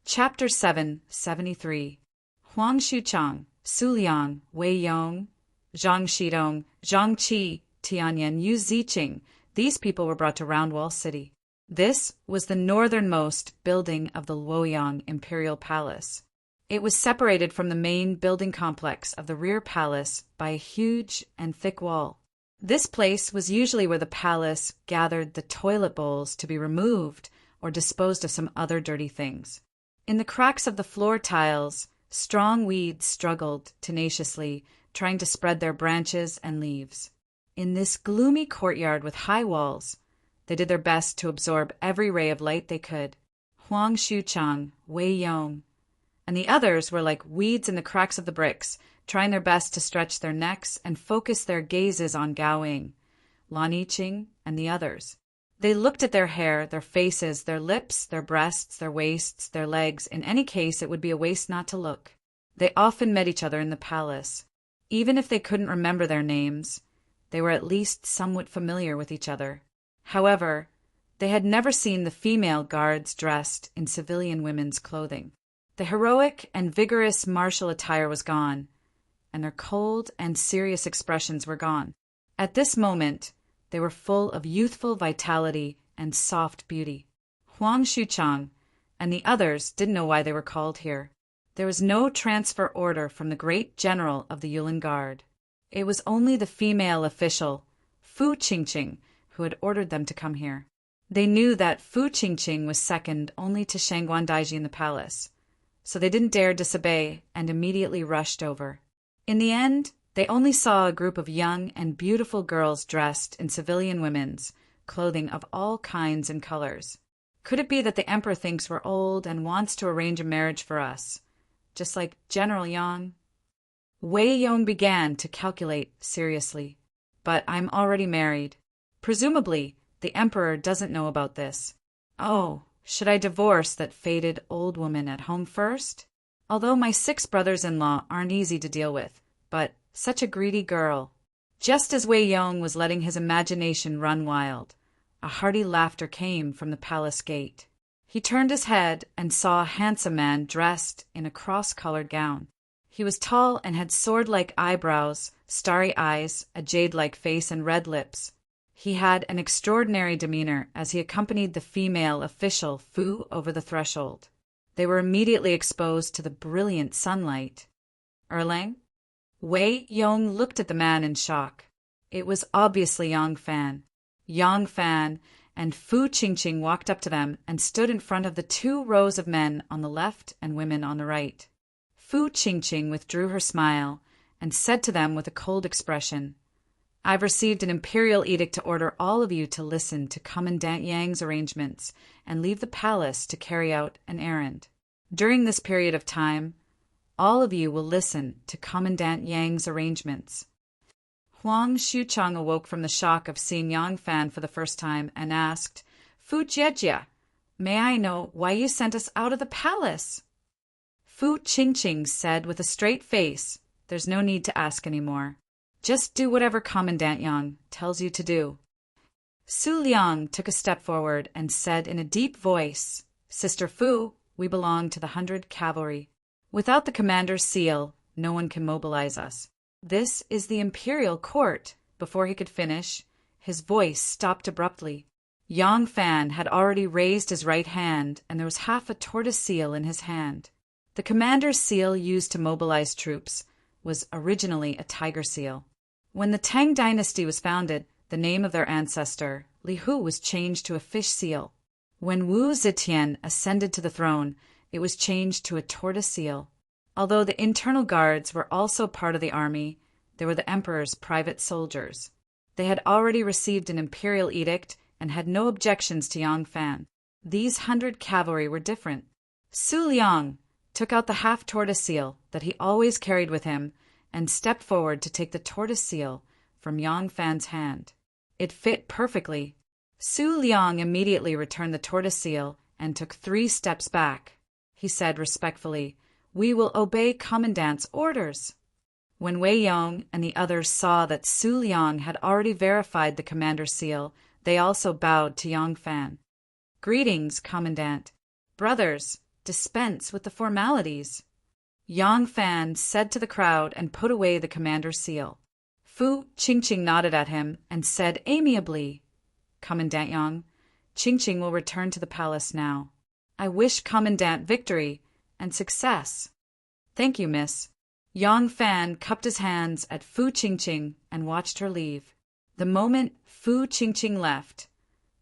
Chapter 773. Huang Xuchang, Su Liang, Wei Yong, Zhang Shidong, Zhang Qi, Tianyan Yu Ziqing. These people were brought to Roundwall City. This was the northernmost building of the Luoyang Imperial Palace. It was separated from the main building complex of the rear palace by a huge and thick wall. This place was usually where the palace gathered the toilet bowls to be removed or disposed of some other dirty things. In the cracks of the floor tiles, strong weeds struggled tenaciously, trying to spread their branches and leaves. In this gloomy courtyard with high walls, they did their best to absorb every ray of light they could. Huang Xuchang, Wei Yong, and the others were like weeds in the cracks of the bricks, trying their best to stretch their necks and focus their gazes on Gao Ying, Lan Yiqing, and the others. They looked at their hair, their faces, their lips, their breasts, their waists, their legs. In any case, it would be a waste not to look. They often met each other in the palace. Even if they couldn't remember their names, they were at least somewhat familiar with each other. However, they had never seen the female guards dressed in civilian women's clothing. The heroic and vigorous martial attire was gone, and their cold and serious expressions were gone. At this moment, they were full of youthful vitality and soft beauty. Huang Xuchang and the others didn't know why they were called here. There was no transfer order from the great general of the Yulin Guard. It was only the female official, Fu Qingqing, who had ordered them to come here. They knew that Fu Qingqing was second only to Shangguan Daiji in the palace, so they didn't dare disobey and immediately rushed over. In the end, they only saw a group of young and beautiful girls dressed in civilian women's clothing of all kinds and colors. Could it be that the emperor thinks we're old and wants to arrange a marriage for us, just like General Yang? Wei Yong began to calculate seriously. But I'm already married. Presumably, the emperor doesn't know about this. Oh, should I divorce that faded old woman at home first? Although my 6 brothers-in-law aren't easy to deal with, but such a greedy girl. Just as Wei Yong was letting his imagination run wild, a hearty laughter came from the palace gate. He turned his head and saw a handsome man dressed in a cross-colored gown. He was tall and had sword-like eyebrows, starry eyes, a jade-like face, and red lips. He had an extraordinary demeanor as he accompanied the female official Fu over the threshold. They were immediately exposed to the brilliant sunlight. Erlang? Wei Yong looked at the man in shock. It was obviously Yang Fan. Yang Fan and Fu Qingqing walked up to them and stood in front of the 2 rows of men on the left and women on the right. Fu Qingqing withdrew her smile and said to them with a cold expression, "I've received an imperial edict to order all of you to listen to Commandant Yang's arrangements and leave the palace to carry out an errand. During this period of time, all of you will listen to Commandant Yang's arrangements." Huang Xuchang awoke from the shock of seeing Yang Fan for the first time and asked, "Fu Jiejie, may I know why you sent us out of the palace?" Fu Qingqing said with a straight face, "There's no need to ask any more. Just do whatever Commandant Yang tells you to do." Su Liang took a step forward and said in a deep voice, "Sister Fu, we belong to the 100 Cavalry. Without the commander's seal, no one can mobilize us. This is the imperial court." Before he could finish, his voice stopped abruptly. Yang Fan had already raised his right hand, and there was half a tortoise seal in his hand. The commander's seal used to mobilize troops was originally a tiger seal. When the Tang dynasty was founded, the name of their ancestor, Li Hu, was changed to a fish seal. When Wu Zetian ascended to the throne, it was changed to a tortoise seal. Although the internal guards were also part of the army, they were the emperor's private soldiers. They had already received an imperial edict and had no objections to Yang Fan. These 100 Cavalry were different. Su Liang took out the half-tortoise seal that he always carried with him and stepped forward to take the tortoise seal from Yang Fan's hand. It fit perfectly. Su Liang immediately returned the tortoise seal and took 3 steps back. He said respectfully, "We will obey Commandant's orders." When Wei Yong and the others saw that Su Liang had already verified the commander's seal, they also bowed to Yang Fan. "Greetings, Commandant. Brothers, Dispense with the formalities. Yang Fan said to the crowd and put away the commander's seal. Fu Qingqing nodded at him and said amiably, Commandant Yang, Qingqing will return to the palace now. I wish Commandant victory and success. Thank you, miss. Yang Fan cupped his hands at Fu Qingqing and watched her leave. The moment Fu Qingqing left,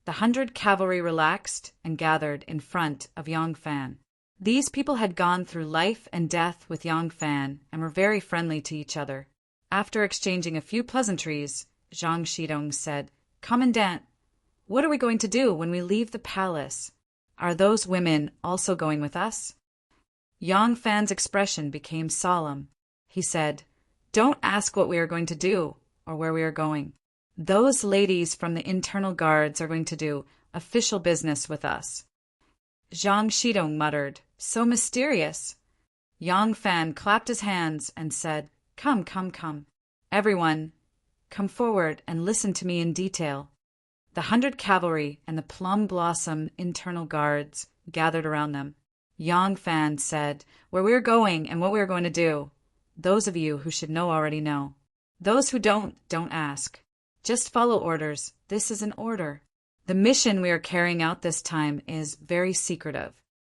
the 100 cavalry relaxed and gathered in front of Yang Fan. These people had gone through life and death with Yang Fan and were very friendly to each other. After exchanging a few pleasantries, Zhang Shidong said, Commandant, what are we going to do when we leave the palace? Are those women also going with us? Yang Fan's expression became solemn. He said, Don't ask what we are going to do or where we are going. Those ladies from the internal guards are going to do official business with us. Zhang Shidong muttered, So mysterious. Yang Fan clapped his hands and said, Come, come, come. Everyone, come forward and listen to me in detail. The 100 cavalry and the plum blossom internal guards gathered around them. Yang Fan said, Where we are going and what we are going to do. Those of you who should know already know. Those who don't ask. Just follow orders. This is an order. The mission we are carrying out this time is very secretive.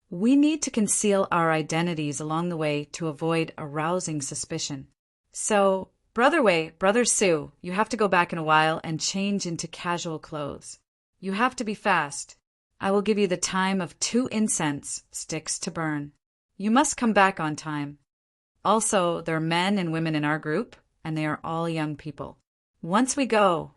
We need to conceal our identities along the way to avoid arousing suspicion. So, Brother Wei, Brother Su, you have to go back in a while and change into casual clothes. You have to be fast. I will give you the time of 2 incense sticks to burn. You must come back on time. Also, there are men and women in our group, and they are all young people. Once we go,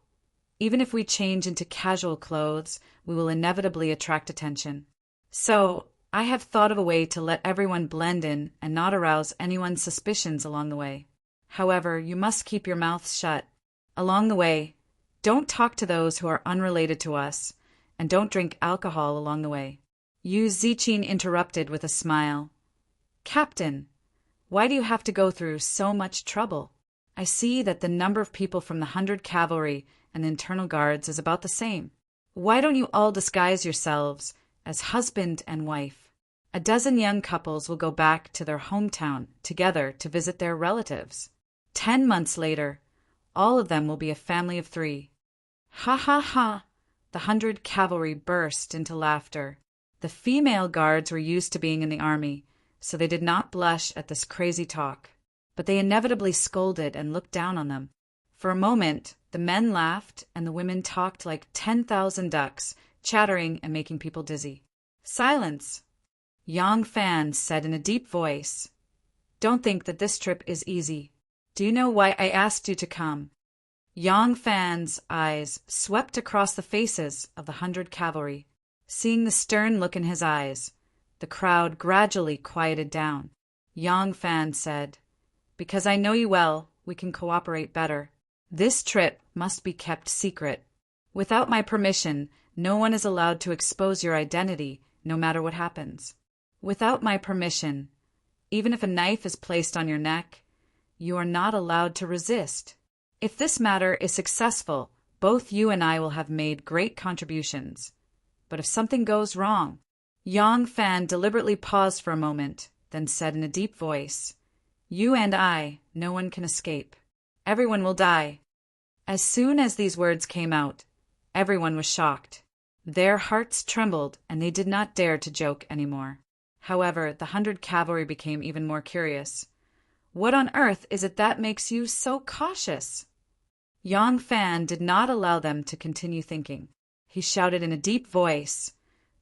even if we change into casual clothes, we will inevitably attract attention. So, I have thought of a way to let everyone blend in and not arouse anyone's suspicions along the way. However, you must keep your mouths shut. Along the way, don't talk to those who are unrelated to us, and don't drink alcohol along the way. Yu Ziqin interrupted with a smile. Captain, why do you have to go through so much trouble? I see that the number of people from the 100 cavalry and the internal guards is about the same. Why don't you all disguise yourselves as husband and wife? A dozen young couples will go back to their hometown together to visit their relatives. 10 months later, all of them will be a family of 3. Ha ha ha! The 100 cavalry burst into laughter. The female guards were used to being in the army, so they did not blush at this crazy talk. But they inevitably scolded and looked down on them. For a moment, the men laughed and the women talked like 10,000 ducks, chattering and making people dizzy. Silence! Yang Fan said in a deep voice, Don't think that this trip is easy. Do you know why I asked you to come? Yang Fan's eyes swept across the faces of the 100 cavalry. Seeing the stern look in his eyes, the crowd gradually quieted down. Yang Fan said, Because I know you well, we can cooperate better. This trip must be kept secret. Without my permission, no one is allowed to expose your identity, no matter what happens. Without my permission, even if a knife is placed on your neck, you are not allowed to resist. If this matter is successful, both you and I will have made great contributions. But if something goes wrong, Yang Fan deliberately paused for a moment, then said in a deep voice, You and I, no one can escape. Everyone will die. As soon as these words came out, everyone was shocked. Their hearts trembled, and they did not dare to joke anymore. However, the 100 cavalry became even more curious. What on earth is it that makes you so cautious? Yang Fan did not allow them to continue thinking. He shouted in a deep voice,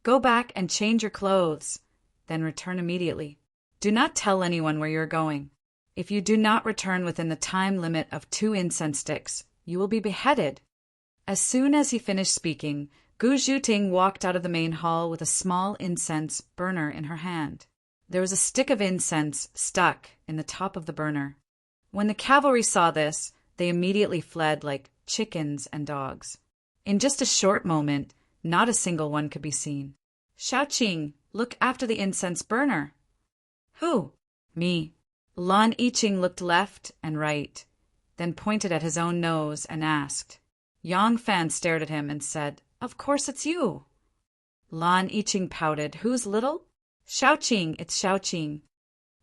Go back and change your clothes, then return immediately. Do not tell anyone where you are going. If you do not return within the time limit of 2 incense sticks, you will be beheaded. As soon as he finished speaking, Gu Zhuting walked out of the main hall with a small incense burner in her hand. There was a stick of incense stuck in the top of the burner. When the cavalry saw this, they immediately fled like chickens and dogs. In just a short moment, not a single one could be seen. Shaoqing, look after the incense burner. Who? Me. Lan Yiqing looked left and right, then pointed at his own nose and asked. Yang Fan stared at him and said, Of course it's you. Lan Yiqing pouted, Who's little? Shaoqing, it's Shaoqing.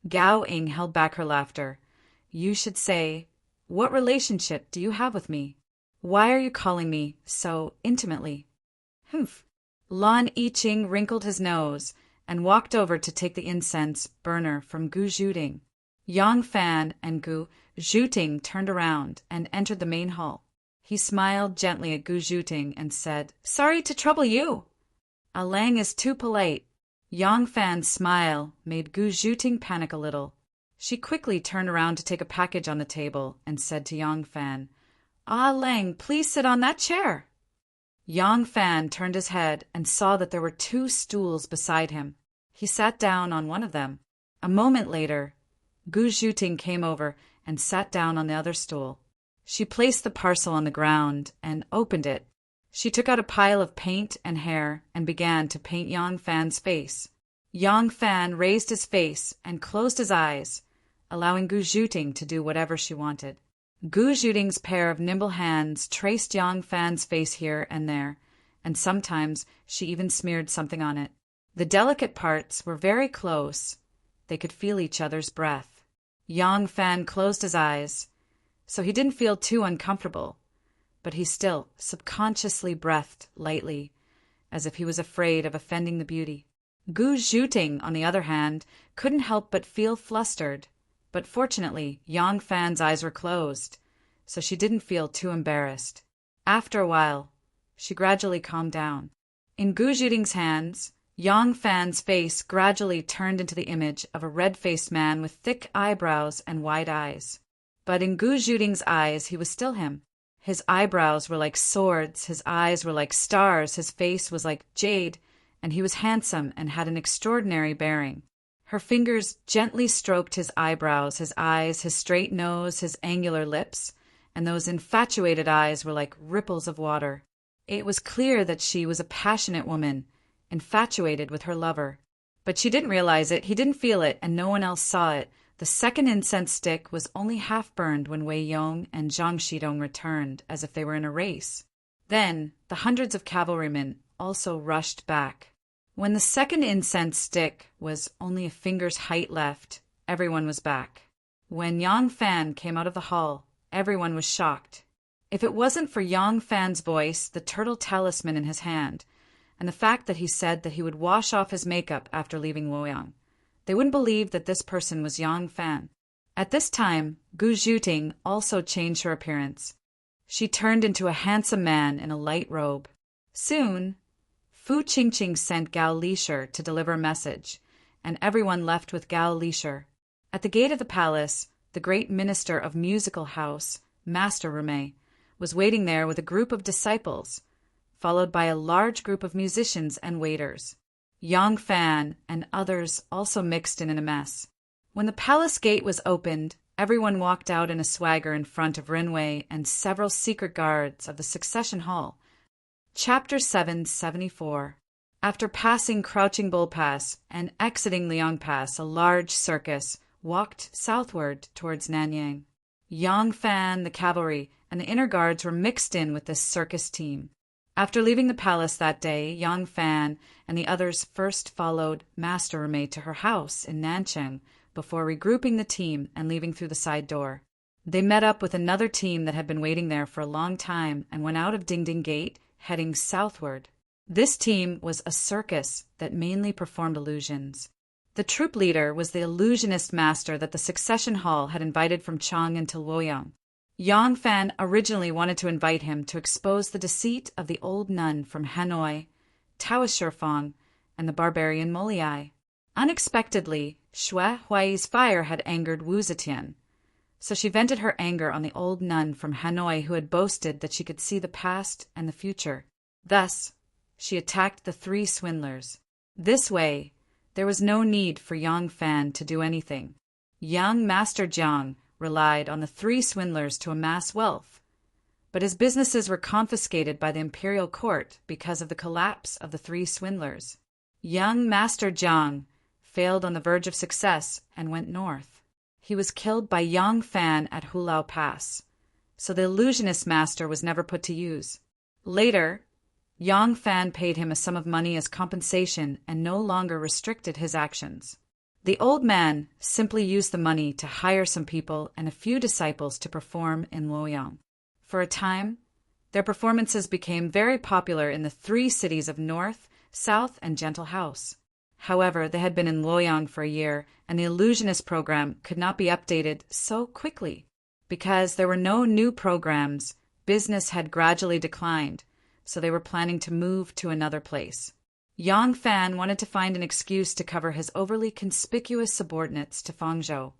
Gao Ing held back her laughter. You should say, what relationship do you have with me? Why are you calling me so intimately? Humph. Lan Yiqing wrinkled his nose and walked over to take the incense burner from Gu Zhuting. Yang Fan and Gu Zhuting turned around and entered the main hall. He smiled gently at Gu Zhuting and said, Sorry to trouble you. A Lang is too polite. Yang Fan's smile made Gu Zhuting panic a little. She quickly turned around to take a package on the table and said to Yang Fan, Ah Lang, please sit on that chair. Yang Fan turned his head and saw that there were 2 stools beside him. He sat down on one of them. A moment later, Gu Zhuting came over and sat down on the other stool. She placed the parcel on the ground and opened it. She took out a pile of paint and hair and began to paint Yang Fan's face. Yang Fan raised his face and closed his eyes, allowing Gu Zhuting to do whatever she wanted. Gu Zhuting's pair of nimble hands traced Yang Fan's face here and there, and sometimes she even smeared something on it. The delicate parts were very close. They could feel each other's breath. Yang Fan closed his eyes, so he didn't feel too uncomfortable, but he still subconsciously breathed lightly, as if he was afraid of offending the beauty. Gu Zhuting, on the other hand, couldn't help but feel flustered, but fortunately Yang Fan's eyes were closed, so she didn't feel too embarrassed. After a while, she gradually calmed down. In Gu Zhuting's hands, Yang Fan's face gradually turned into the image of a red-faced man with thick eyebrows and wide eyes. But in Gu Zhuting's eyes, he was still him. His eyebrows were like swords, his eyes were like stars, his face was like jade, and he was handsome and had an extraordinary bearing. Her fingers gently stroked his eyebrows, his eyes, his straight nose, his angular lips, and those infatuated eyes were like ripples of water. It was clear that she was a passionate woman, infatuated with her lover. But she didn't realize it, he didn't feel it, and no one else saw it. The second incense stick was only half burned when Wei Yong and Zhang Shidong returned, as if they were in a race. Then the hundreds of cavalrymen also rushed back. When the second incense stick was only a finger's height left, everyone was back. When Yang Fan came out of the hall, everyone was shocked. If it wasn't for Yang Fan's voice, the turtle talisman in his hand, and the fact that he said that he would wash off his makeup after leaving Luoyang, they wouldn't believe that this person was Yang Fan. At this time, Gu Zhuting also changed her appearance. She turned into a handsome man in a light robe. Soon, Fu Qingqing sent Gao Lisher to deliver a message, and everyone left with Gao Lisher. At the gate of the palace, the great minister of musical house, Master Rumei, was waiting there with a group of disciples, followed by a large group of musicians and waiters. Yang Fan and others also mixed in a mess. When the palace gate was opened, everyone walked out in a swagger in front of Rinwei and several secret guards of the succession hall. Chapter 774. After passing Crouching Bull Pass and exiting Liang Pass, a large circus walked southward towards Nanyang. Yang Fan, the cavalry, and the inner guards were mixed in with this circus team. After leaving the palace that day, Yang Fan and the others first followed Master Rumei to her house in Nanchang before regrouping the team and leaving through the side door. They met up with another team that had been waiting there for a long time and went out of Dingding Gate, heading southward. This team was a circus that mainly performed illusions. The troop leader was the illusionist master that the succession hall had invited from Chang until Luoyang. Yang Fan originally wanted to invite him to expose the deceit of the old nun from Hanoi, Taoist Shifang, and the barbarian Moliai. Unexpectedly, Xue Huai's fire had angered Wu Zetian, so she vented her anger on the old nun from Hanoi who had boasted that she could see the past and the future. Thus, she attacked the 3 swindlers. This way, there was no need for Yang Fan to do anything. Young Master Jiang relied on the 3 swindlers to amass wealth, but his businesses were confiscated by the imperial court because of the collapse of the 3 swindlers. Young Master Jiang failed on the verge of success and went north. He was killed by Yang Fan at Hulao Pass, so the illusionist master was never put to use. Later, Yang Fan paid him a sum of money as compensation and no longer restricted his actions. The old man simply used the money to hire some people and a few disciples to perform in Luoyang. For a time, their performances became very popular in the 3 cities of North, South, and Gentle House. However, they had been in Luoyang for a year, and the illusionist program could not be updated so quickly. Because there were no new programs, business had gradually declined, so they were planning to move to another place. Yang Fan wanted to find an excuse to cover his overly conspicuous subordinates to Fangzhou,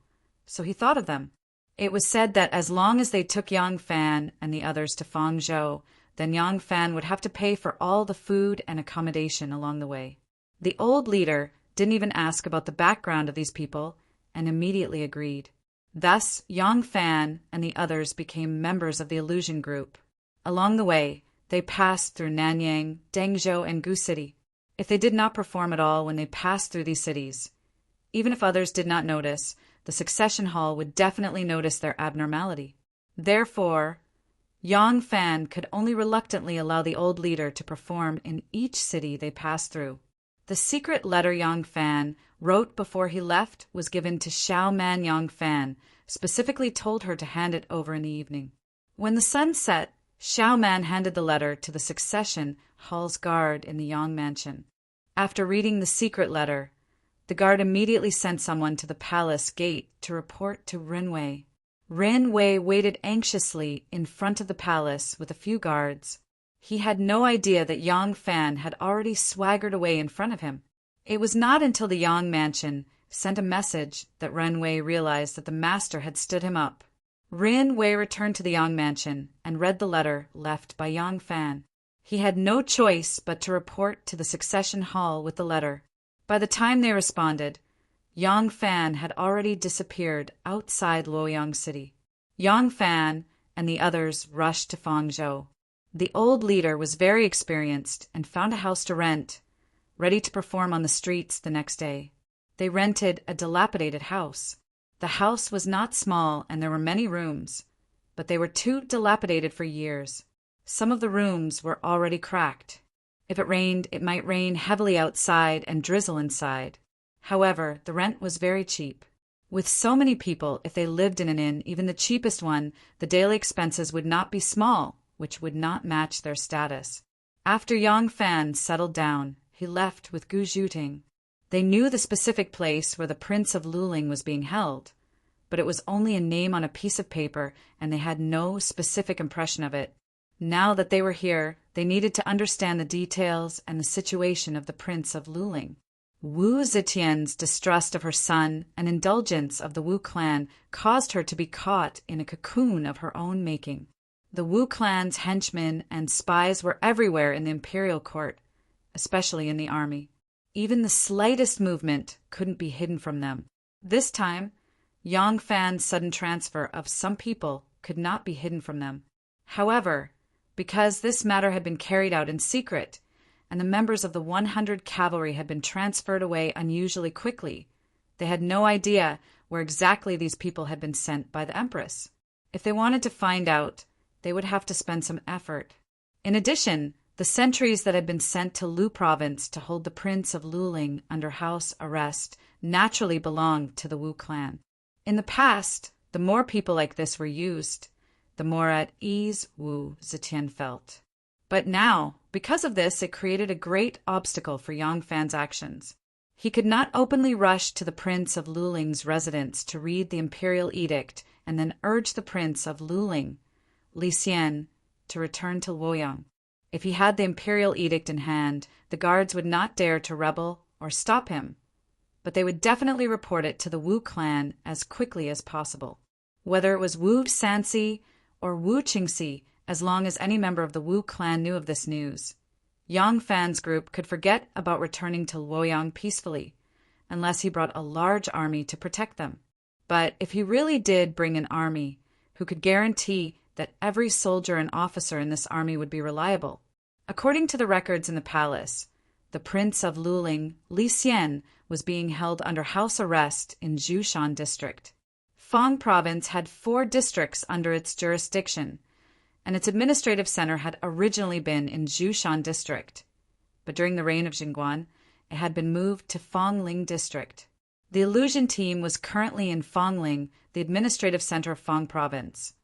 so he thought of them. It was said that as long as they took Yang Fan and the others to Fangzhou, then Yang Fan would have to pay for all the food and accommodation along the way. The old leader didn't even ask about the background of these people and immediately agreed. Thus, Yang Fan and the others became members of the illusion group. Along the way, they passed through Nanyang, Dengzhou, and Gu City. If they did not perform at all when they passed through these cities, even if others did not notice, the succession hall would definitely notice their abnormality. Therefore, Yang Fan could only reluctantly allow the old leader to perform in each city they passed through. The secret letter Yang Fan wrote before he left was given to Xiao Man. Yang Fan specifically told her to hand it over in the evening. When the sun set, Xiao Man handed the letter to the succession hall's guard in the Yang mansion. After reading the secret letter, the guard immediately sent someone to the palace gate to report to Rinwei. Rinwei waited anxiously in front of the palace with a few guards. He had no idea that Yang Fan had already swaggered away in front of him. It was not until the Yang mansion sent a message that Rinwei realized that the master had stood him up. Rinwei returned to the Yang mansion and read the letter left by Yang Fan. He had no choice but to report to the succession hall with the letter. By the time they responded, Yang Fan had already disappeared outside Luoyang City. Yang Fan and the others rushed to Fangzhou. The old leader was very experienced and found a house to rent, ready to perform on the streets the next day. They rented a dilapidated house. The house was not small and there were many rooms, but they were too dilapidated for years. Some of the rooms were already cracked. If it rained, it might rain heavily outside and drizzle inside. However, the rent was very cheap. With so many people, if they lived in an inn, even the cheapest one, the daily expenses would not be small, which would not match their status. After Yang Fan settled down, he left with Gu Zhuting. They knew the specific place where the Prince of Luling was being held, but it was only a name on a piece of paper and they had no specific impression of it. Now that they were here, they needed to understand the details and the situation of the Prince of Luling. Wu Zetian's distrust of her son and indulgence of the Wu clan caused her to be caught in a cocoon of her own making. The Wu clan's henchmen and spies were everywhere in the imperial court, especially in the army. Even the slightest movement couldn't be hidden from them. This time, Yang Fan's sudden transfer of some people could not be hidden from them. However, because this matter had been carried out in secret, and the members of the 100 cavalry had been transferred away unusually quickly, they had no idea where exactly these people had been sent by the Empress. If they wanted to find out, they would have to spend some effort. In addition, the sentries that had been sent to Lu province to hold the Prince of Luling under house arrest naturally belonged to the Wu clan. In the past, the more people like this were used, the more at ease Wu Zetian felt. But now, because of this, it created a great obstacle for Yang Fan's actions. He could not openly rush to the Prince of Luling's residence to read the imperial edict and then urge the Prince of Luling, Li Xian, to return to Luoyang. If he had the imperial edict in hand, the guards would not dare to rebel or stop him, but they would definitely report it to the Wu clan as quickly as possible. Whether it was Wu Sanxi or Wu Qingxi, as long as any member of the Wu clan knew of this news, Yang Fan's group could forget about returning to Luoyang peacefully, unless he brought a large army to protect them. But if he really did bring an army, who could guarantee that every soldier and officer in this army would be reliable? According to the records in the palace, the Prince of Luling, Li Xian, was being held under house arrest in Zhoushan district. Fang province had 4 districts under its jurisdiction, and its administrative center had originally been in Jushan District. But during the reign of Jingguan, it had been moved to Fangling District. The illusion team was currently in Fangling, the administrative center of Fang Province.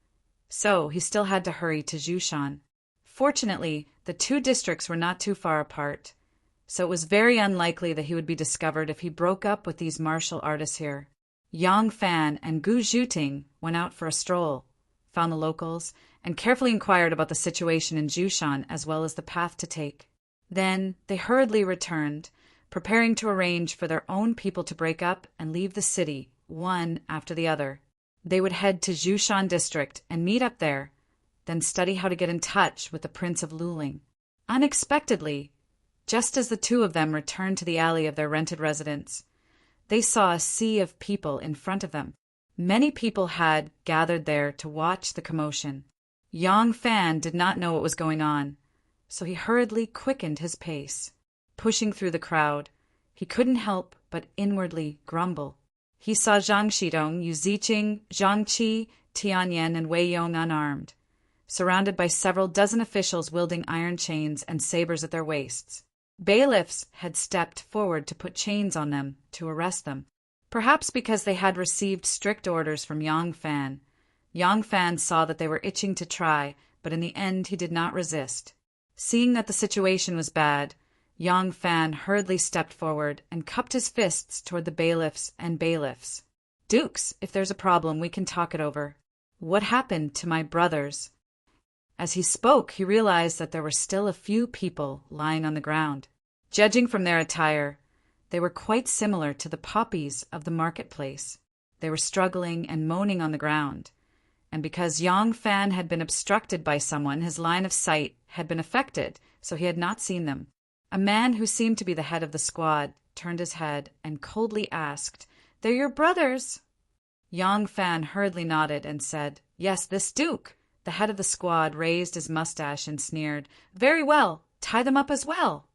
So he still had to hurry to Jushan. Fortunately, the two districts were not too far apart, so it was very unlikely that he would be discovered if he broke up with these martial artists here. Yang Fan and Gu Zhuting went out for a stroll, found the locals, and carefully inquired about the situation in Jushan as well as the path to take. Then they hurriedly returned, preparing to arrange for their own people to break up and leave the city, one after the other. They would head to Jushan District and meet up there, then study how to get in touch with the Prince of Luling. Unexpectedly, just as the two of them returned to the alley of their rented residence, they saw a sea of people in front of them. Many people had gathered there to watch the commotion. Yang Fan did not know what was going on, so he hurriedly quickened his pace. Pushing through the crowd, he couldn't help but inwardly grumble. He saw Zhang Shidong, Yu Ziqing, Zhang Qi, Tianyan, and Wei Yong unarmed, surrounded by several dozen officials wielding iron chains and sabers at their waists. Bailiffs had stepped forward to put chains on them to arrest them, perhaps because they had received strict orders from Yang Fan. Yang Fan saw that they were itching to try, but in the end he did not resist. Seeing that the situation was bad, Yang Fan hurriedly stepped forward and cupped his fists toward the bailiffs and bailiffs. "Dukes, if there's a problem, we can talk it over. What happened to my brothers?" As he spoke, he realized that there were still a few people lying on the ground. Judging from their attire, they were quite similar to the poppies of the marketplace. They were struggling and moaning on the ground, and because Yang Fan had been obstructed by someone, his line of sight had been affected, so he had not seen them. A man who seemed to be the head of the squad turned his head and coldly asked, "They're your brothers?" Yang Fan hurriedly nodded and said, "Yes, this Duke." The head of the squad raised his mustache and sneered, "Very well, tie them up as well."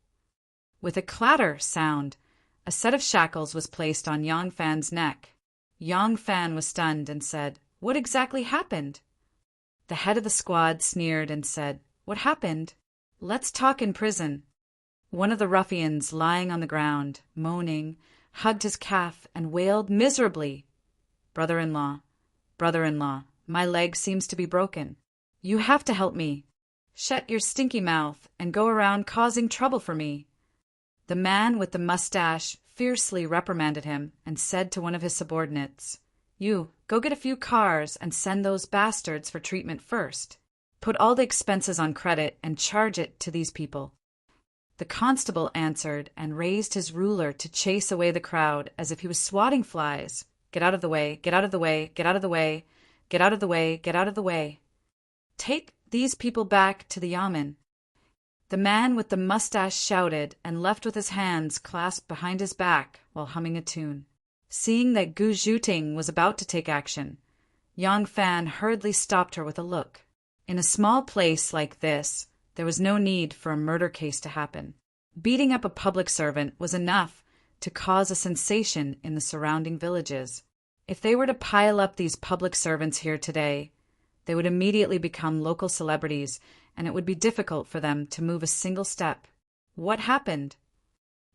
With a clatter sound, a set of shackles was placed on Yang Fan's neck. Yang Fan was stunned and said, "What exactly happened?" The head of the squad sneered and said, "What happened? Let's talk in prison." One of the ruffians, lying on the ground, moaning, hugged his calf and wailed miserably, "Brother-in-law, brother-in-law, my leg seems to be broken. You have to help me. Shut your stinky mouth and go around causing trouble for me." The man with the mustache fiercely reprimanded him and said to one of his subordinates, "You, go get a few cars and send those bastards for treatment first. Put all the expenses on credit and charge it to these people." The constable answered and raised his ruler to chase away the crowd as if he was swatting flies. "Get out of the way, get out of the way, get out of the way, get out of the way, get out of the way. Take these people back to the yamen." The man with the mustache shouted and left with his hands clasped behind his back while humming a tune. Seeing that Gu Zhuting was about to take action, Yang Fan hurriedly stopped her with a look. In a small place like this, there was no need for a murder case to happen. Beating up a public servant was enough to cause a sensation in the surrounding villages. If they were to pile up these public servants here today, they would immediately become local celebrities, and it would be difficult for them to move a single step. What happened?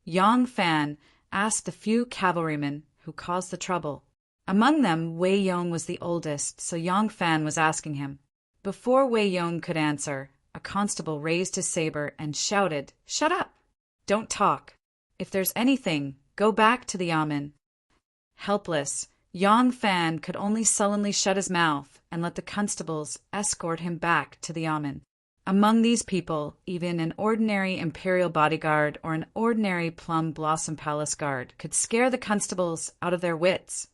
Yang Fan asked the few cavalrymen who caused the trouble. Among them, Wei Yong was the oldest, so Yang Fan was asking him. Before Wei Yong could answer, a constable raised his saber and shouted, "Shut up! Don't talk. If there's anything, go back to the yamen." Helpless, Yang Fan could only sullenly shut his mouth and let the constables escort him back to the yamen. Among these people, even an ordinary imperial bodyguard or an ordinary Plum Blossom Palace guard could scare the constables out of their wits,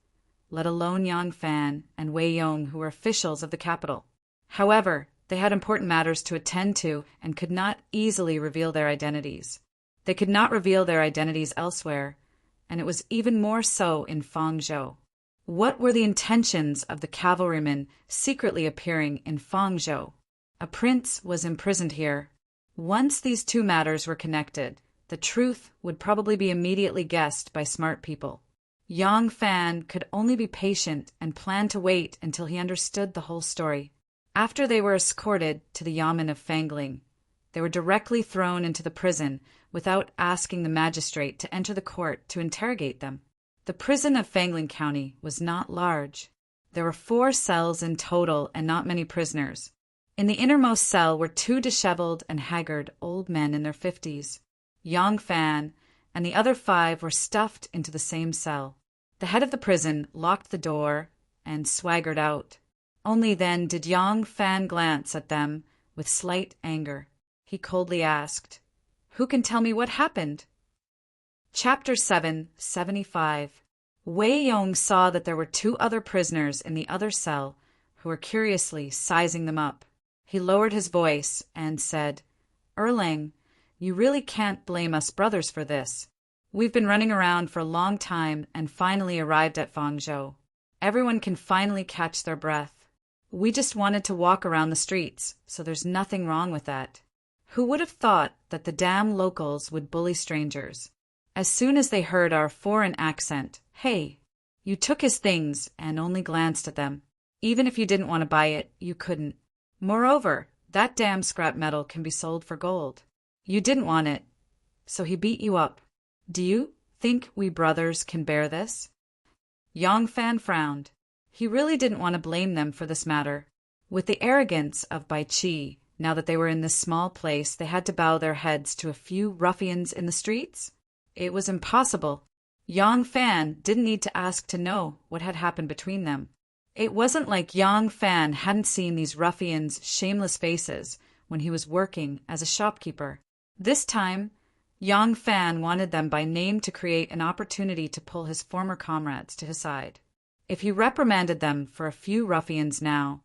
let alone Yang Fan and Wei Yong, who were officials of the capital. However, they had important matters to attend to and could not easily reveal their identities. They could not reveal their identities elsewhere, and it was even more so in Fangzhou. What were the intentions of the cavalrymen secretly appearing in Fangzhou? A prince was imprisoned here. Once these two matters were connected, the truth would probably be immediately guessed by smart people. Yang Fan could only be patient and plan to wait until he understood the whole story. After they were escorted to the yamen of Fangling, they were directly thrown into the prison without asking the magistrate to enter the court to interrogate them. The prison of Fangling County was not large. There were 4 cells in total and not many prisoners. In the innermost cell were 2 disheveled and haggard old men in their 50s. Yang Fan and the other 5 were stuffed into the same cell. The head of the prison locked the door and swaggered out. Only then did Yang Fan glance at them with slight anger. He coldly asked, "Who can tell me what happened?" Chapter 7, 75. Wei Yong saw that there were 2 other prisoners in the other cell who were curiously sizing them up. He lowered his voice and said, "Erlang, you really can't blame us brothers for this. We've been running around for a long time and finally arrived at Fangzhou. Everyone can finally catch their breath. We just wanted to walk around the streets, so there's nothing wrong with that. Who would have thought that the damn locals would bully strangers? As soon as they heard our foreign accent, hey, you took his things and only glanced at them. Even if you didn't want to buy it, you couldn't. Moreover, that damn scrap metal can be sold for gold. You didn't want it, so he beat you up. Do you think we brothers can bear this?" Yang Fan frowned. He really didn't want to blame them for this matter. With the arrogance of Bai Qi, now that they were in this small place, they had to bow their heads to a few ruffians in the streets? It was impossible. Yang Fan didn't need to ask to know what had happened between them. It wasn't like Yang Fan hadn't seen these ruffians' shameless faces when he was working as a shopkeeper. This time, Yang Fan wanted them by name to create an opportunity to pull his former comrades to his side. If he reprimanded them for a few ruffians now,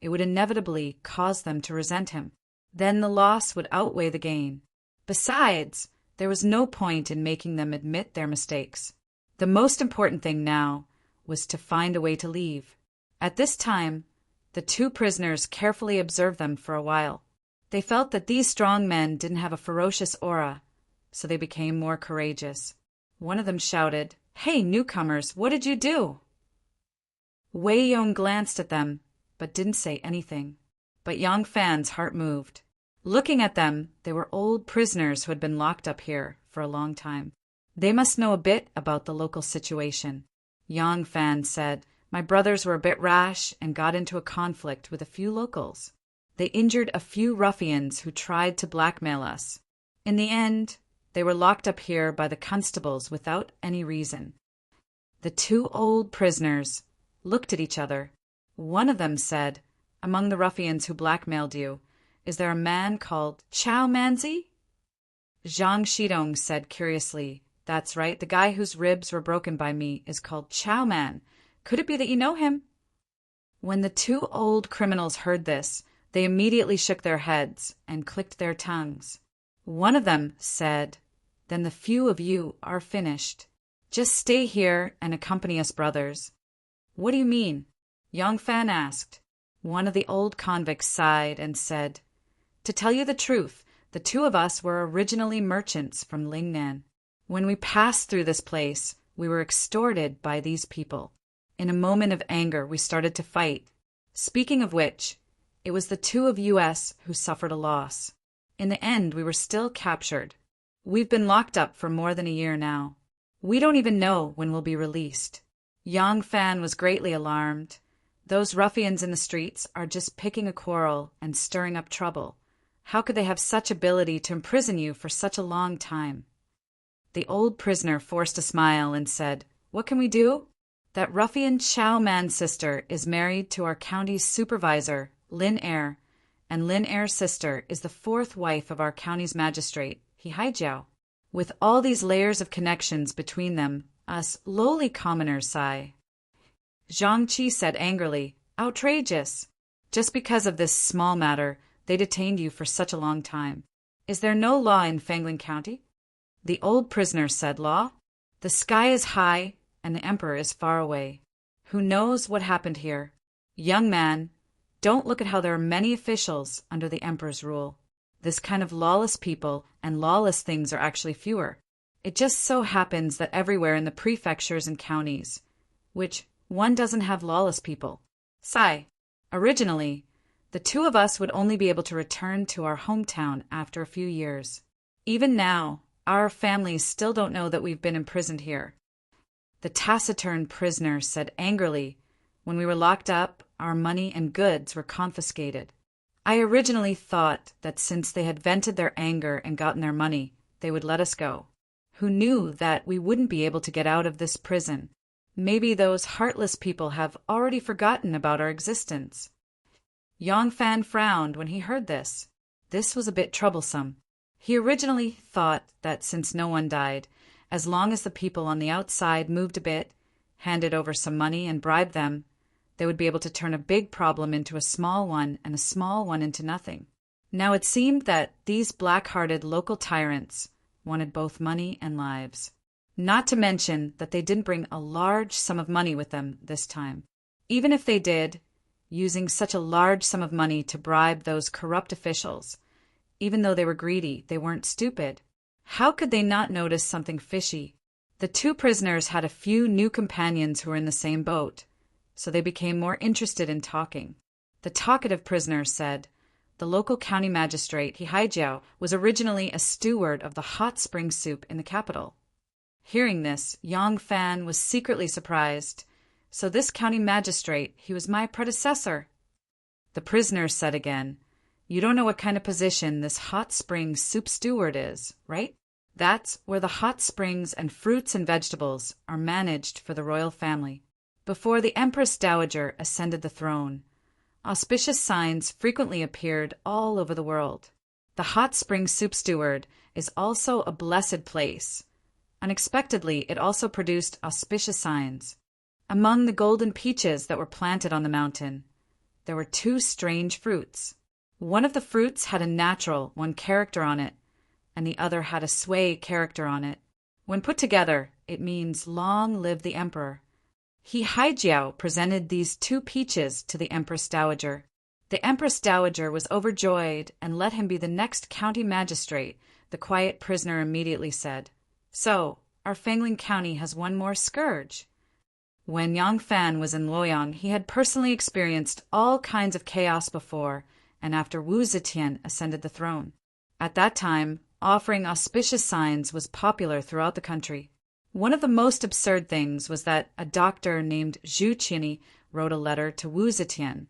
it would inevitably cause them to resent him. Then the loss would outweigh the gain. Besides, there was no point in making them admit their mistakes. The most important thing now was to find a way to leave. At this time, the 2 prisoners carefully observed them for a while. They felt that these strong men didn't have a ferocious aura, so they became more courageous. One of them shouted, "Hey, newcomers, what did you do?" Wei Yong glanced at them, but didn't say anything. But Yang Fan's heart moved. Looking at them, they were old prisoners who had been locked up here for a long time. They must know a bit about the local situation. Yang Fan said, "My brothers were a bit rash and got into a conflict with a few locals. They injured a few ruffians who tried to blackmail us. In the end, they were locked up here by the constables without any reason." The 2 old prisoners looked at each other. One of them said, "Among the ruffians who blackmailed you, is there a man called Chow Manzi?" Zhang Shidong said curiously, "That's right, the guy whose ribs were broken by me is called Chow Man. Could it be that you know him?" When the 2 old criminals heard this, they immediately shook their heads and clicked their tongues. One of them said, "Then the few of you are finished. Just stay here and accompany us, brothers." "What do you mean?" Yang Fan asked. One of the old convicts sighed and said, "To tell you the truth, the 2 of us were originally merchants from Lingnan. When we passed through this place, we were extorted by these people. In a moment of anger, we started to fight. Speaking of which, it was the 2 of us who suffered a loss. In the end, we were still captured. We've been locked up for more than a year now. We don't even know when we'll be released." Yang Fan was greatly alarmed. Those ruffians in the streets are just picking a quarrel and stirring up trouble. How could they have such ability to imprison you for such a long time? The old prisoner forced a smile and said, "What can we do? That ruffian Chow Man's sister is married to our county's supervisor, Lin Er, and Lin Er's sister is the 4th wife of our county's magistrate, He Haijiao. With all these layers of connections between them, us lowly commoners sigh." Zhang Qi said angrily, "Outrageous! Just because of this small matter, they detained you for such a long time. Is there no law in Fangling County?" The old prisoner said, "Law? The sky is high and the emperor is far away. Who knows what happened here? Young man, don't look at how there are many officials under the emperor's rule. This kind of lawless people and lawless things are actually fewer. It just so happens that everywhere in the prefectures and counties, which one doesn't have lawless people. Originally, The two of us would only be able to return to our hometown after a few years. Even now, our families still don't know that we've been imprisoned here. The taciturn prisoner said angrily, when we were locked up, our money and goods were confiscated. I originally thought that since they had vented their anger and gotten their money, they would let us go. Who knew that we wouldn't be able to get out of this prison? Maybe those heartless people have already forgotten about our existence. Yang Fan frowned when he heard this. This was a bit troublesome. He originally thought that since no one died, as long as the people on the outside moved a bit, handed over some money and bribed them, they would be able to turn a big problem into a small one and a small one into nothing. Now it seemed that these black-hearted local tyrants wanted both money and lives. Not to mention that they didn't bring a large sum of money with them this time. Even if they did, using such a large sum of money to bribe those corrupt officials, even though they were greedy, they weren't stupid. How could they not notice something fishy? The two prisoners had a few new companions who were in the same boat, so they became more interested in talking. The talkative prisoner said, the local county magistrate, He Haijiao, was originally a steward of the hot spring soup in the capital. Hearing this, Yang Fan was secretly surprised. So this county magistrate, he was my predecessor. The prisoner said again, you don't know what kind of position this hot spring soup steward is, right? That's where the hot springs and fruits and vegetables are managed for the royal family. Before the Empress Dowager ascended the throne, auspicious signs frequently appeared all over the world. The hot spring soup steward is also a blessed place. Unexpectedly, it also produced auspicious signs. Among the golden peaches that were planted on the mountain, there were two strange fruits. One of the fruits had a natural one character on it, and the other had a sway character on it. When put together, it means long live the emperor. He Haijiao presented these two peaches to the Empress Dowager. The Empress Dowager was overjoyed and let him be the next county magistrate. The quiet prisoner immediately said, so, our Fangling County has one more scourge. When Yang Fan was in Luoyang, he had personally experienced all kinds of chaos before and after Wu Zetian ascended the throne. At that time, offering auspicious signs was popular throughout the country. One of the most absurd things was that a doctor named Zhu Qini wrote a letter to Wu Zetian,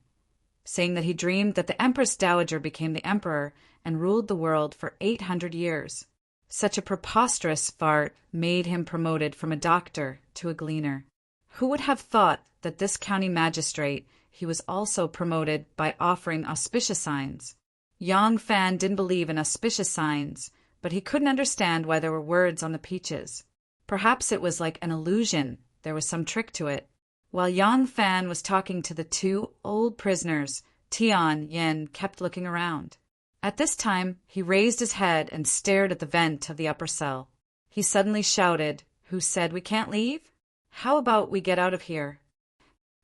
saying that he dreamed that the Empress Dowager became the emperor and ruled the world for 800 years. Such a preposterous fart made him promoted from a doctor to a gleaner. Who would have thought that this county magistrate, he was also promoted by offering auspicious signs? Yang Fan didn't believe in auspicious signs, but he couldn't understand why there were words on the peaches. Perhaps it was like an illusion. There was some trick to it. While Yang Fan was talking to the two old prisoners, Tian Yin kept looking around. At this time, he raised his head and stared at the vent of the upper cell. He suddenly shouted, who said, we can't leave? How about we get out of here?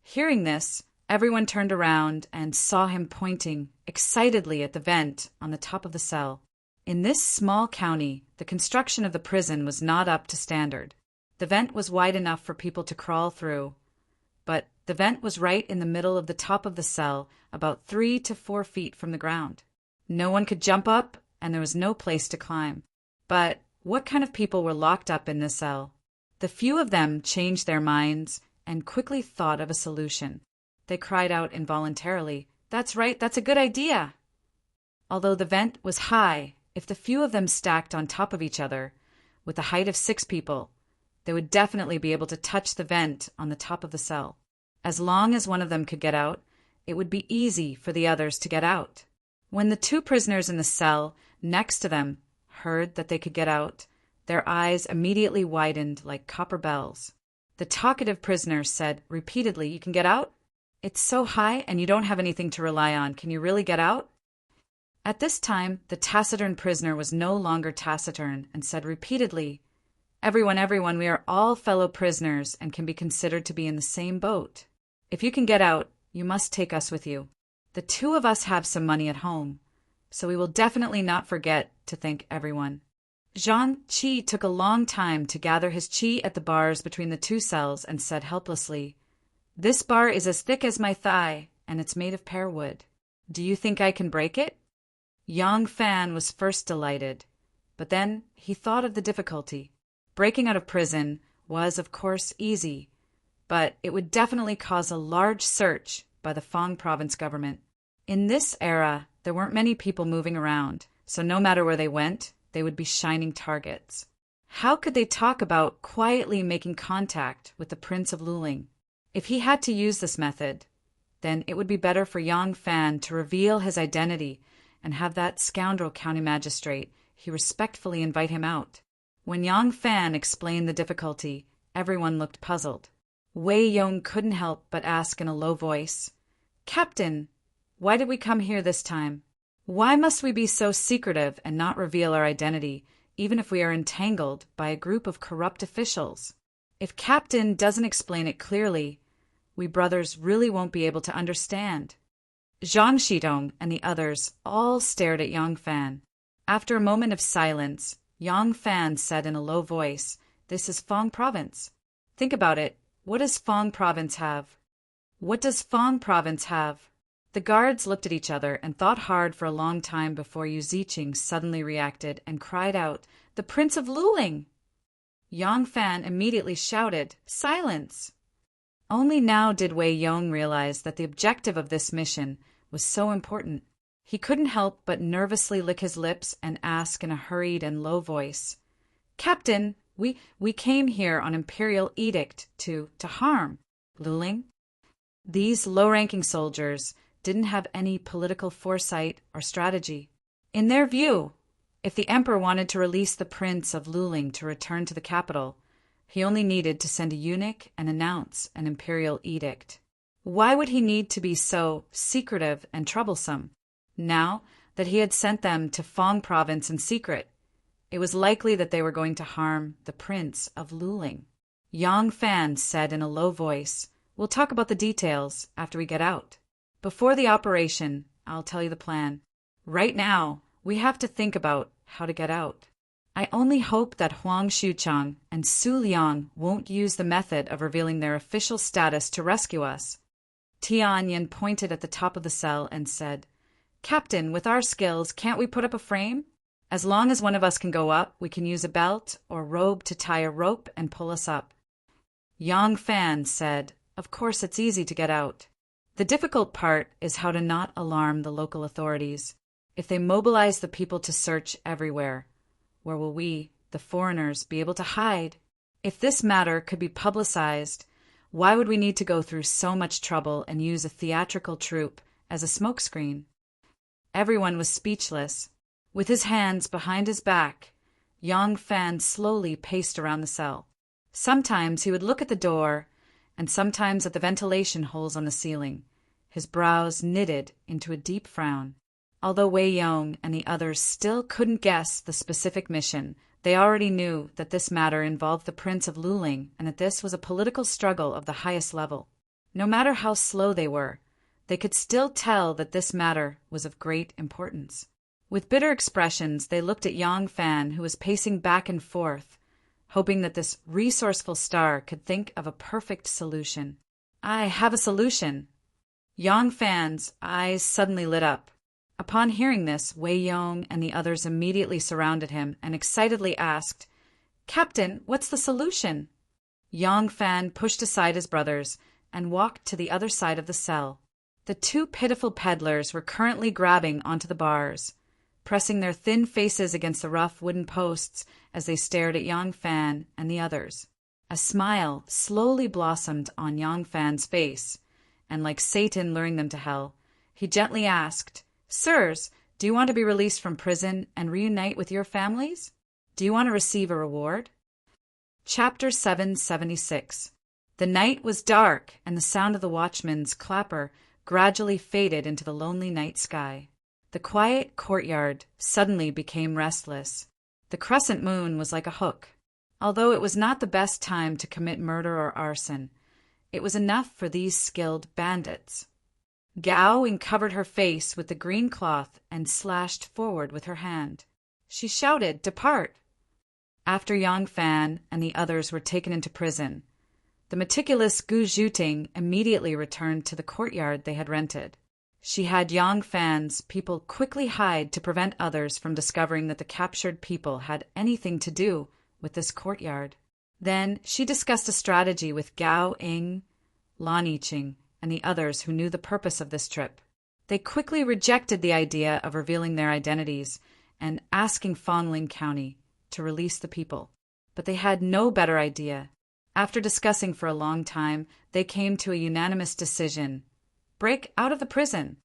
Hearing this, everyone turned around and saw him pointing excitedly at the vent on the top of the cell. In this small county, the construction of the prison was not up to standard. The vent was wide enough for people to crawl through, but the vent was right in the middle of the top of the cell, about 3 to 4 feet from the ground. No one could jump up, and there was no place to climb. But what kind of people were locked up in this cell? The few of them changed their minds and quickly thought of a solution. They cried out involuntarily, that's right, that's a good idea. Although the vent was high, if the few of them stacked on top of each other, with the height of 6 people, they would definitely be able to touch the vent on the top of the cell. As long as one of them could get out, it would be easy for the others to get out. When the 2 prisoners in the cell next to them heard that they could get out, their eyes immediately widened like copper bells. The talkative prisoner said repeatedly, you can get out? It's so high and you don't have anything to rely on. Can you really get out? At this time, the taciturn prisoner was no longer taciturn and said repeatedly, everyone, we are all fellow prisoners and can be considered to be in the same boat. If you can get out, you must take us with you. The 2 of us have some money at home, so we will definitely not forget to thank everyone. Zhang Qi took a long time to gather his qi at the bars between the 2 cells and said helplessly, this bar is as thick as my thigh, and it's made of pear wood. Do you think I can break it? Yang Fan was first delighted, but then he thought of the difficulty. Breaking out of prison was, of course, easy, but it would definitely cause a large search by the Fang province government. In this era, there weren't many people moving around, so no matter where they went, they would be shining targets. How could they talk about quietly making contact with the Prince of Luling? If he had to use this method, then it would be better for Yang Fan to reveal his identity and have that scoundrel county magistrate he respectfully invite him out. When Yang Fan explained the difficulty, everyone looked puzzled. Wei Yong couldn't help but ask in a low voice, "Captain, why did we come here this time? Why must we be so secretive and not reveal our identity, even if we are entangled by a group of corrupt officials? If Captain doesn't explain it clearly, we brothers really won't be able to understand." Zhang Shidong and the others all stared at Yang Fan. After a moment of silence, Yang Fan said in a low voice, "This is Fang province. Think about it. What does Fang province have? What does Fang province have?" The guards looked at each other and thought hard for a long time before Yu Ziqing suddenly reacted and cried out, "The Prince of Luling!" Yang Fan immediately shouted, "Silence!" Only now did Wei Yong realize that the objective of this mission was so important. He couldn't help but nervously lick his lips and ask in a hurried and low voice, "Captain, we came here on imperial edict to harm Luling." These low-ranking soldiers didn't have any political foresight or strategy. In their view, if the emperor wanted to release the Prince of Luling to return to the capital, he only needed to send a eunuch and announce an imperial edict. Why would he need to be so secretive and troublesome? Now that he had sent them to Fang province in secret, it was likely that they were going to harm the Prince of Luling. Yang Fan said in a low voice, "We'll talk about the details after we get out. Before the operation, I'll tell you the plan. Right now, we have to think about how to get out. I only hope that Huang Xuchang and Su Liang won't use the method of revealing their official status to rescue us." Tianyan pointed at the top of the cell and said, "Captain, with our skills, can't we put up a frame? As long as one of us can go up, we can use a belt or robe to tie a rope and pull us up." Yang Fan said, "Of course it's easy to get out. The difficult part is how to not alarm the local authorities. If they mobilize the people to search everywhere, where will we, the foreigners, be able to hide? If this matter could be publicized, why would we need to go through so much trouble and use a theatrical troupe as a smokescreen?" Everyone was speechless. With his hands behind his back, Yang Fan slowly paced around the cell. Sometimes he would look at the door, and sometimes at the ventilation holes on the ceiling, his brows knitted into a deep frown. Although Wei Yong and the others still couldn't guess the specific mission, they already knew that this matter involved the Prince of Luling and that this was a political struggle of the highest level. No matter how slow they were, they could still tell that this matter was of great importance. With bitter expressions, they looked at Yang Fan, who was pacing back and forth, hoping that this resourceful star could think of a perfect solution. "I have a solution." Yang Fan's eyes suddenly lit up. Upon hearing this, Wei Yong and the others immediately surrounded him and excitedly asked, "Captain, what's the solution?" Yang Fan pushed aside his brothers and walked to the other side of the cell. The two pitiful peddlers were currently grabbing onto the bars, pressing their thin faces against the rough wooden posts as they stared at Yang Fan and the others. A smile slowly blossomed on Yang Fan's face, and like Satan luring them to hell, he gently asked, "Sirs, do you want to be released from prison and reunite with your families? Do you want to receive a reward?" Chapter 776. The night was dark, and the sound of the watchman's clapper gradually faded into the lonely night sky. The quiet courtyard suddenly became restless. The crescent moon was like a hook. Although it was not the best time to commit murder or arson, it was enough for these skilled bandits. Gao uncovered her face with the green cloth and slashed forward with her hand. She shouted, "Depart!" After Yang Fan and the others were taken into prison, the meticulous Gu Zhuting immediately returned to the courtyard they had rented. She had Yang Fan's people quickly hide to prevent others from discovering that the captured people had anything to do with this courtyard. Then she discussed a strategy with Gao Ying, Lan Yiqing, and the others who knew the purpose of this trip. They quickly rejected the idea of revealing their identities and asking Fangling County to release the people. But they had no better idea. After discussing for a long time, they came to a unanimous decision: break out of the prison.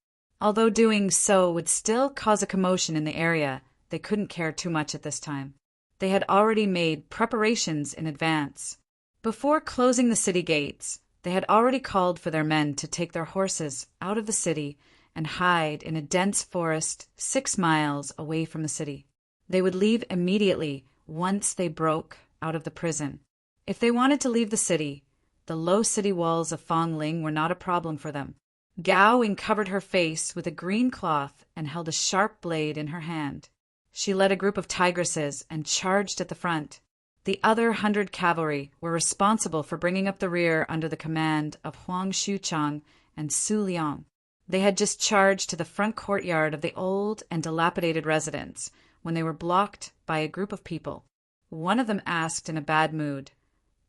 Although doing so would still cause a commotion in the area, they couldn't care too much at this time. They had already made preparations in advance. Before closing the city gates, they had already called for their men to take their horses out of the city and hide in a dense forest 6 miles away from the city. They would leave immediately once they broke out of the prison. If they wanted to leave the city, the low city walls of Fangling were not a problem for them. Gao Ying covered her face with a green cloth and held a sharp blade in her hand. She led a group of tigresses and charged at the front. The other 100 cavalry were responsible for bringing up the rear under the command of Huang Xuchang and Su Liang. They had just charged to the front courtyard of the old and dilapidated residence when they were blocked by a group of people. One of them asked in a bad mood,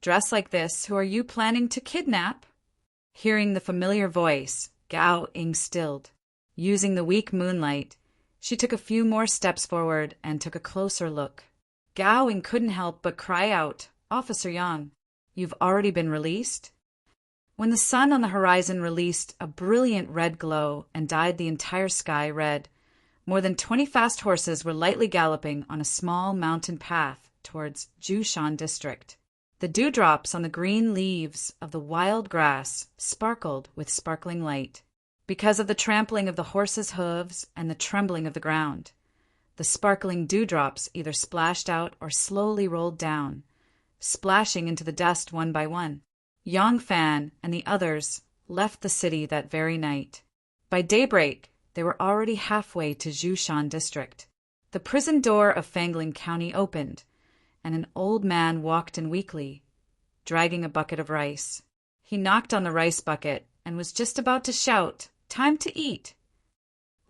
"Dressed like this, who are you planning to kidnap?" Hearing the familiar voice, Gao Ying stilled. Using the weak moonlight, she took a few more steps forward and took a closer look. Gao Ying couldn't help but cry out, "Officer Yang, you've already been released?" When the sun on the horizon released a brilliant red glow and dyed the entire sky red, more than 20 fast horses were lightly galloping on a small mountain path towards Jushan district. The dewdrops on the green leaves of the wild grass sparkled with sparkling light. Because of the trampling of the horses' hooves and the trembling of the ground, the sparkling dewdrops either splashed out or slowly rolled down, splashing into the dust one by one. Yang Fan and the others left the city that very night. By daybreak, they were already halfway to Jushan district. The prison door of Fangling County opened, and an old man walked in weakly, dragging a bucket of rice. He knocked on the rice bucket and was just about to shout, "Time to eat!"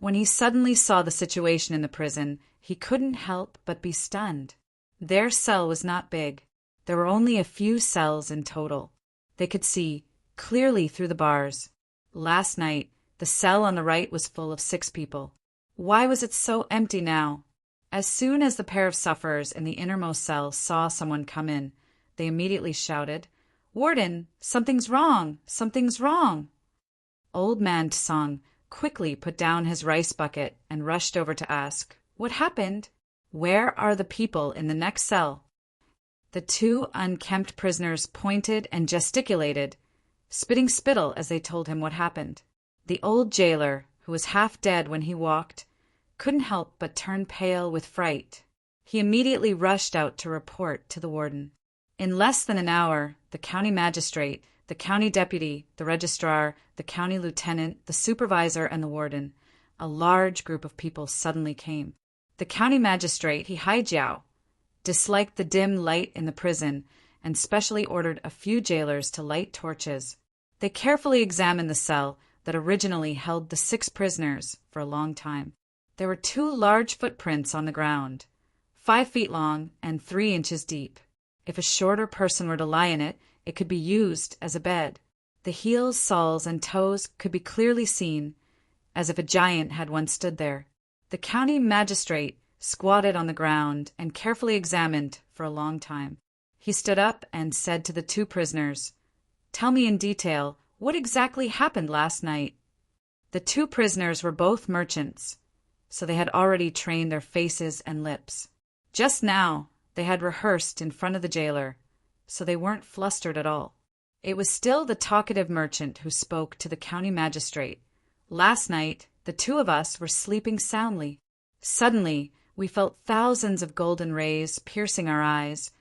When he suddenly saw the situation in the prison, he couldn't help but be stunned. Their cell was not big. There were only a few cells in total. They could see clearly through the bars. Last night, the cell on the right was full of 6 people. Why was it so empty now? As soon as the pair of sufferers in the innermost cell saw someone come in, they immediately shouted, "Warden, something's wrong! Something's wrong!" Old man Tsang quickly put down his rice bucket and rushed over to ask, "What happened? Where are the people in the next cell?" The 2 unkempt prisoners pointed and gesticulated, spitting spittle as they told him what happened. The old jailer, who was half dead when he walked, couldn't help but turn pale with fright. He immediately rushed out to report to the warden. In less than an hour, the county magistrate, the county deputy, the registrar, the county lieutenant, the supervisor, and the warden, a large group of people suddenly came. The county magistrate, Haijiao, disliked the dim light in the prison and specially ordered a few jailers to light torches. They carefully examined the cell that originally held the 6 prisoners for a long time. There were 2 large footprints on the ground, 5 feet long and 3 inches deep. If a shorter person were to lie in it, it could be used as a bed. The heels, soles, and toes could be clearly seen, as if a giant had once stood there. The county magistrate squatted on the ground and carefully examined for a long time. He stood up and said to the 2 prisoners, "Tell me in detail what exactly happened last night." The 2 prisoners were both merchants, so they had already trained their faces and lips. Just now, they had rehearsed in front of the jailer, so they weren't flustered at all. It was still the talkative merchant who spoke to the county magistrate. "Last night, the 2 of us were sleeping soundly. Suddenly, we felt thousands of golden rays piercing our eyes,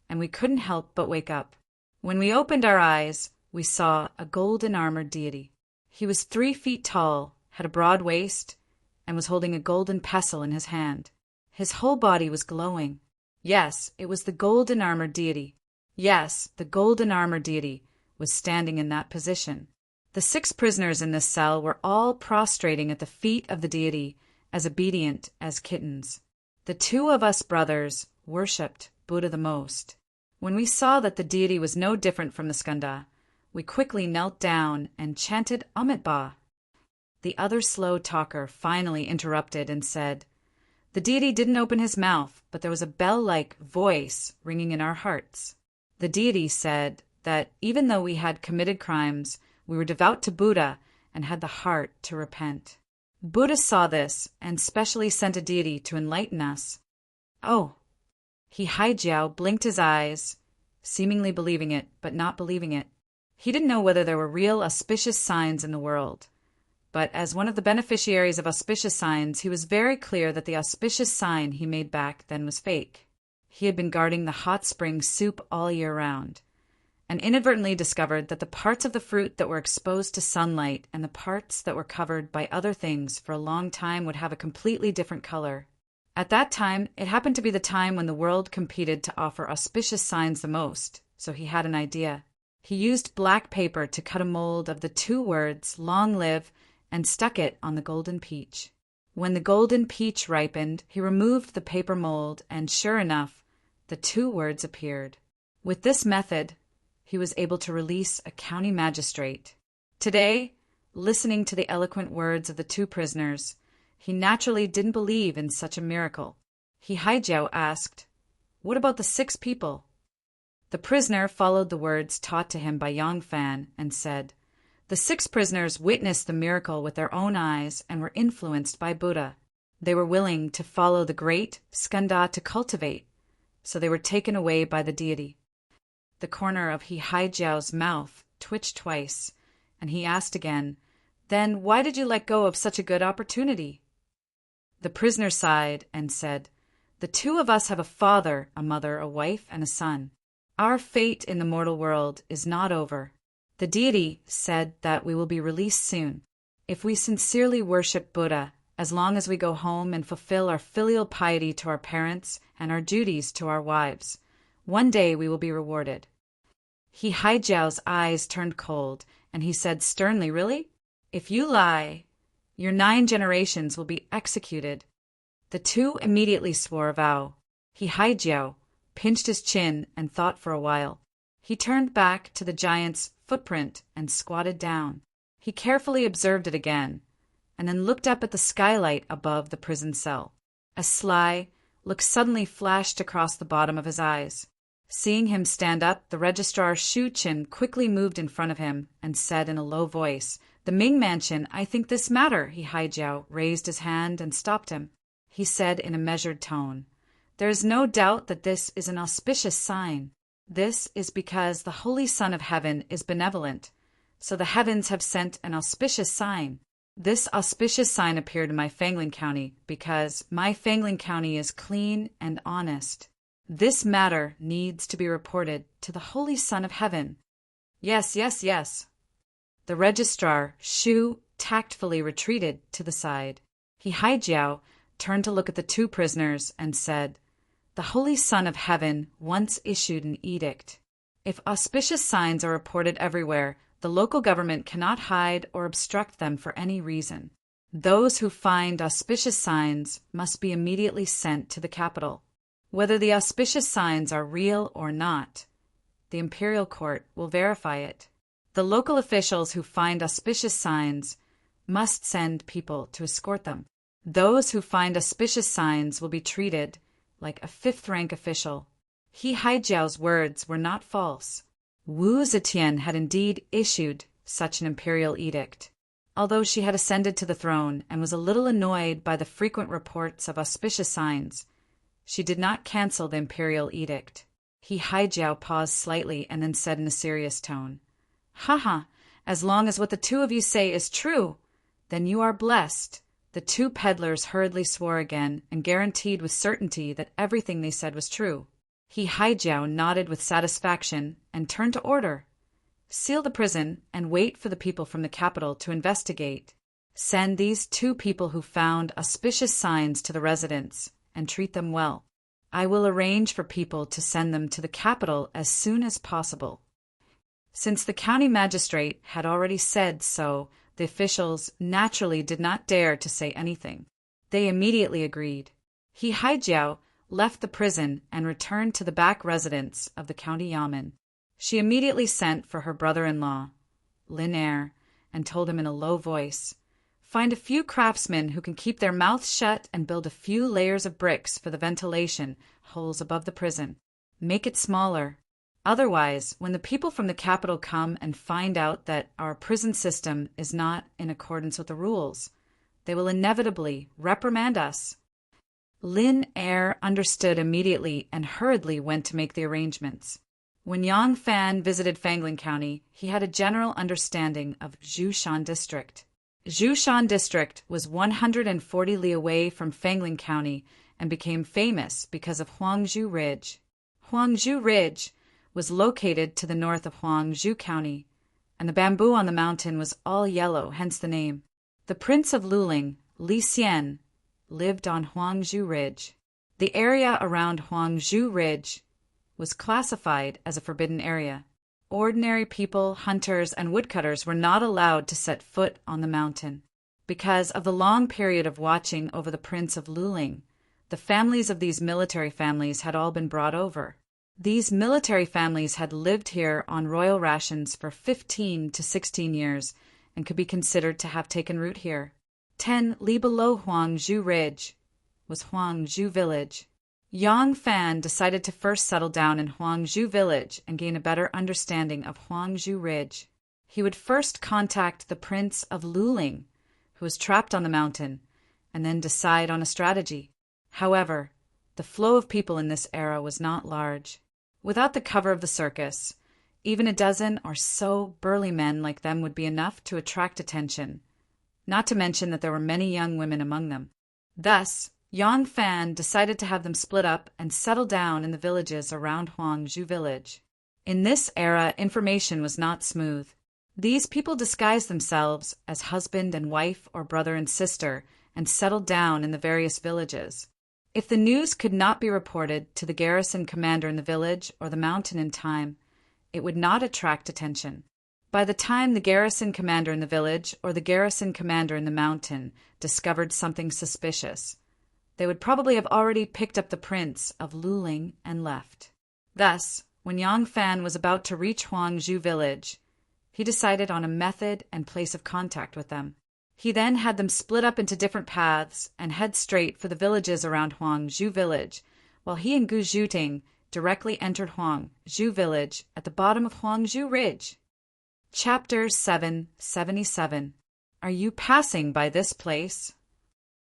and we couldn't help but wake up. When we opened our eyes, we saw a golden-armored deity. He was 3 feet tall, had a broad waist, and was holding a golden pestle in his hand. His whole body was glowing. Yes, it was the golden-armored deity. Yes, the golden-armored deity was standing in that position. The 6 prisoners in this cell were all prostrating at the feet of the deity, as obedient as kittens. The 2 of us brothers worshipped Buddha the most. When we saw that the deity was no different from the skanda, we quickly knelt down and chanted Amitabha. The other slow talker finally interrupted and said, "The deity didn't open his mouth, but there was a bell-like voice ringing in our hearts." The deity said that even though we had committed crimes, we were devout to Buddha and had the heart to repent. Buddha saw this and specially sent a deity to enlighten us. Oh! He Haijiao blinked his eyes, seemingly believing it, but not believing it. He didn't know whether there were real auspicious signs in the world. But as one of the beneficiaries of auspicious signs, he was very clear that the auspicious sign he made back then was fake. He had been guarding the hot spring soup all year round, and inadvertently discovered that the parts of the fruit that were exposed to sunlight and the parts that were covered by other things for a long time would have a completely different color. At that time, it happened to be the time when the world competed to offer auspicious signs the most, so he had an idea. He used black paper to cut a mold of the 2 words, "Long live," and stuck it on the golden peach. When the golden peach ripened, he removed the paper mold, and sure enough, the 2 words appeared. With this method, he was able to release a county magistrate. Today, listening to the eloquent words of the 2 prisoners, he naturally didn't believe in such a miracle. He Haijiao asked, "What about the 6 people?" The prisoner followed the words taught to him by Yongfan and said, "The 6 prisoners witnessed the miracle with their own eyes and were influenced by Buddha. They were willing to follow the great skanda to cultivate, so they were taken away by the deity." The corner of He Haijiao's mouth twitched twice, and he asked again, "Then why did you let go of such a good opportunity?" The prisoner sighed and said, "The 2 of us have a father, a mother, a wife, and a son. Our fate in the mortal world is not over. The deity said that we will be released soon. If we sincerely worship Buddha, as long as we go home and fulfill our filial piety to our parents and our duties to our wives, one day we will be rewarded." He Haijiao's eyes turned cold, and he said sternly, "Really? If you lie, your 9 generations will be executed." The 2 immediately swore a vow. He Haijiao pinched his chin and thought for a while. He turned back to the giant's footprint and squatted down. He carefully observed it again, and then looked up at the skylight above the prison cell. A sly look suddenly flashed across the bottom of his eyes. Seeing him stand up, the registrar Shu Qin quickly moved in front of him and said in a low voice, "The Ming Mansion, I think this matter." He Haijiao raised his hand and stopped him. He said in a measured tone, "There is no doubt that this is an auspicious sign. This is because the Holy Son of Heaven is benevolent, so the heavens have sent an auspicious sign. This auspicious sign appeared in my Fangling County because my Fangling County is clean and honest. This matter needs to be reported to the Holy Son of Heaven." "Yes, yes, yes." The registrar, Shu, tactfully retreated to the side. He Haijiao turned to look at the 2 prisoners and said, "The Holy Son of Heaven once issued an edict. If auspicious signs are reported everywhere, the local government cannot hide or obstruct them for any reason. Those who find auspicious signs must be immediately sent to the capital. Whether the auspicious signs are real or not, the imperial court will verify it. The local officials who find auspicious signs must send people to escort them. Those who find auspicious signs will be treated like a 5th-rank official." He Haijiao's words were not false. Wu Zetian had indeed issued such an imperial edict. Although she had ascended to the throne and was a little annoyed by the frequent reports of auspicious signs, she did not cancel the imperial edict. He Haijiao paused slightly and then said in a serious tone, "Haha, as long as what the 2 of you say is true, then you are blessed." The 2 peddlers hurriedly swore again and guaranteed with certainty that everything they said was true. He Haijiao nodded with satisfaction and turned to order. "Seal the prison and wait for the people from the capital to investigate. Send these 2 people who found auspicious signs to the residents and treat them well. I will arrange for people to send them to the capital as soon as possible." Since the county magistrate had already said so, the officials naturally did not dare to say anything. They immediately agreed. He Haijiao left the prison and returned to the back residence of the county yamen. She immediately sent for her brother-in-law, Lin Er, and told him in a low voice, "Find a few craftsmen who can keep their mouths shut and build a few layers of bricks for the ventilation holes above the prison. Make it smaller. Otherwise, when the people from the capital come and find out that our prison system is not in accordance with the rules, they will inevitably reprimand us." Lin Er understood immediately and hurriedly went to make the arrangements. When Yang Fan visited Fanglin County, he had a general understanding of Zhushan District. Zhushan District was 140 li away from Fanglin County and became famous because of Huangzhou Ridge. Huangzhou Ridge was located to the north of Huangzhou County, and the bamboo on the mountain was all yellow, hence the name. The Prince of Luling, Li Xian, lived on Huangzhou Ridge. The area around Huangzhou Ridge was classified as a forbidden area. Ordinary people, hunters, and woodcutters were not allowed to set foot on the mountain. Because of the long period of watching over the Prince of Luling, the families of these military families had all been brought over. These military families had lived here on royal rations for 15 to 16 years and could be considered to have taken root here. 10 li below Huangzhou Ridge was Huangzhou Village. Yang Fan decided to first settle down in Huangzhou Village and gain a better understanding of Huangzhou Ridge. He would first contact the Prince of Luling, who was trapped on the mountain, and then decide on a strategy. However, the flow of people in this era was not large. Without the cover of the circus, even a dozen or so burly men like them would be enough to attract attention, not to mention that there were many young women among them. Thus, Yang Fan decided to have them split up and settle down in the villages around Huangzhou Village. In this era, information was not smooth. These people disguised themselves as husband and wife or brother and sister and settled down in the various villages. If the news could not be reported to the garrison commander in the village or the mountain in time, it would not attract attention. By the time the garrison commander in the village or the garrison commander in the mountain discovered something suspicious, they would probably have already picked up the Prince of Luling and left. Thus, when Yang Fan was about to reach Huangzhou Village, he decided on a method and place of contact with them. He then had them split up into different paths and head straight for the villages around Huangzhou Village, while he and Gu Zhuting directly entered Huangzhou Village at the bottom of Huangzhou Ridge. Chapter 777. Are you passing by this place?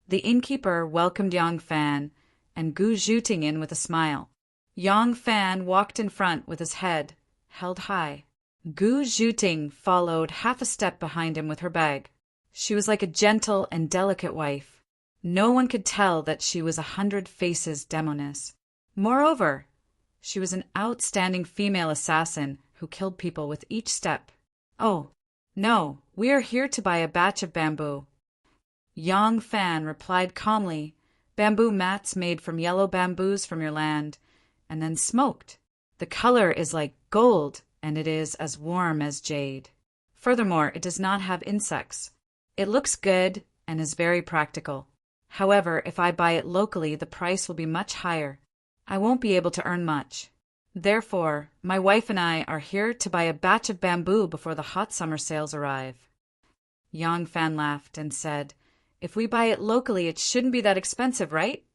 The innkeeper welcomed Yang Fan and Gu Zhuting in with a smile. Yang Fan walked in front with his head held high. Gu Zhuting followed half a step behind him with her bag. She was like a gentle and delicate wife. No one could tell that she was 100 faces demoness. Moreover, she was an outstanding female assassin who killed people with each step. "Oh, no, we are here to buy a batch of bamboo." Yang Fan replied calmly, "Bamboo mats made from yellow bamboos from your land, and then smoked. The color is like gold, and it is as warm as jade. Furthermore, it does not have insects. It looks good and is very practical. However, if I buy it locally, the price will be much higher. I won't be able to earn much. Therefore, my wife and I are here to buy a batch of bamboo before the hot summer sales arrive." Yang Fan laughed and said, "If we buy it locally, it shouldn't be that expensive, right?"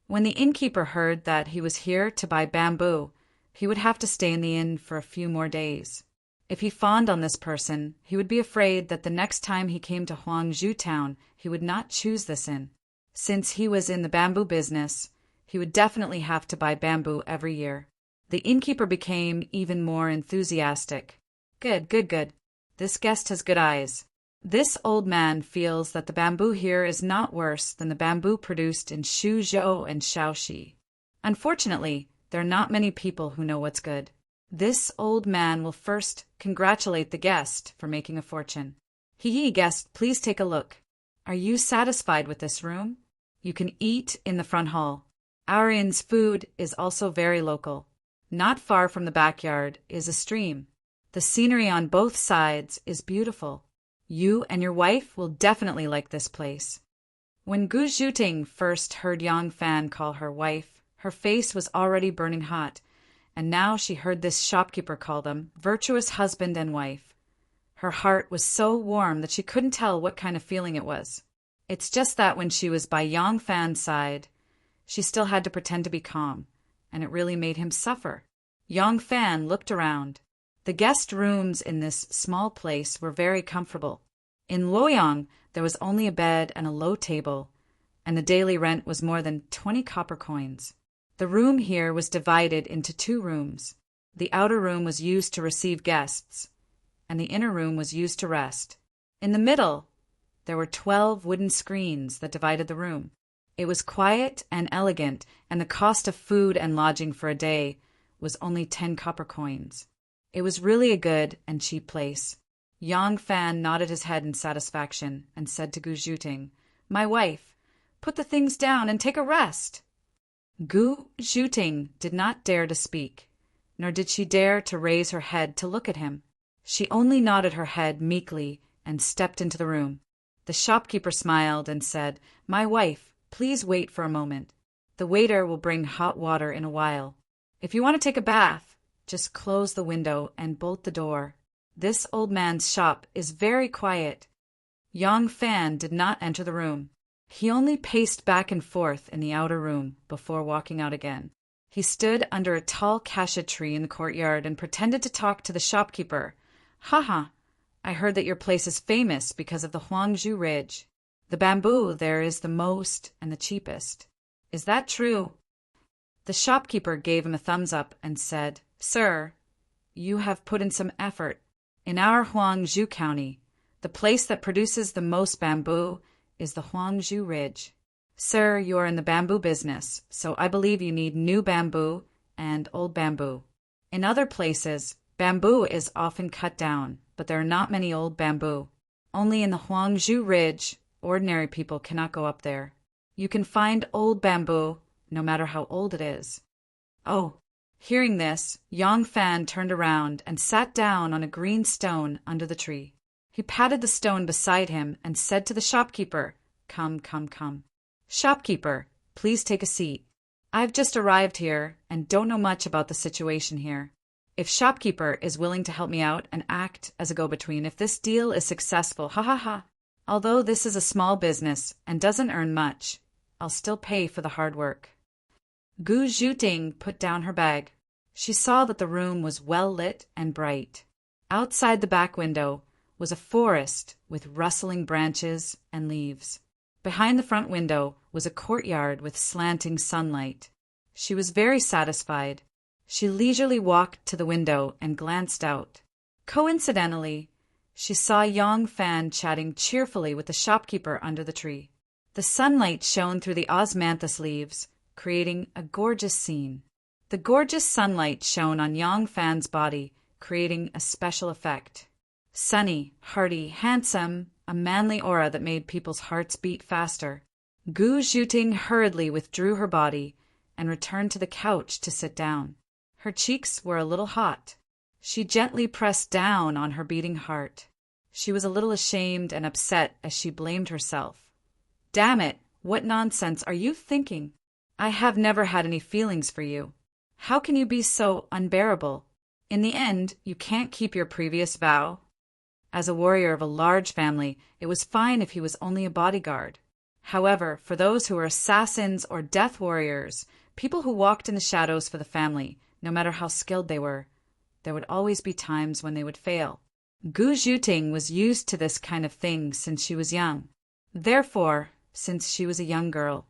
When the innkeeper heard that he was here to buy bamboo, he would have to stay in the inn for a few more days. If he fawned on this person, he would be afraid that the next time he came to Huangzhou town, he would not choose this inn. Since he was in the bamboo business, he would definitely have to buy bamboo every year. The innkeeper became even more enthusiastic. Good, good, good. This guest has good eyes. This old man feels that the bamboo here is not worse than the bamboo produced in Shuzhou and Shaoxi. Unfortunately, there are not many people who know what's good. This old man will first congratulate the guest for making a fortune. Hee, guest, please take a look. Are you satisfied with this room? You can eat in the front hall. Our inn's food is also very local. Not far from the backyard is a stream. The scenery on both sides is beautiful. You and your wife will definitely like this place. When Gu Zhuting first heard Yang Fan call her wife, her face was already burning hot, and now she heard this shopkeeper call them virtuous husband and wife. Her heart was so warm that she couldn't tell what kind of feeling it was. It's just that when she was by Yang Fan's side, she still had to pretend to be calm, and it really made him suffer. Yang Fan looked around. The guest rooms in this small place were very comfortable. In Luoyang, there was only a bed and a low table, and the daily rent was more than 20 copper coins. The room here was divided into 2 rooms. The outer room was used to receive guests, and the inner room was used to rest. In the middle, there were 12 wooden screens that divided the room. It was quiet and elegant, and the cost of food and lodging for a day was only 10 copper coins. It was really a good and cheap place. Yang Fan nodded his head in satisfaction and said to Gu Zhuting, "My wife, put the things down and take a rest." Gu Zhuting did not dare to speak, nor did she dare to raise her head to look at him. She only nodded her head meekly and stepped into the room. The shopkeeper smiled and said, "My wife, please wait for a moment. The waiter will bring hot water in a while. If you want to take a bath, just close the window and bolt the door. This old man's shop is very quiet." Yang Fan did not enter the room. He only paced back and forth in the outer room before walking out again. He stood under a tall cassia tree in the courtyard and pretended to talk to the shopkeeper. "Haha, I heard that your place is famous because of the Huangzhou Ridge. The bamboo there is the most and the cheapest. Is that true?" The shopkeeper gave him a thumbs up and said, "Sir, you have put in some effort. In our Huangzhou County, the place that produces the most bamboo is the Huangzhou Ridge. Sir, you are in the bamboo business, so I believe you need new bamboo and old bamboo. In other places, bamboo is often cut down, but there are not many old bamboo. Only in the Huangzhou Ridge, ordinary people cannot go up there. You can find old bamboo, no matter how old it is." Oh! Hearing this, Yang Fan turned around and sat down on a green stone under the tree. He patted the stone beside him and said to the shopkeeper, "Come, come, come. Shopkeeper, please take a seat. I've just arrived here and don't know much about the situation here. If shopkeeper is willing to help me out and act as a go-between, if this deal is successful, ha ha ha. Although this is a small business and doesn't earn much, I'll still pay for the hard work." Gu Zhuting put down her bag. She saw that the room was well lit and bright. Outside the back window was a forest with rustling branches and leaves. Behind the front window was a courtyard with slanting sunlight. She was very satisfied. She leisurely walked to the window and glanced out. Coincidentally, she saw Yang Fan chatting cheerfully with the shopkeeper under the tree. The sunlight shone through the osmanthus leaves, creating a gorgeous scene. The gorgeous sunlight shone on Yang Fan's body, creating a special effect. Sunny, hearty, handsome, a manly aura that made people's hearts beat faster. Gu Zhuting hurriedly withdrew her body and returned to the couch to sit down. Her cheeks were a little hot. She gently pressed down on her beating heart. She was a little ashamed and upset as she blamed herself. "Damn it, what nonsense are you thinking? I have never had any feelings for you. How can you be so unbearable? In the end, you can't keep your previous vow." As a warrior of a large family, it was fine if he was only a bodyguard. However, for those who were assassins or death warriors, people who walked in the shadows for the family, no matter how skilled they were, there would always be times when they would fail. Gu Zhuting was used to this kind of thing since she was young. Therefore, since she was a young girl,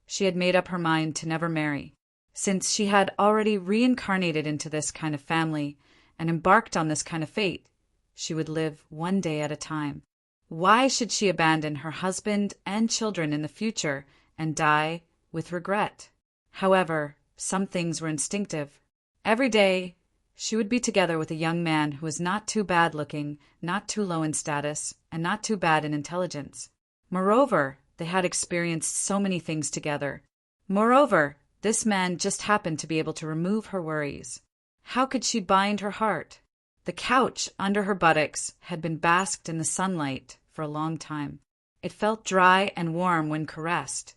she had made up her mind to never marry. Since she had already reincarnated into this kind of family and embarked on this kind of fate, she would live one day at a time. Why should she abandon her husband and children in the future and die with regret? However, some things were instinctive. Every day, she would be together with a young man who was not too bad-looking, not too low in status, and not too bad in intelligence. Moreover, they had experienced so many things together. Moreover, this man just happened to be able to remove her worries. How could she bind her heart? The couch under her buttocks had been basked in the sunlight for a long time. It felt dry and warm when caressed.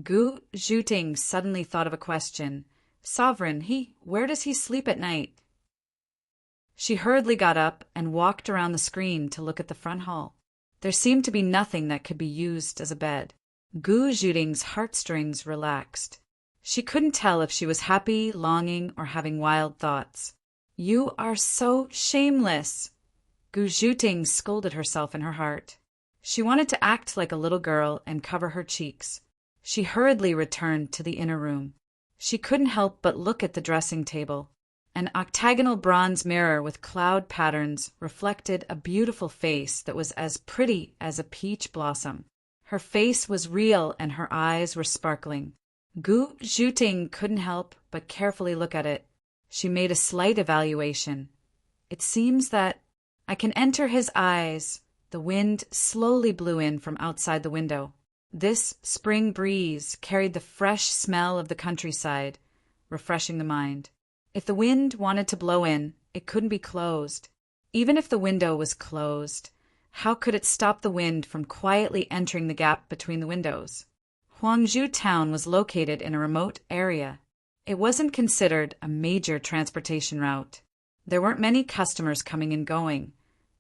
Gu Zhuting suddenly thought of a question. Sovereign, where does he sleep at night? She hurriedly got up and walked around the screen to look at the front hall. There seemed to be nothing that could be used as a bed. Gu Zhuting's heartstrings relaxed. She couldn't tell if she was happy, longing, or having wild thoughts. You are so shameless! Gu Zhuting scolded herself in her heart. She wanted to act like a little girl and cover her cheeks. She hurriedly returned to the inner room. She couldn't help but look at the dressing table. An octagonal bronze mirror with cloud patterns reflected a beautiful face that was as pretty as a peach blossom. Her face was real and her eyes were sparkling. Gu Zhuting couldn't help but carefully look at it. She made a slight evaluation. It seems that I can enter his eyes. The wind slowly blew in from outside the window. This spring breeze carried the fresh smell of the countryside, refreshing the mind. If the wind wanted to blow in, it couldn't be closed. Even if the window was closed, how could it stop the wind from quietly entering the gap between the windows? Huangzhou town was located in a remote area. It wasn't considered a major transportation route. There weren't many customers coming and going,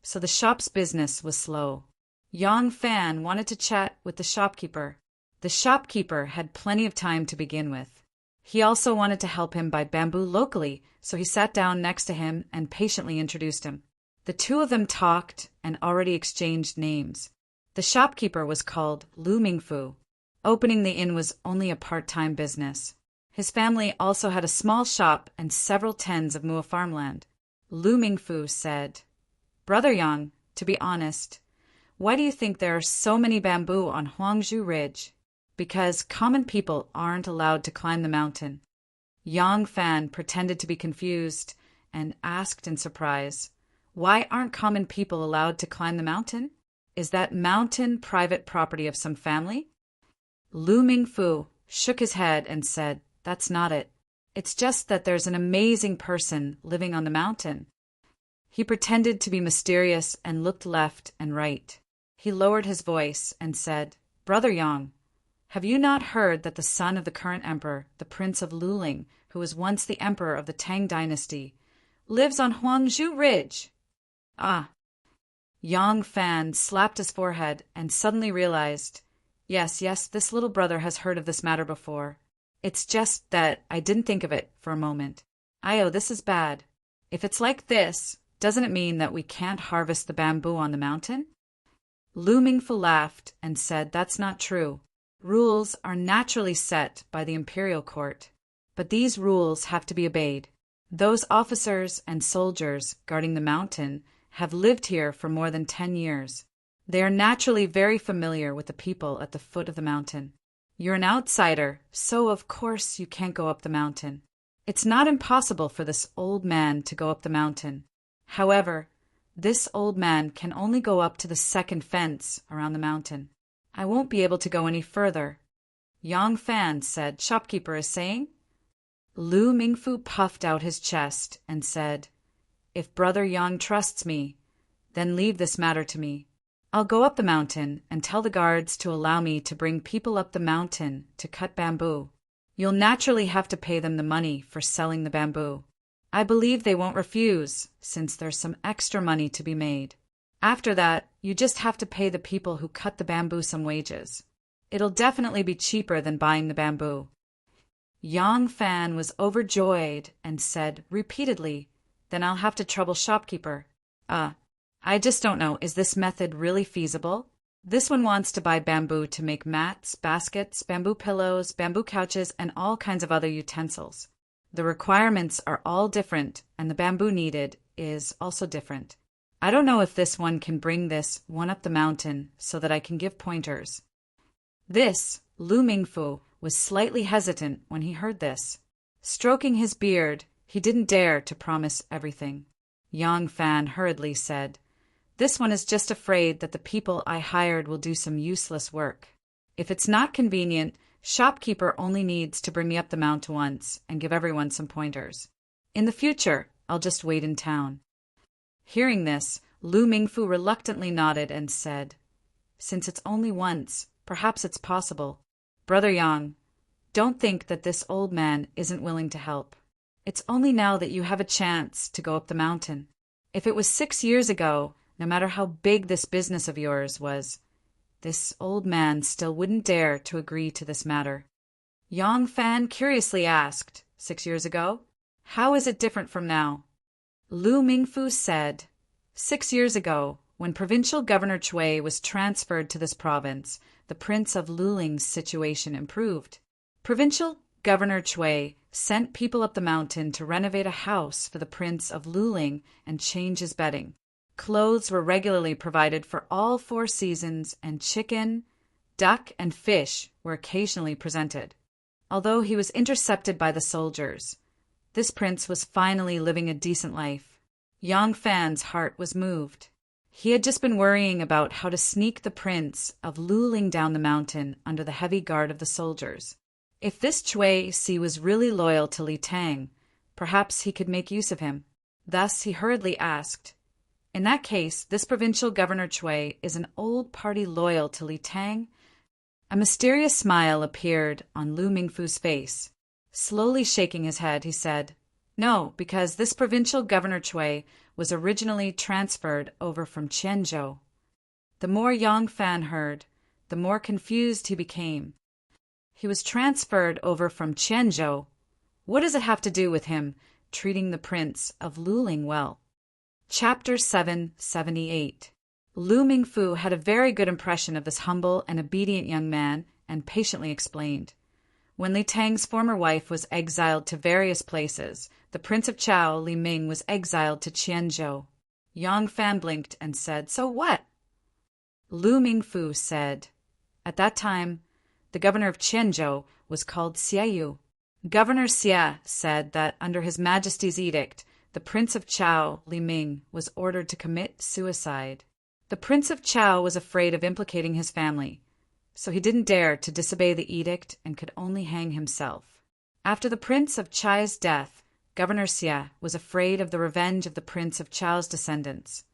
so the shop's business was slow. Yang Fan wanted to chat with the shopkeeper. The shopkeeper had plenty of time to begin with. He also wanted to help him buy bamboo locally, so he sat down next to him and patiently introduced him. The two of them talked and already exchanged names. The shopkeeper was called Lu Mingfu. Opening the inn was only a part-time business. His family also had a small shop and several tens of mua farmland. Lu Mingfu said, Brother Yang, to be honest, why do you think there are so many bamboo on Huangzhou Ridge? Because common people aren't allowed to climb the mountain. Yang Fan pretended to be confused and asked in surprise, Why aren't common people allowed to climb the mountain? Is that mountain private property of some family? Lu Mingfu shook his head and said, That's not it. It's just that there's an amazing person living on the mountain. He pretended to be mysterious and looked left and right. He lowered his voice and said, Brother Yang, have you not heard that the son of the current emperor, the Prince of Luling, who was once the emperor of the Tang dynasty, lives on Huangzhou Ridge? Ah. Yang Fan slapped his forehead and suddenly realized, Yes, this little brother has heard of this matter before. It's just that I didn't think of it for a moment. This is bad. If it's like this, doesn't it mean that we can't harvest the bamboo on the mountain? Lu Mingfu laughed and said, That's not true. Rules are naturally set by the imperial court, but these rules have to be obeyed. Those officers and soldiers guarding the mountain have lived here for more than 10 years. They are naturally very familiar with the people at the foot of the mountain. You're an outsider, so of course you can't go up the mountain. It's not impossible for this old man to go up the mountain. However, this old man can only go up to the second fence around the mountain. I won't be able to go any further. Yang Fan said, Shopkeeper is saying? Lu Mingfu puffed out his chest and said, If Brother Yang trusts me, then leave this matter to me. I'll go up the mountain and tell the guards to allow me to bring people up the mountain to cut bamboo. You'll naturally have to pay them the money for selling the bamboo. I believe they won't refuse, since there's some extra money to be made. After that, you just have to pay the people who cut the bamboo some wages. It'll definitely be cheaper than buying the bamboo. Yang Fan was overjoyed and said repeatedly, Then I'll have to trouble shopkeeper. I just don't know, is this method really feasible? This one wants to buy bamboo to make mats, baskets, bamboo pillows, bamboo couches, and all kinds of other utensils. The requirements are all different, and the bamboo needed is also different. I don't know if this one can bring this one up the mountain so that I can give pointers. Lu Mingfu was slightly hesitant when he heard this. Stroking his beard, he didn't dare to promise everything. Yang Fan hurriedly said, This one is just afraid that the people I hired will do some useless work. If it's not convenient, shopkeeper only needs to bring me up the mount once and give everyone some pointers. In the future, I'll just wait in town. Hearing this, Lu Mingfu reluctantly nodded and said, "Since it's only once, perhaps it's possible. Brother Yang, don't think that this old man isn't willing to help. It's only now that you have a chance to go up the mountain. If it was 6 years ago, no matter how big this business of yours was, this old man still wouldn't dare to agree to this matter." Yang Fan curiously asked, 6 years ago? How is it different from now? Lu Mingfu said, 6 years ago, when Provincial Governor Chui was transferred to this province, the Prince of Luling's situation improved. Provincial Governor Chui sent people up the mountain to renovate a house for the Prince of Luling and change his bedding. Clothes were regularly provided for all 4 seasons, and chicken, duck, and fish were occasionally presented. Although he was intercepted by the soldiers, this prince was finally living a decent life. Yang Fan's heart was moved. He had just been worrying about how to sneak the Prince of Luling down the mountain under the heavy guard of the soldiers. If this Chui Si was really loyal to Li Tang, perhaps he could make use of him. Thus he hurriedly asked, "In that case, this provincial governor Chui is an old party loyal to Li Tang?" A mysterious smile appeared on Lu Mingfu's face. Slowly shaking his head, he said, "No, because this provincial governor Chui was originally transferred over from Qianzhou." The more Yang Fan heard, the more confused he became. He was transferred over from Qianzhou. What does it have to do with him treating the Prince of Luling well? Chapter 778. Lu Mingfu had a very good impression of this humble and obedient young man and patiently explained. When Li Tang's former wife was exiled to various places, the Prince of Chao, Li Ming, was exiled to Qianzhou. Yang Fan blinked and said, "So what?" Lu Mingfu said, "At that time, the governor of Qianzhou was called Xieyu. Governor Xie said that under His Majesty's edict, the Prince of Chao, Li Ming, was ordered to commit suicide. The Prince of Chao was afraid of implicating his family, so he didn't dare to disobey the edict and could only hang himself. After the Prince of Chai's death, Governor Xie was afraid of the revenge of the Prince of Chao's descendants,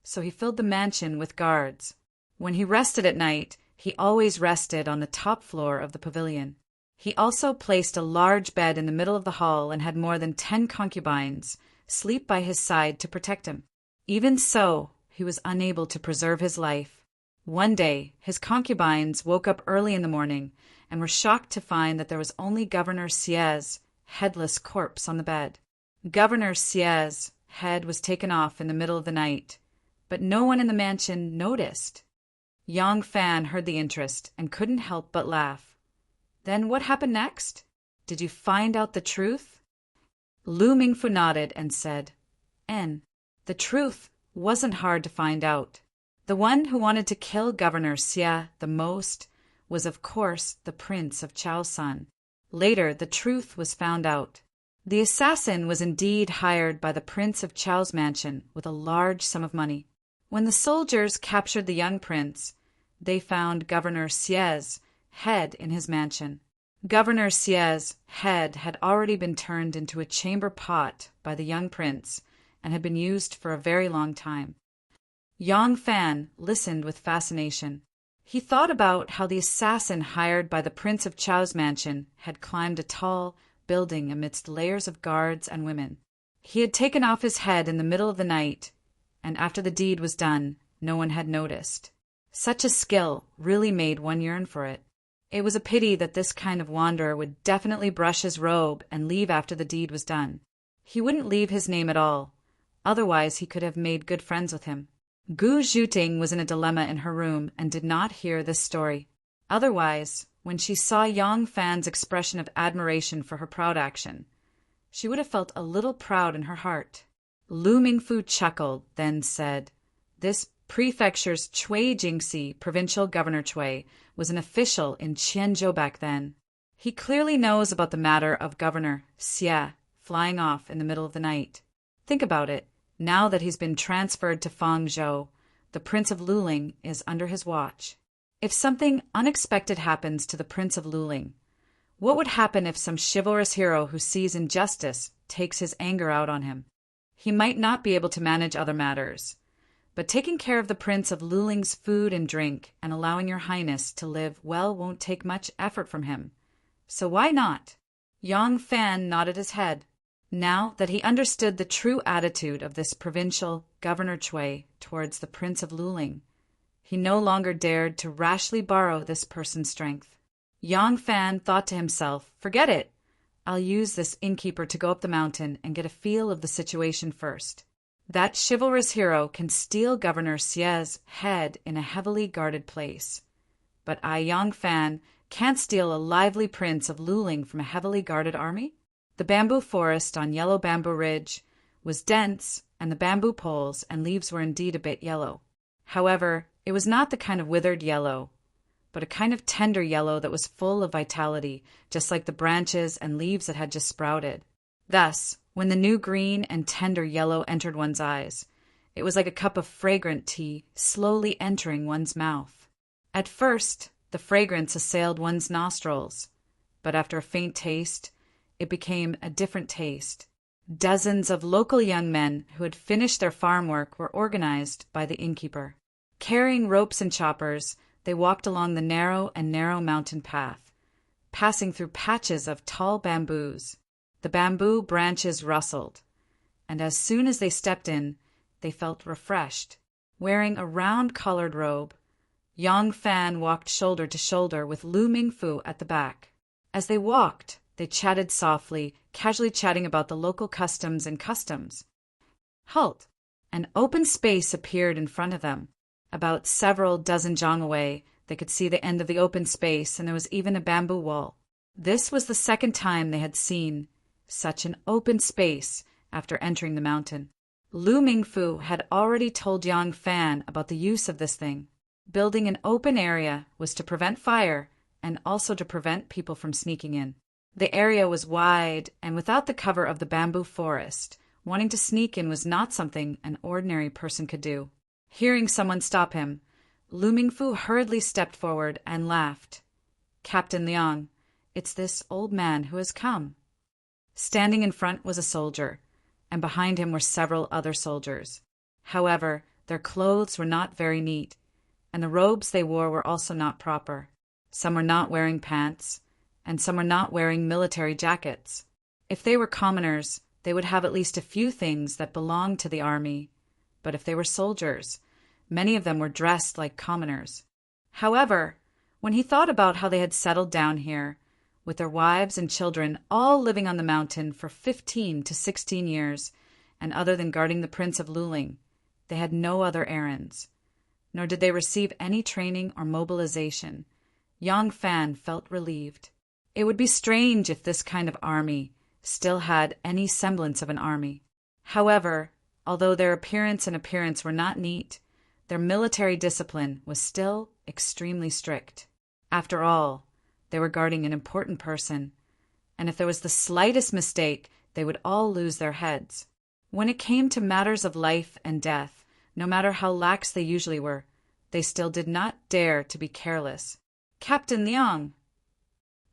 so he filled the mansion with guards. When he rested at night, he always rested on the top floor of the pavilion. He also placed a large bed in the middle of the hall and had more than 10 concubines sleep by his side to protect him. Even so, he was unable to preserve his life. One day, his concubines woke up early in the morning and were shocked to find that there was only Governor Xie's headless corpse on the bed. Governor Xie's head was taken off in the middle of the night, but no one in the mansion noticed. Yang Fan heard the interest and couldn't help but laugh. "Then what happened next? Did you find out the truth?" Lu Mingfu nodded and said, The truth wasn't hard to find out. The one who wanted to kill Governor Xie the most was, of course, the Prince of Chao's son. Later, the truth was found out. The assassin was indeed hired by the Prince of Chao's mansion with a large sum of money. When the soldiers captured the young prince, they found Governor Xie's head in his mansion. Governor Xie's head had already been turned into a chamber pot by the young prince and had been used for a very long time. Yang Fan listened with fascination. He thought about how the assassin hired by the Prince of Chao's mansion had climbed a tall building amidst layers of guards and women. He had taken off his head in the middle of the night, and after the deed was done, no one had noticed. Such a skill really made one yearn for it. It was a pity that this kind of wanderer would definitely brush his robe and leave after the deed was done. He wouldn't leave his name at all. Otherwise, he could have made good friends with him. Gu Zhuting was in a dilemma in her room and did not hear this story. Otherwise, when she saw Yang Fan's expression of admiration for her proud action, she would have felt a little proud in her heart. Lu Mingfu chuckled, then said, "This prefecture's Chui Jingxi, provincial governor Chui, was an official in Qianzhou back then. He clearly knows about the matter of Governor Xie flying off in the middle of the night. Think about it. Now that he's been transferred to Fangzhou, the Prince of Luling is under his watch. If something unexpected happens to the Prince of Luling, what would happen if some chivalrous hero who sees injustice takes his anger out on him? He might not be able to manage other matters, but taking care of the Prince of Luling's food and drink and allowing your highness to live well won't take much effort from him. So why not? Yang Fan nodded his head. Now that he understood the true attitude of this provincial Governor Chui towards the Prince of Luling, he no longer dared to rashly borrow this person's strength. Yang Fan thought to himself, forget it. I'll use this innkeeper to go up the mountain and get a feel of the situation first. That chivalrous hero can steal Governor Xie's head in a heavily guarded place. But I, Yang Fan, can't steal a lively prince of Luling from a heavily guarded army? The bamboo forest on Yellow Bamboo Ridge was dense, and the bamboo poles and leaves were indeed a bit yellow. However, it was not the kind of withered yellow, but a kind of tender yellow that was full of vitality, just like the branches and leaves that had just sprouted. Thus, when the new green and tender yellow entered one's eyes, it was like a cup of fragrant tea slowly entering one's mouth. At first, the fragrance assailed one's nostrils, but after a faint taste, it became a different taste. Dozens of local young men who had finished their farm work were organized by the innkeeper. Carrying ropes and choppers, they walked along the narrow mountain path, passing through patches of tall bamboos. The bamboo branches rustled, and as soon as they stepped in, they felt refreshed. Wearing a round-collared robe, Yang Fan walked shoulder to shoulder with Lu Mingfu at the back. As they walked, they chatted softly, casually chatting about the local customs and customs. Halt! An open space appeared in front of them. About several dozen zhang away, they could see the end of the open space, and there was even a bamboo wall. This was the second time they had seen such an open space after entering the mountain. Lu Mingfu had already told Yang Fan about the use of this thing. Building an open area was to prevent fire and also to prevent people from sneaking in. The area was wide, and without the cover of the bamboo forest, wanting to sneak in was not something an ordinary person could do. Hearing someone stop him, Lu Mingfu hurriedly stepped forward and laughed. Captain Liang, it's this old man who has come. Standing in front was a soldier, and behind him were several other soldiers. However, their clothes were not very neat, and the robes they wore were also not proper. Some were not wearing pants, and some were not wearing military jackets. If they were commoners, they would have at least a few things that belonged to the army, but if they were soldiers, many of them were dressed like commoners. However, when he thought about how they had settled down here, with their wives and children all living on the mountain for 15 to 16 years, and other than guarding the Prince of Luling, they had no other errands, nor did they receive any training or mobilization, Yang Fan felt relieved. It would be strange if this kind of army still had any semblance of an army. However, although their appearance were not neat, their military discipline was still extremely strict. After all, they were guarding an important person, and if there was the slightest mistake, they would all lose their heads. When it came to matters of life and death, no matter how lax they usually were, they still did not dare to be careless. Captain Liang!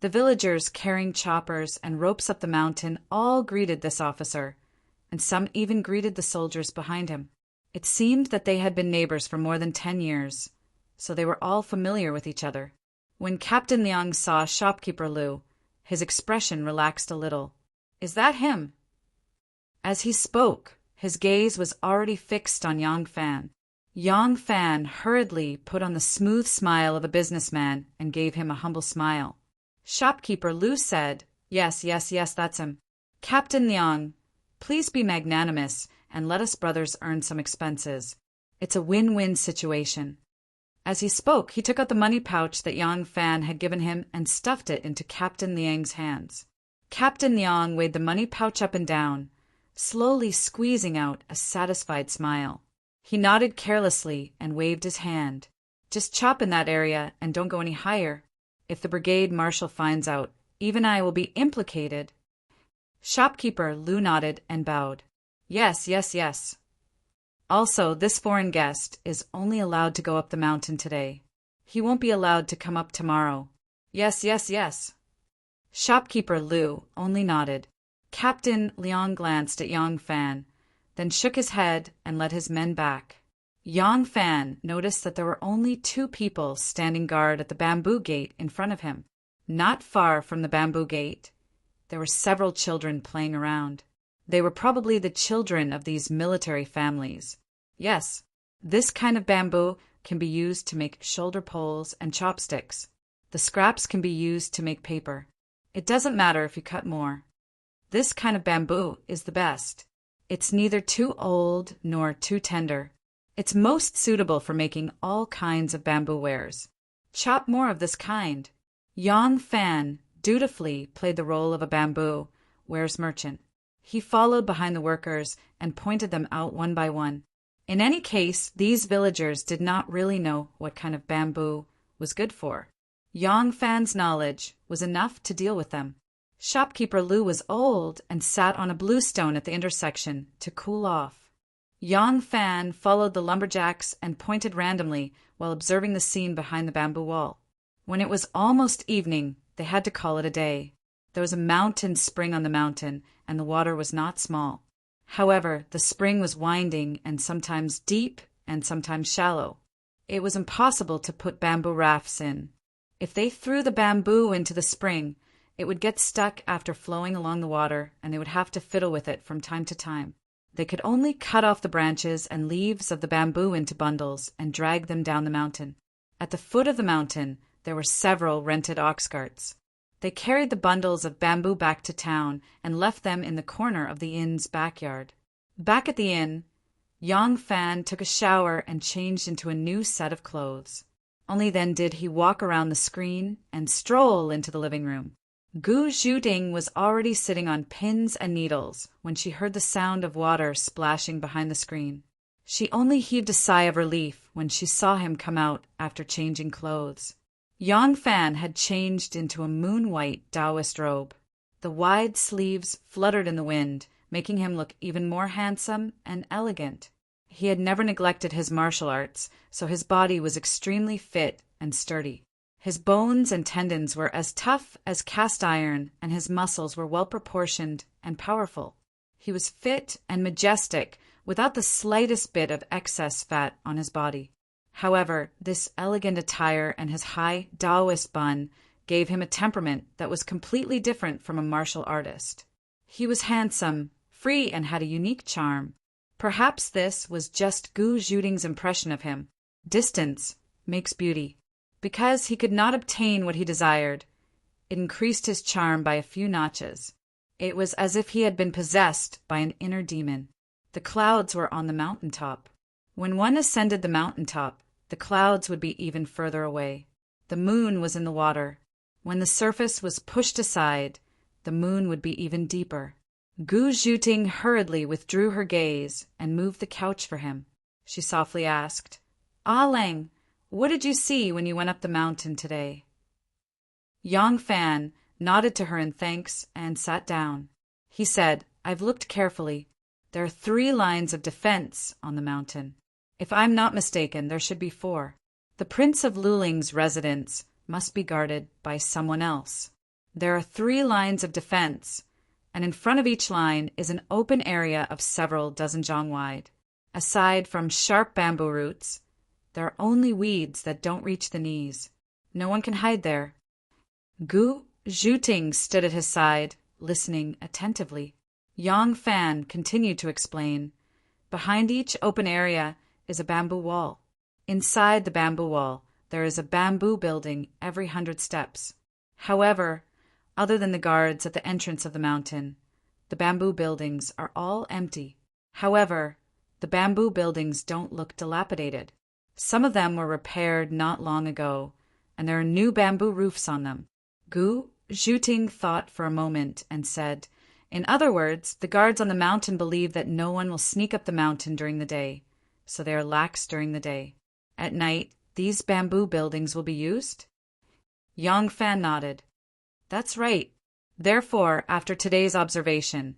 The villagers carrying choppers and ropes up the mountain all greeted this officer, and some even greeted the soldiers behind him. It seemed that they had been neighbors for more than 10 years, so they were all familiar with each other. When Captain Liang saw shopkeeper Lu, his expression relaxed a little. Is that him? As he spoke, his gaze was already fixed on Yang Fan. Yang Fan hurriedly put on the smooth smile of a businessman and gave him a humble smile. Shopkeeper Lu said, Yes, that's him. Captain Liang, please be magnanimous and let us brothers earn some expenses. It's a win-win situation. As he spoke, he took out the money pouch that Yang Fan had given him and stuffed it into Captain Liang's hands. Captain Liang weighed the money pouch up and down, slowly squeezing out a satisfied smile. He nodded carelessly and waved his hand. Just chop in that area and don't go any higher. If the brigade marshal finds out, even I will be implicated. Shopkeeper Lu nodded and bowed. Yes. Also, this foreign guest is only allowed to go up the mountain today. He won't be allowed to come up tomorrow. Yes. Shopkeeper Lu only nodded. Captain Liang glanced at Yang Fan, then shook his head and led his men back. Yang Fan noticed that there were only 2 people standing guard at the bamboo gate in front of him. Not far from the bamboo gate, there were several children playing around. They were probably the children of these military families. Yes, this kind of bamboo can be used to make shoulder poles and chopsticks. The scraps can be used to make paper. It doesn't matter if you cut more. This kind of bamboo is the best. It's neither too old nor too tender. It's most suitable for making all kinds of bamboo wares. Chop more of this kind. Yang Fan dutifully played the role of a bamboo wares merchant. He followed behind the workers and pointed them out one by one. In any case, these villagers did not really know what kind of bamboo was good for. Yang Fan's knowledge was enough to deal with them. Shopkeeper Lu was old and sat on a blue stone at the intersection to cool off. Yang Fan followed the lumberjacks and pointed randomly while observing the scene behind the bamboo wall. When it was almost evening, they had to call it a day. There was a mountain spring on the mountain, and the water was not small. However, the spring was winding and sometimes deep and sometimes shallow. It was impossible to put bamboo rafts in. If they threw the bamboo into the spring, it would get stuck after flowing along the water, and they would have to fiddle with it from time to time. They could only cut off the branches and leaves of the bamboo into bundles and drag them down the mountain. At the foot of the mountain, there were several rented ox carts. They carried the bundles of bamboo back to town and left them in the corner of the inn's backyard. Back at the inn, Yang Fan took a shower and changed into a new set of clothes. Only then did he walk around the screen and stroll into the living room. Gu Zhuting was already sitting on pins and needles when she heard the sound of water splashing behind the screen. She only heaved a sigh of relief when she saw him come out after changing clothes. Yang Fan had changed into a moon-white Taoist robe. The wide sleeves fluttered in the wind, making him look even more handsome and elegant. He had never neglected his martial arts, so his body was extremely fit and sturdy. His bones and tendons were as tough as cast iron, and his muscles were well proportioned and powerful. He was fit and majestic, without the slightest bit of excess fat on his body. However, this elegant attire and his high Taoist bun gave him a temperament that was completely different from a martial artist. He was handsome, free, and had a unique charm. Perhaps this was just Gu Zhuting's impression of him. Distance makes beauty. Because he could not obtain what he desired, it increased his charm by a few notches. It was as if he had been possessed by an inner demon. The clouds were on the mountaintop. When one ascended the mountaintop, the clouds would be even further away. The moon was in the water. When the surface was pushed aside, the moon would be even deeper. Gu Zhuting hurriedly withdrew her gaze and moved the couch for him. She softly asked, "Ah Lang, what did you see when you went up the mountain today?" Yang Fan nodded to her in thanks and sat down. He said, "I've looked carefully. There are 3 lines of defense on the mountain. If I'm not mistaken, there should be 4. The Prince of Luling's residence must be guarded by someone else. There are 3 lines of defense, and in front of each line is an open area of several dozen zhang wide. Aside from sharp bamboo roots, there are only weeds that don't reach the knees. No one can hide there." Gu Zhuting stood at his side, listening attentively. Yang Fan continued to explain. Behind each open area is a bamboo wall. Inside the bamboo wall, there is a bamboo building every 100 steps. However, other than the guards at the entrance of the mountain, the bamboo buildings are all empty. However, the bamboo buildings don't look dilapidated. Some of them were repaired not long ago, and there are new bamboo roofs on them. Gu Zhuting thought for a moment and said, "In other words, the guards on the mountain believe that no one will sneak up the mountain during the day, so they are lax during the day. At night, these bamboo buildings will be used?" Yang Fan nodded. "That's right. Therefore, after today's observation,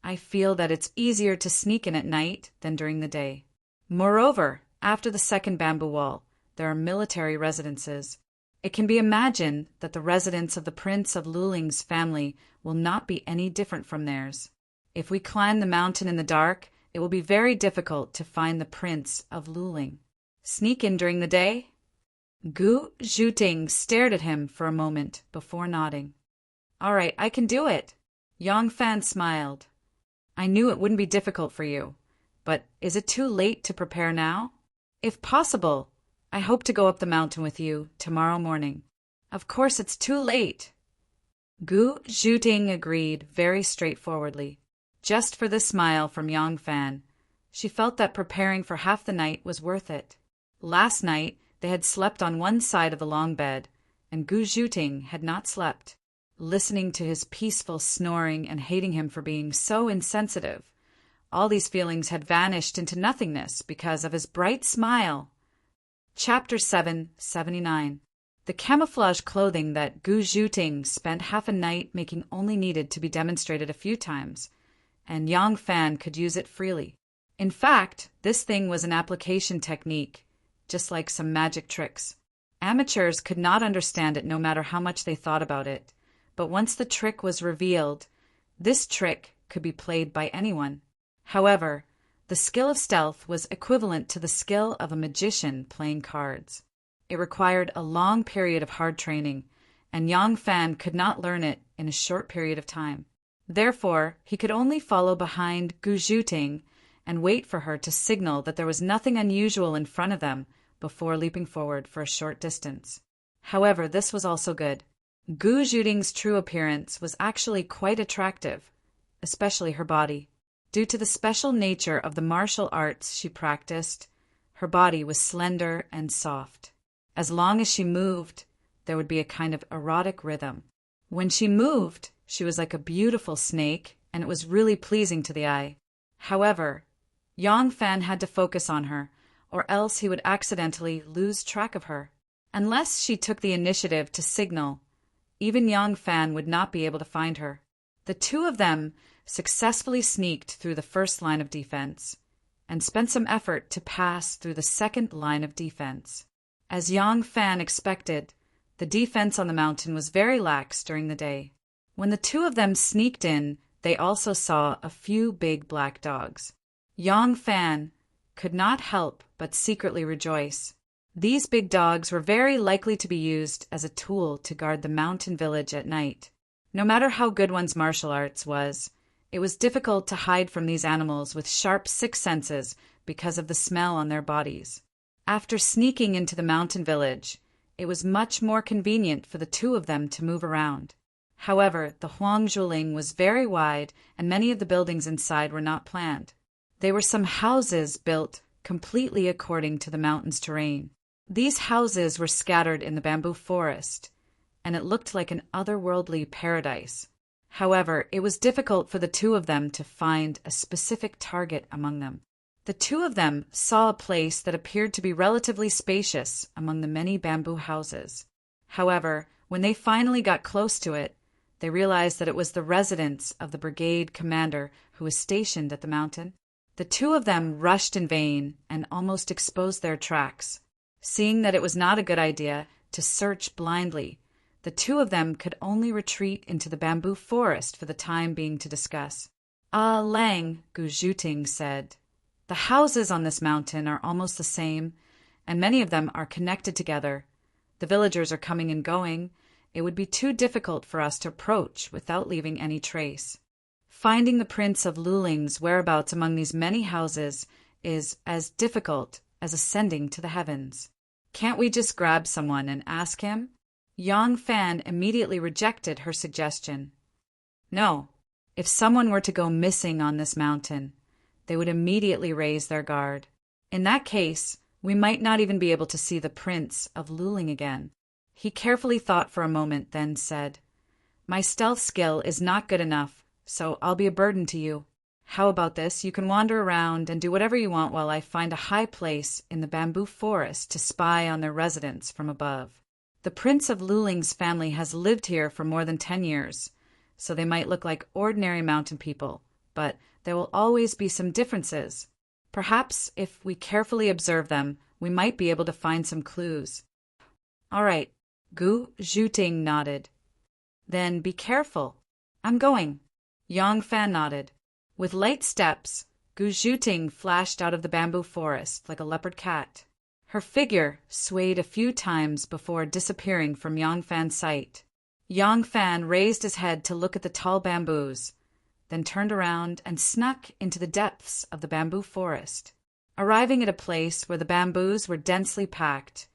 I feel that it's easier to sneak in at night than during the day. Moreover, after the second bamboo wall, there are military residences. It can be imagined that the residence of the Prince of Luling's family will not be any different from theirs. If we climb the mountain in the dark, it will be very difficult to find the Prince of Luling. Sneak in during the day? Gu Zhuting stared at him for a moment before nodding. All right, I can do it. Yang Fan smiled. I knew it wouldn't be difficult for you, but is it too late to prepare now? If possible, I hope to go up the mountain with you tomorrow morning. Of course it's too late. Gu Zhuting agreed very straightforwardly. Just for this smile from Yang Fan, she felt that preparing for half the night was worth it. Last night, they had slept on one side of the long bed, and Gu Zhuting had not slept. Listening to his peaceful snoring and hating him for being so insensitive, all these feelings had vanished into nothingness because of his bright smile. Chapter 779. The camouflage clothing that Gu Zhuting spent half a night making only needed to be demonstrated a few times, and Yang Fan could use it freely. In fact, this thing was an application technique, just like some magic tricks. Amateurs could not understand it no matter how much they thought about it, but once the trick was revealed, this trick could be played by anyone. However, the skill of stealth was equivalent to the skill of a magician playing cards. It required a long period of hard training, and Yang Fan could not learn it in a short period of time. Therefore, he could only follow behind Gu Zhuting and wait for her to signal that there was nothing unusual in front of them before leaping forward for a short distance. However, this was also good. Gu Zhuting's true appearance was actually quite attractive, especially her body. Due to the special nature of the martial arts she practiced, her body was slender and soft. As long as she moved, there would be a kind of erotic rhythm. When she moved, she was like a beautiful snake, and it was really pleasing to the eye. However, Yang Fan had to focus on her, or else he would accidentally lose track of her. Unless she took the initiative to signal, even Yang Fan would not be able to find her. The two of them successfully sneaked through the first line of defense, and spent some effort to pass through the second line of defense. As Yang Fan expected, the defense on the mountain was very lax during the day. When the two of them sneaked in, they also saw a few big black dogs. Yang Fan could not help but secretly rejoice. These big dogs were very likely to be used as a tool to guard the mountain village at night. No matter how good one's martial arts was, it was difficult to hide from these animals with sharp sixth senses because of the smell on their bodies. After sneaking into the mountain village, it was much more convenient for the two of them to move around. However, the Huangzhuling was very wide, and many of the buildings inside were not planned. They were some houses built completely according to the mountain's terrain. These houses were scattered in the bamboo forest, and it looked like an otherworldly paradise. However, it was difficult for the two of them to find a specific target among them. The two of them saw a place that appeared to be relatively spacious among the many bamboo houses. However, when they finally got close to it, they realized that it was the residence of the brigade commander who was stationed at the mountain. The two of them rushed in vain and almost exposed their tracks. Seeing that it was not a good idea to search blindly, the two of them could only retreat into the bamboo forest for the time being to discuss. Ah, Lang, Gu Zhuting said, the houses on this mountain are almost the same, and many of them are connected together. The villagers are coming and going. It would be too difficult for us to approach without leaving any trace. Finding the Prince of Luling's whereabouts among these many houses is as difficult as ascending to the heavens. Can't we just grab someone and ask him? Yang Fan immediately rejected her suggestion. No, if someone were to go missing on this mountain, they would immediately raise their guard. In that case, we might not even be able to see the Prince of Luling again. He carefully thought for a moment, then said, My stealth skill is not good enough, so I'll be a burden to you. How about this? You can wander around and do whatever you want while I find a high place in the bamboo forest to spy on their residence from above. The Prince of Luling's family has lived here for more than 10 years, so they might look like ordinary mountain people, but there will always be some differences. Perhaps if we carefully observe them, we might be able to find some clues. All right, Gu Zhuting nodded. Then be careful. I'm going. Yang Fan nodded. With light steps, Gu Zhuting flashed out of the bamboo forest like a leopard cat. Her figure swayed a few times before disappearing from Yang Fan's sight. Yang Fan raised his head to look at the tall bamboos, then turned around and snuck into the depths of the bamboo forest. Arriving at a place where the bamboos were densely packed,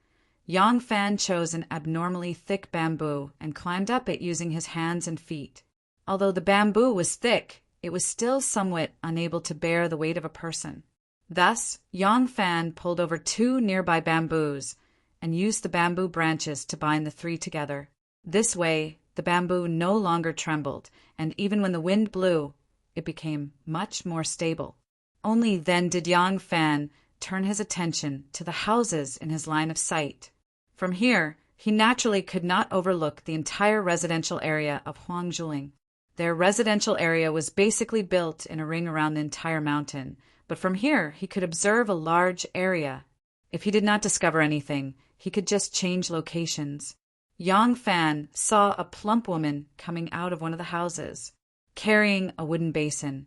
Yang Fan chose an abnormally thick bamboo and climbed up it using his hands and feet. Although the bamboo was thick, it was still somewhat unable to bear the weight of a person. Thus, Yang Fan pulled over 2 nearby bamboos and used the bamboo branches to bind the 3 together. This way, the bamboo no longer trembled, and even when the wind blew, it became much more stable. Only then did Yang Fan turn his attention to the houses in his line of sight. From here, he naturally could not overlook the entire residential area of Huangjuling. Their residential area was basically built in a ring around the entire mountain, but from here he could observe a large area. If he did not discover anything, he could just change locations. Yang Fan saw a plump woman coming out of one of the houses, carrying a wooden basin.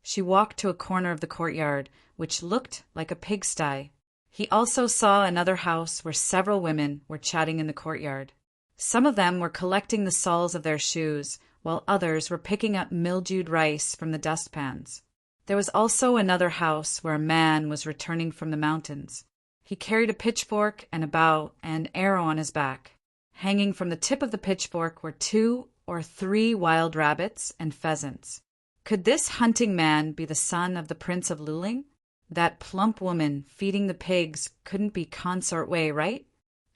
She walked to a corner of the courtyard, which looked like a pigsty. He also saw another house where several women were chatting in the courtyard. Some of them were collecting the soles of their shoes, while others were picking up mildewed rice from the dustpans. There was also another house where a man was returning from the mountains. He carried a pitchfork and a bow and an arrow on his back. Hanging from the tip of the pitchfork were 2 or 3 wild rabbits and pheasants. Could this hunting man be the son of the Prince of Luling? That plump woman feeding the pigs couldn't be Consort Wei, right?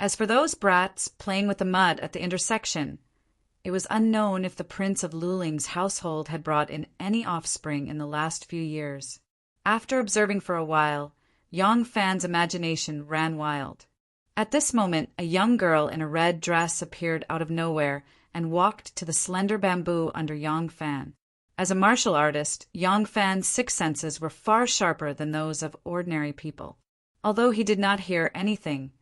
As for those brats playing with the mud at the intersection, it was unknown if the Prince of Luling's household had brought in any offspring in the last few years. After observing for a while, Yang Fan's imagination ran wild. At this moment, a young girl in a red dress appeared out of nowhere and walked to the slender bamboo under Yang Fan. As a martial artist, Yang Fan's 6 senses were far sharper than those of ordinary people. Although he did not hear anything,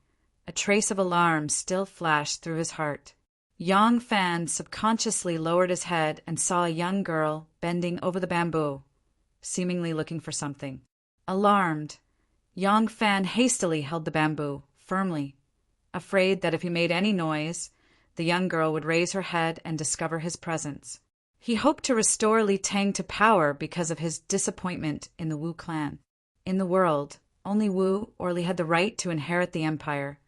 a trace of alarm still flashed through his heart. Yang Fan subconsciously lowered his head and saw a young girl bending over the bamboo, seemingly looking for something. Alarmed, Yang Fan hastily held the bamboo firmly, afraid that if he made any noise, the young girl would raise her head and discover his presence. He hoped to restore Li Tang to power because of his disappointment in the Wu clan. In the world, only Wu or Li had the right to inherit the empire,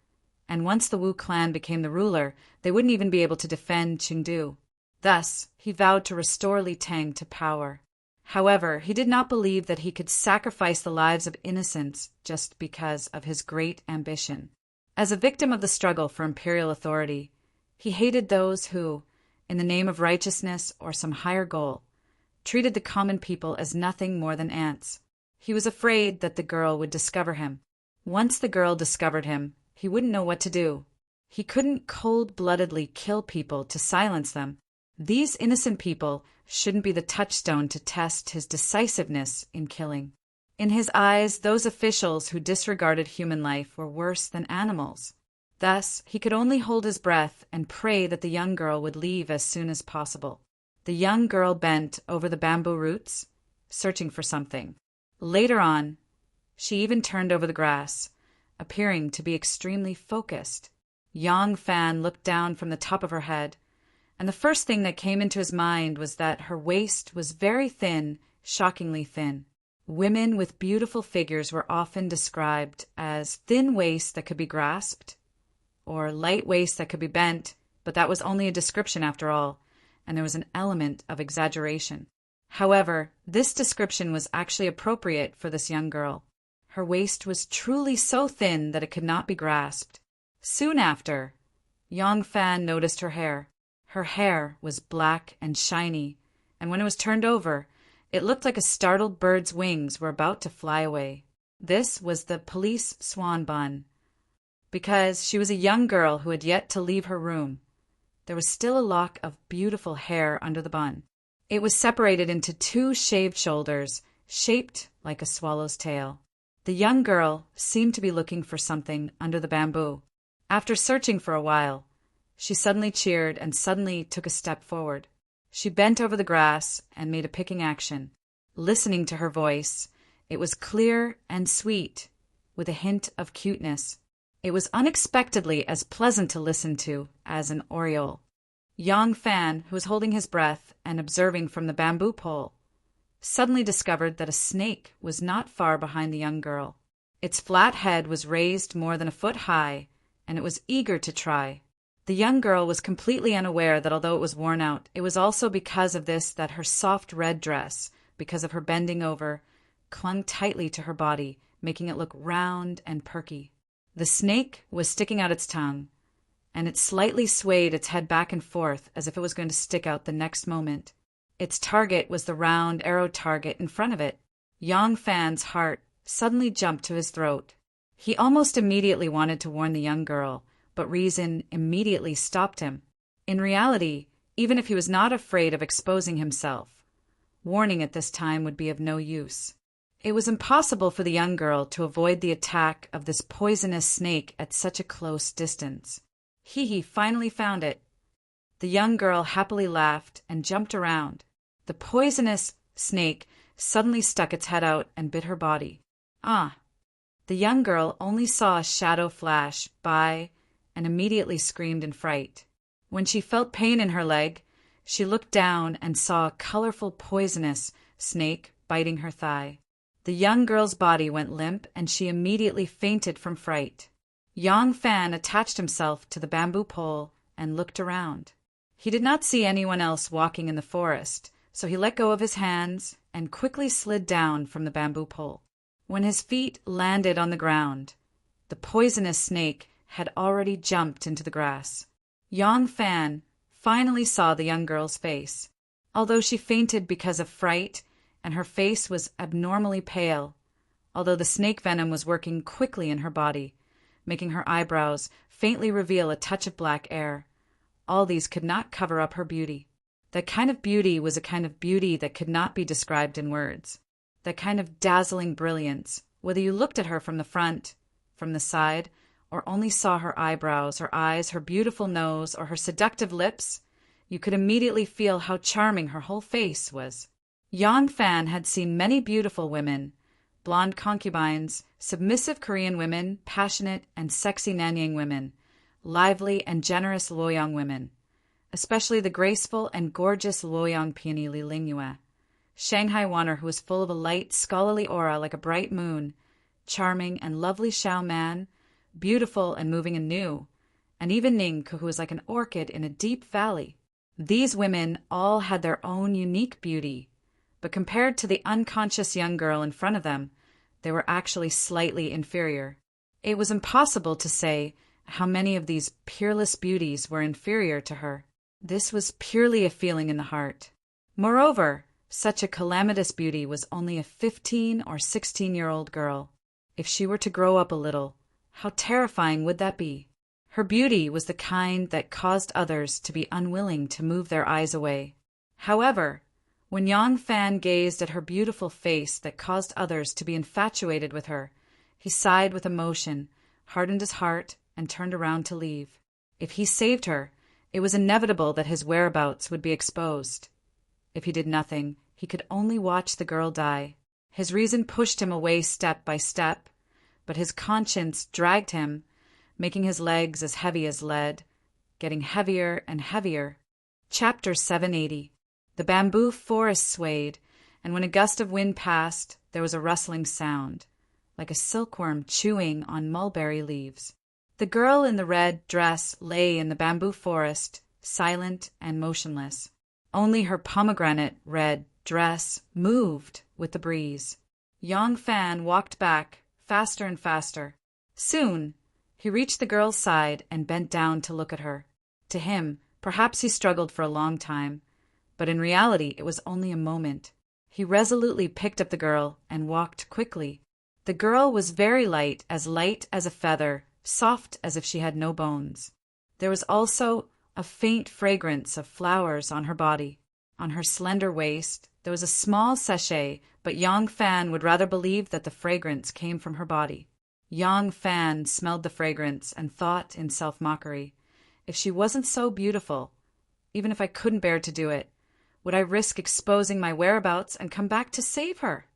and once the Wu clan became the ruler, they wouldn't even be able to defend Chengdu. Thus, he vowed to restore Li Tang to power. However, he did not believe that he could sacrifice the lives of innocents just because of his great ambition. As a victim of the struggle for imperial authority, he hated those who, in the name of righteousness or some higher goal, treated the common people as nothing more than ants. He was afraid that the girl would discover him. Once the girl discovered him, he wouldn't know what to do. He couldn't cold-bloodedly kill people to silence them. These innocent people shouldn't be the touchstone to test his decisiveness in killing. In his eyes, those officials who disregarded human life were worse than animals. Thus, he could only hold his breath and pray that the young girl would leave as soon as possible. The young girl bent over the bamboo roots, searching for something. Later on, she even turned over the grass, appearing to be extremely focused. Yang Fan looked down from the top of her head, and the first thing that came into his mind was that her waist was very thin, shockingly thin. Women with beautiful figures were often described as thin waists that could be grasped, or light waists that could be bent, but that was only a description after all, and there was an element of exaggeration. However, this description was actually appropriate for this young girl. Her waist was truly so thin that it could not be grasped. Soon after, Yang Fan noticed her hair. Her hair was black and shiny, and when it was turned over, it looked like a startled bird's wings were about to fly away. This was the police swan bun. Because she was a young girl who had yet to leave her room, there was still a lock of beautiful hair under the bun. It was separated into 2 shaved shoulders, shaped like a swallow's tail. The young girl seemed to be looking for something under the bamboo. After searching for a while, she suddenly cheered and suddenly took a step forward. She bent over the grass and made a picking action. Listening to her voice, It was clear and sweet, with a hint of cuteness. It was unexpectedly as pleasant to listen to as an oriole. Yang Fan, who was holding his breath and observing from the bamboo pole, suddenly discovered that a snake was not far behind the young girl. Its flat head was raised more than a foot high, and it was eager to try. The young girl was completely unaware that although it was worn out, it was also because of this that her soft red dress, because of her bending over, clung tightly to her body, making it look round and perky. The snake was sticking out its tongue, and it slightly swayed its head back and forth as if it was going to stick out the next moment. Its target was the round arrow target in front of it. Yang Fan's heart suddenly jumped to his throat. He almost immediately wanted to warn the young girl, but reason immediately stopped him. In reality, even if he was not afraid of exposing himself, warning at this time would be of no use. It was impossible for the young girl to avoid the attack of this poisonous snake at such a close distance. He finally found it. The young girl happily laughed and jumped around. The poisonous snake suddenly stuck its head out and bit her body. Ah! The young girl only saw a shadow flash by and immediately screamed in fright. When she felt pain in her leg, she looked down and saw a colorful poisonous snake biting her thigh. The young girl's body went limp and she immediately fainted from fright. Yang Fan attached himself to the bamboo pole and looked around. He did not see anyone else walking in the forest, so he let go of his hands and quickly slid down from the bamboo pole. When his feet landed on the ground, the poisonous snake had already jumped into the grass. Yang Fan finally saw the young girl's face. Although she fainted because of fright and her face was abnormally pale, although the snake venom was working quickly in her body, making her eyebrows faintly reveal a touch of black hair, all these could not cover up her beauty. That kind of beauty was a kind of beauty that could not be described in words. That kind of dazzling brilliance, whether you looked at her from the front, from the side, or only saw her eyebrows, her eyes, her beautiful nose, or her seductive lips, you could immediately feel how charming her whole face was. Yang Fan had seen many beautiful women, blonde concubines, submissive Korean women, passionate and sexy Nanyang women, lively and generous Loyang women, especially the graceful and gorgeous Loyang peony Li Lingyue. Shanghai Wanner, who was full of a light, scholarly aura like a bright moon, charming and lovely Xiao Man, beautiful and moving anew, and even Ningke, who was like an orchid in a deep valley. These women all had their own unique beauty, but compared to the unconscious young girl in front of them, they were actually slightly inferior. It was impossible to say how many of these peerless beauties were inferior to her. This was purely a feeling in the heart. Moreover, such a calamitous beauty was only a 15 or 16-year-old girl. If she were to grow up a little, how terrifying would that be? Her beauty was the kind that caused others to be unwilling to move their eyes away. However, when Yang Fan gazed at her beautiful face that caused others to be infatuated with her, he sighed with emotion, hardened his heart, and turned around to leave. If he saved her, it was inevitable that his whereabouts would be exposed. If he did nothing, he could only watch the girl die. His reason pushed him away step by step, but his conscience dragged him, making his legs as heavy as lead, getting heavier and heavier. Chapter 780. The bamboo forest swayed, and when a gust of wind passed, there was a rustling sound, like a silkworm chewing on mulberry leaves. The girl in the red dress lay in the bamboo forest, silent and motionless. Only her pomegranate red dress moved with the breeze. Yang Fan walked back, faster and faster. Soon, he reached the girl's side and bent down to look at her. To him, perhaps he struggled for a long time, but in reality it was only a moment. He resolutely picked up the girl and walked quickly. The girl was very light as a feather, soft as if she had no bones. There was also a faint fragrance of flowers on her body. On her slender waist there was a small sachet, but Yang Fan would rather believe that the fragrance came from her body. Yang Fan smelled the fragrance and thought in self-mockery, if she wasn't so beautiful, even if I couldn't bear to do it, would I risk exposing my whereabouts and come back to save her?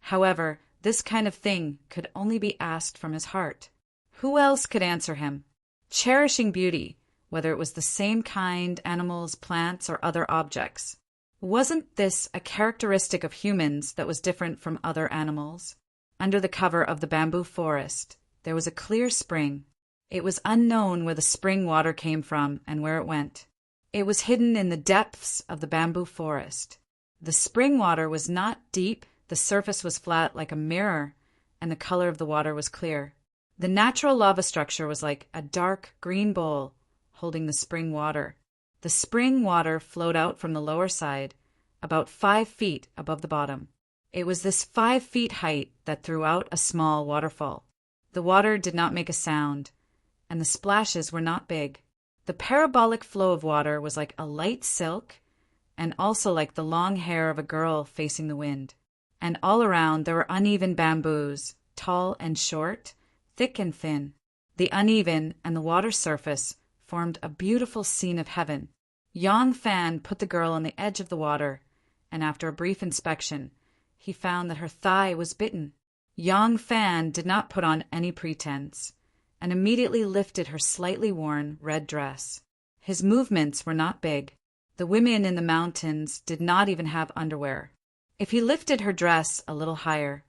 However, this kind of thing could only be asked from his heart. Who else could answer him? Cherishing beauty, whether it was the same kind, animals, plants, or other objects. Wasn't this a characteristic of humans that was different from other animals? Under the cover of the bamboo forest, there was a clear spring. It was unknown where the spring water came from and where it went. It was hidden in the depths of the bamboo forest. The spring water was not deep, the surface was flat like a mirror, and the color of the water was clear. The natural lava structure was like a dark green bowl holding the spring water. The spring water flowed out from the lower side, about 5 feet above the bottom. It was this 5 feet height that threw out a small waterfall. The water did not make a sound, and the splashes were not big. The parabolic flow of water was like a light silk, and also like the long hair of a girl facing the wind. And all around there were uneven bamboos, tall and short, thick and thin. The uneven and the water surface formed a beautiful scene of heaven. Yang Fan put the girl on the edge of the water, and after a brief inspection, he found that her thigh was bitten. Yang Fan did not put on any pretense, and immediately lifted her slightly worn red dress. His movements were not big. The women in the mountains did not even have underwear. If he lifted her dress a little higher,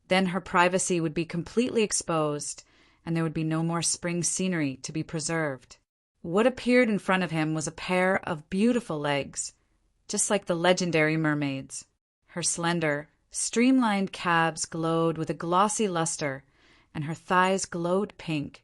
then her privacy would be completely exposed, and there would be no more spring scenery to be preserved. What appeared in front of him was a pair of beautiful legs, just like the legendary mermaids. Her slender, streamlined calves glowed with a glossy luster, and her thighs glowed pink,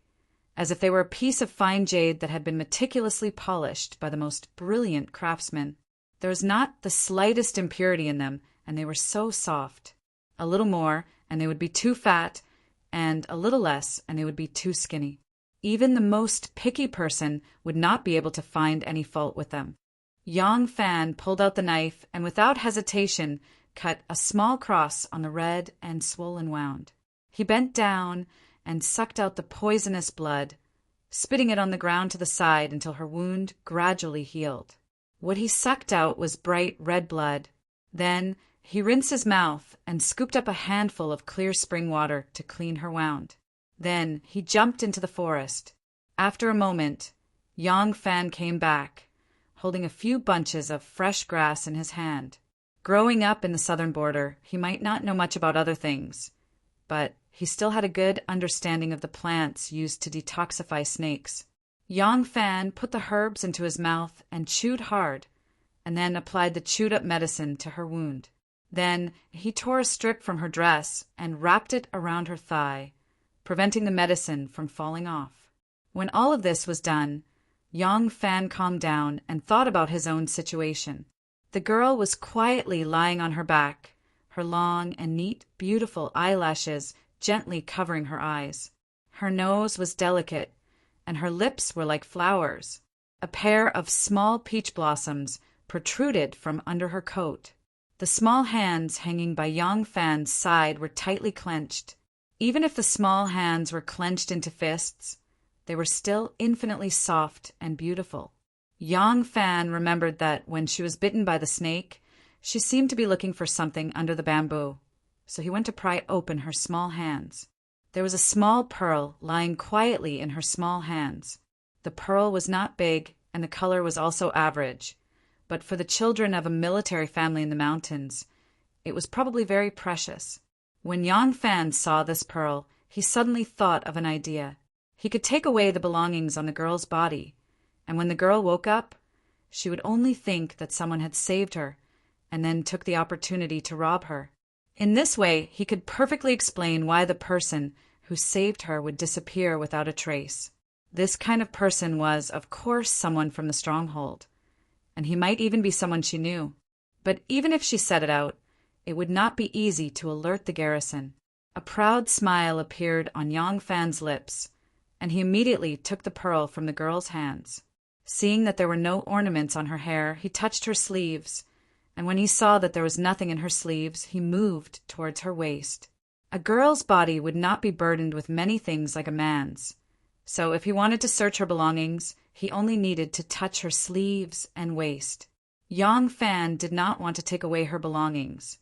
as if they were a piece of fine jade that had been meticulously polished by the most brilliant craftsmen. There was not the slightest impurity in them, and they were so soft. A little more, and they would be too fat, and a little less, and they would be too skinny. Even the most picky person would not be able to find any fault with them. Yang Fan pulled out the knife and without hesitation cut a small cross on the red and swollen wound. He bent down and sucked out the poisonous blood, spitting it on the ground to the side until her wound gradually healed. What he sucked out was bright red blood. Then he rinsed his mouth and scooped up a handful of clear spring water to clean her wound. Then he jumped into the forest. After a moment, Yang Fan came back, holding a few bunches of fresh grass in his hand. Growing up in the southern border, he might not know much about other things, but he still had a good understanding of the plants used to detoxify snakes. Yang Fan put the herbs into his mouth and chewed hard, and then applied the chewed-up medicine to her wound. Then he tore a strip from her dress and wrapped it around her thigh, preventing the medicine from falling off. When all of this was done, Yang Fan calmed down and thought about his own situation. The girl was quietly lying on her back, her long and neat, beautiful eyelashes gently covering her eyes. Her nose was delicate, and her lips were like flowers. A pair of small peach blossoms protruded from under her coat. The small hands hanging by Yang Fan's side were tightly clenched. Even if the small hands were clenched into fists, they were still infinitely soft and beautiful. Yang Fan remembered that when she was bitten by the snake, she seemed to be looking for something under the bamboo, so he went to pry open her small hands. There was a small pearl lying quietly in her small hands. The pearl was not big, and the color was also average, but for the children of a military family in the mountains, it was probably very precious. When Yang Fan saw this pearl, he suddenly thought of an idea. He could take away the belongings on the girl's body, and when the girl woke up, she would only think that someone had saved her, and then took the opportunity to rob her. In this way, he could perfectly explain why the person who saved her would disappear without a trace. This kind of person was, of course, someone from the stronghold, and he might even be someone she knew. But even if she said it out, it would not be easy to alert the garrison. A proud smile appeared on Yang Fan's lips, and he immediately took the pearl from the girl's hands. Seeing that there were no ornaments on her hair, he touched her sleeves, and when he saw that there was nothing in her sleeves, he moved towards her waist. A girl's body would not be burdened with many things like a man's, so if he wanted to search her belongings, he only needed to touch her sleeves and waist. Yang Fan did not want to take away her belongings,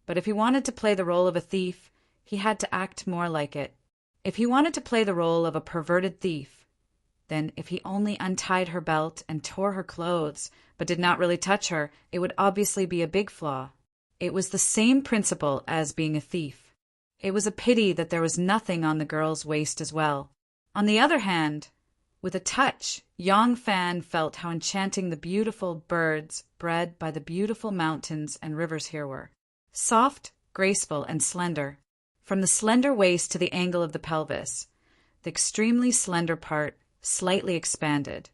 But if he wanted to play the role of a thief, he had to act more like it. If he wanted to play the role of a perverted thief, then if he only untied her belt and tore her clothes, but did not really touch her, it would obviously be a big flaw. It was the same principle as being a thief. It was a pity that there was nothing on the girl's waist as well. On the other hand, with a touch, Yang Fan felt how enchanting the beautiful birds bred by the beautiful mountains and rivers here were. Soft, graceful, and slender. From the slender waist to the angle of the pelvis, the extremely slender part slightly expanded,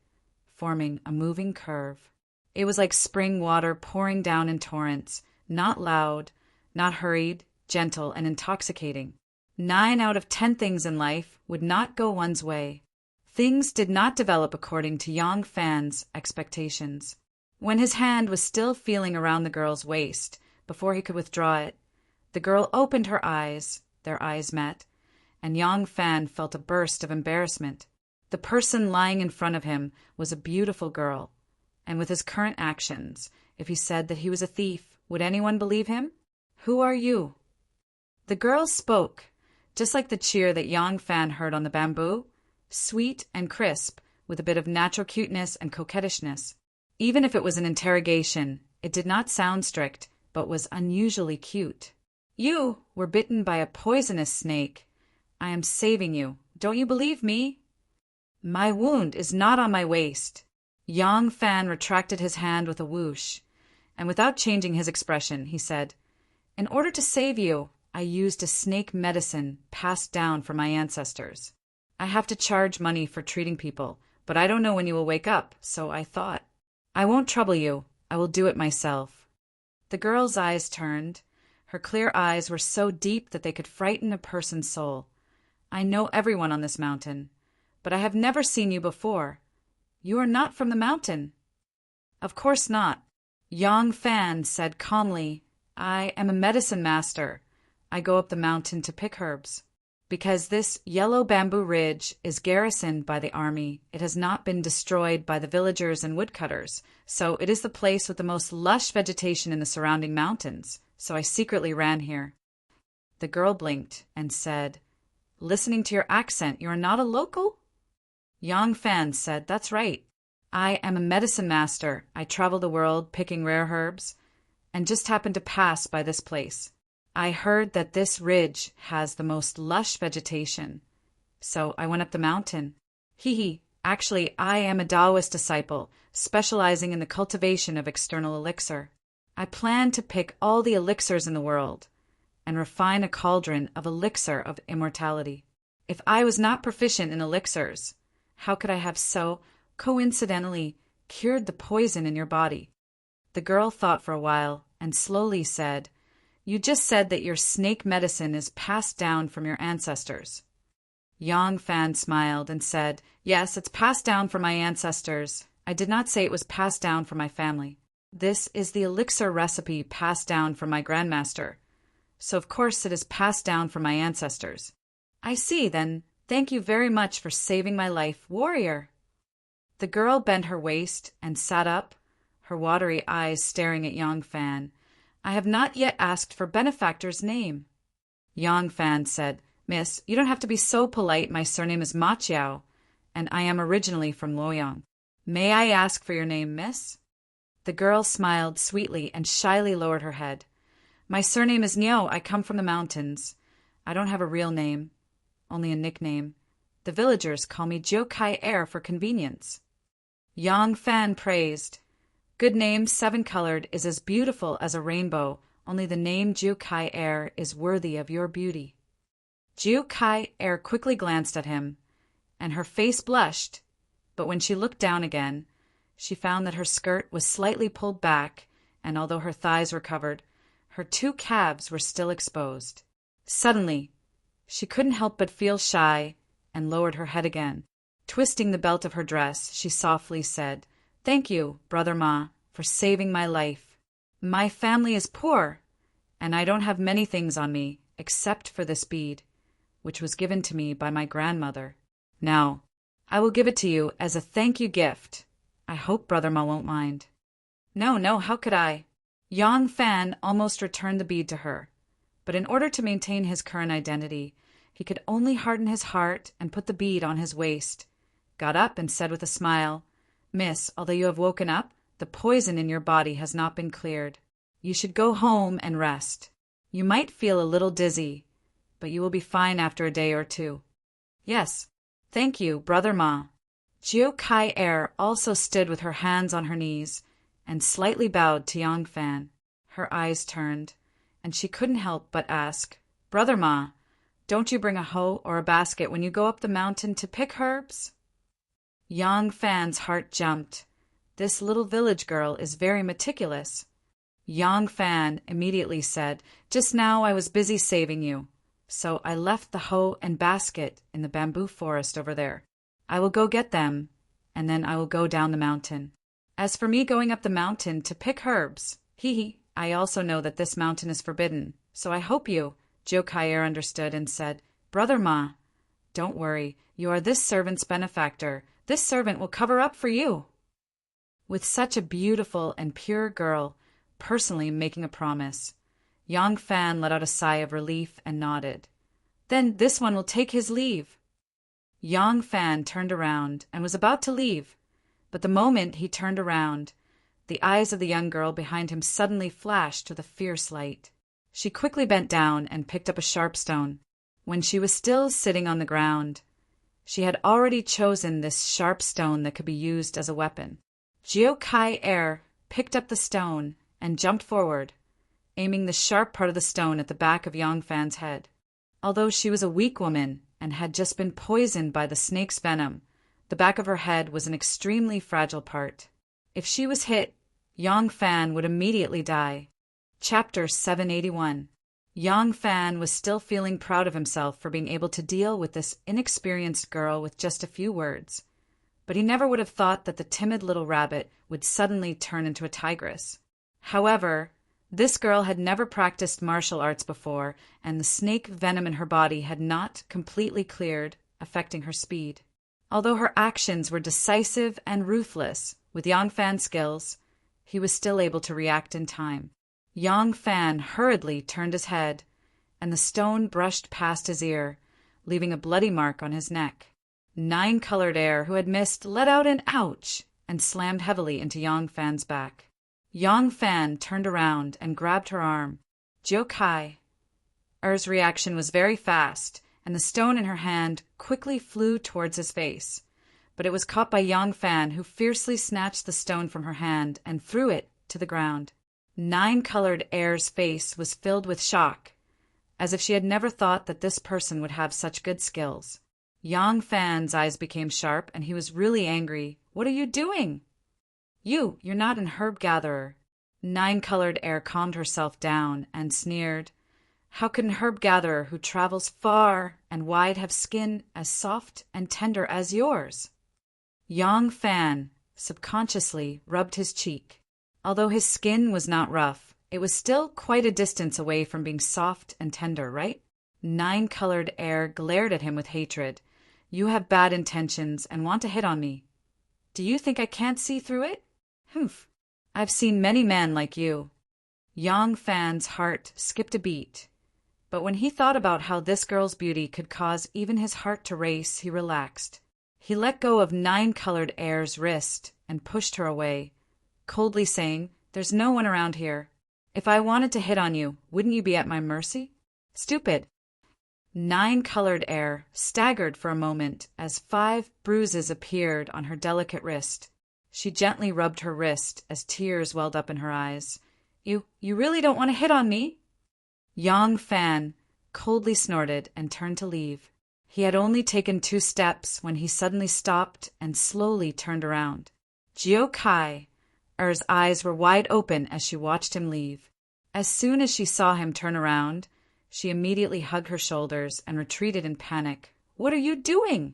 forming a moving curve. It was like spring water pouring down in torrents, not loud, not hurried, gentle, and intoxicating. 9 out of 10 things in life would not go one's way. Things did not develop according to Yang Fan's expectations. When his hand was still feeling around the girl's waist, before he could withdraw it, the girl opened her eyes, their eyes met, and Yang Fan felt a burst of embarrassment. The person lying in front of him was a beautiful girl, and with his current actions, if he said that he was a thief, would anyone believe him? "Who are you?" The girl spoke, just like the cheer that Yang Fan heard on the bamboo, sweet and crisp, with a bit of natural cuteness and coquettishness. Even if it was an interrogation, it did not sound strict, but was unusually cute. "You were bitten by a poisonous snake. I am saving you. Don't you believe me?" "My wound is not on my waist." Yang Fan retracted his hand with a whoosh, and without changing his expression, he said, "In order to save you, I used a snake medicine passed down from my ancestors. I have to charge money for treating people, but I don't know when you will wake up, so I thought, I won't trouble you. I will do it myself." The girl's eyes turned. Her clear eyes were so deep that they could frighten a person's soul. "I know everyone on this mountain, but I have never seen you before. You are not from the mountain." "Of course not." Yang Fan said calmly, "I am a medicine master. I go up the mountain to pick herbs. Because this yellow bamboo ridge is garrisoned by the army, it has not been destroyed by the villagers and woodcutters, so it is the place with the most lush vegetation in the surrounding mountains, so I secretly ran here." The girl blinked and said, "Listening to your accent, you are not a local?" Yang Fan said, "That's right. I am a medicine master. I travel the world picking rare herbs, and just happened to pass by this place. I heard that this ridge has the most lush vegetation, so I went up the mountain. Actually, I am a Taoist disciple, specializing in the cultivation of external elixir. I plan to pick all the elixirs in the world and refine a cauldron of elixir of immortality. If I was not proficient in elixirs, how could I have so, coincidentally, cured the poison in your body?" The girl thought for a while and slowly said, "You just said that your snake medicine is passed down from your ancestors." Yang Fan smiled and said, "Yes, it's passed down from my ancestors. I did not say it was passed down from my family. This is the elixir recipe passed down from my grandmaster, so of course it is passed down from my ancestors." "I see, then. Thank you very much for saving my life, warrior." The girl bent her waist and sat up, her watery eyes staring at Yang Fan. "I have not yet asked for benefactor's name." Yang Fan said, "Miss, you don't have to be so polite. My surname is Ma Chiao, and I am originally from Luoyang. May I ask for your name, miss?" The girl smiled sweetly and shyly lowered her head. "My surname is Niao. I come from the mountains. I don't have a real name, only a nickname. The villagers call me Jiukai Air for convenience." Yang Fan praised, "Good name, 7-colored, is as beautiful as a rainbow, only the name Jiukai Air is worthy of your beauty." Jiukai Air quickly glanced at him, and her face blushed, but when she looked down again, she found that her skirt was slightly pulled back, and although her thighs were covered, her 2 calves were still exposed. Suddenly, she couldn't help but feel shy, and lowered her head again. Twisting the belt of her dress, she softly said, "Thank you, Brother Ma, for saving my life. My family is poor, and I don't have many things on me, except for this bead, which was given to me by my grandmother. Now, I will give it to you as a thank you gift. I hope Brother Ma won't mind." "No, how could I?" Yang Fan almost returned the bead to her, but in order to maintain his current identity, he could only harden his heart and put the bead on his waist, got up and said with a smile, "Miss, although you have woken up, the poison in your body has not been cleared. You should go home and rest. You might feel a little dizzy, but you will be fine after a day or two." "Yes, thank you, Brother Ma." Jiu Kai Er also stood with her hands on her knees and slightly bowed to Yang Fan. Her eyes turned, and she couldn't help but ask, "Brother Ma, don't you bring a hoe or a basket when you go up the mountain to pick herbs?" Yang Fan's heart jumped. This little village girl is very meticulous. Yang Fan immediately said, "Just now I was busy saving you, so I left the hoe and basket in the bamboo forest over there. I will go get them, and then I will go down the mountain. As for me going up the mountain to pick herbs, I also know that this mountain is forbidden, so I hope you." Jokair understood and said, "Brother Ma, don't worry, you are this servant's benefactor. This servant will cover up for you." With such a beautiful and pure girl personally making a promise, Yang Fan let out a sigh of relief and nodded. "Then this one will take his leave." Yang Fan turned around and was about to leave, but the moment he turned around, the eyes of the young girl behind him suddenly flashed with a fierce light. She quickly bent down and picked up a sharp stone. When she was still sitting on the ground, she had already chosen this sharp stone that could be used as a weapon. Jiu Kai Er picked up the stone and jumped forward, aiming the sharp part of the stone at the back of Yang Fan's head. Although she was a weak woman and had just been poisoned by the snake's venom, the back of her head was an extremely fragile part. If she was hit, Yang Fan would immediately die. Chapter 781. Yang Fan was still feeling proud of himself for being able to deal with this inexperienced girl with just a few words, but he never would have thought that the timid little rabbit would suddenly turn into a tigress. However, this girl had never practiced martial arts before, and the snake venom in her body had not completely cleared, affecting her speed. Although her actions were decisive and ruthless, with Yang Fan's skills, he was still able to react in time. Yang Fan hurriedly turned his head, and the stone brushed past his ear, leaving a bloody mark on his neck. Nine-colored air, who had missed, let out an ouch and slammed heavily into Yang Fan's back. Yang Fan turned around and grabbed her arm. Jiu Kai Er's reaction was very fast, and the stone in her hand quickly flew towards his face. But it was caught by Yang Fan, who fiercely snatched the stone from her hand and threw it to the ground. Nine-colored Air's face was filled with shock, as if she had never thought that this person would have such good skills. Yang Fan's eyes became sharp, and he was really angry. "What are you doing?" You're not an herb gatherer." Nine-colored Air calmed herself down and sneered, "How can an herb gatherer who travels far and wide have skin as soft and tender as yours?" Yang Fan subconsciously rubbed his cheek. Although his skin was not rough, it was still quite a distance away from being soft and tender, right? Nine-colored Air glared at him with hatred. "You have bad intentions and want to hit on me. Do you think I can't see through it? Humph. I've seen many men like you." Yang Fan's heart skipped a beat, but when he thought about how this girl's beauty could cause even his heart to race, he relaxed. He let go of Nine-colored Air's wrist and pushed her away, coldly saying, "There's no one around here. If I wanted to hit on you, wouldn't you be at my mercy? Stupid." Nine-colored Air staggered for a moment as 5 bruises appeared on her delicate wrist. She gently rubbed her wrist as tears welled up in her eyes. You really don't want to hit on me?" Yang Fan coldly snorted and turned to leave. He had only taken 2 steps when he suddenly stopped and slowly turned around. Jiu Kai Er's eyes were wide open as she watched him leave. As soon as she saw him turn around, she immediately hugged her shoulders and retreated in panic. "What are you doing?"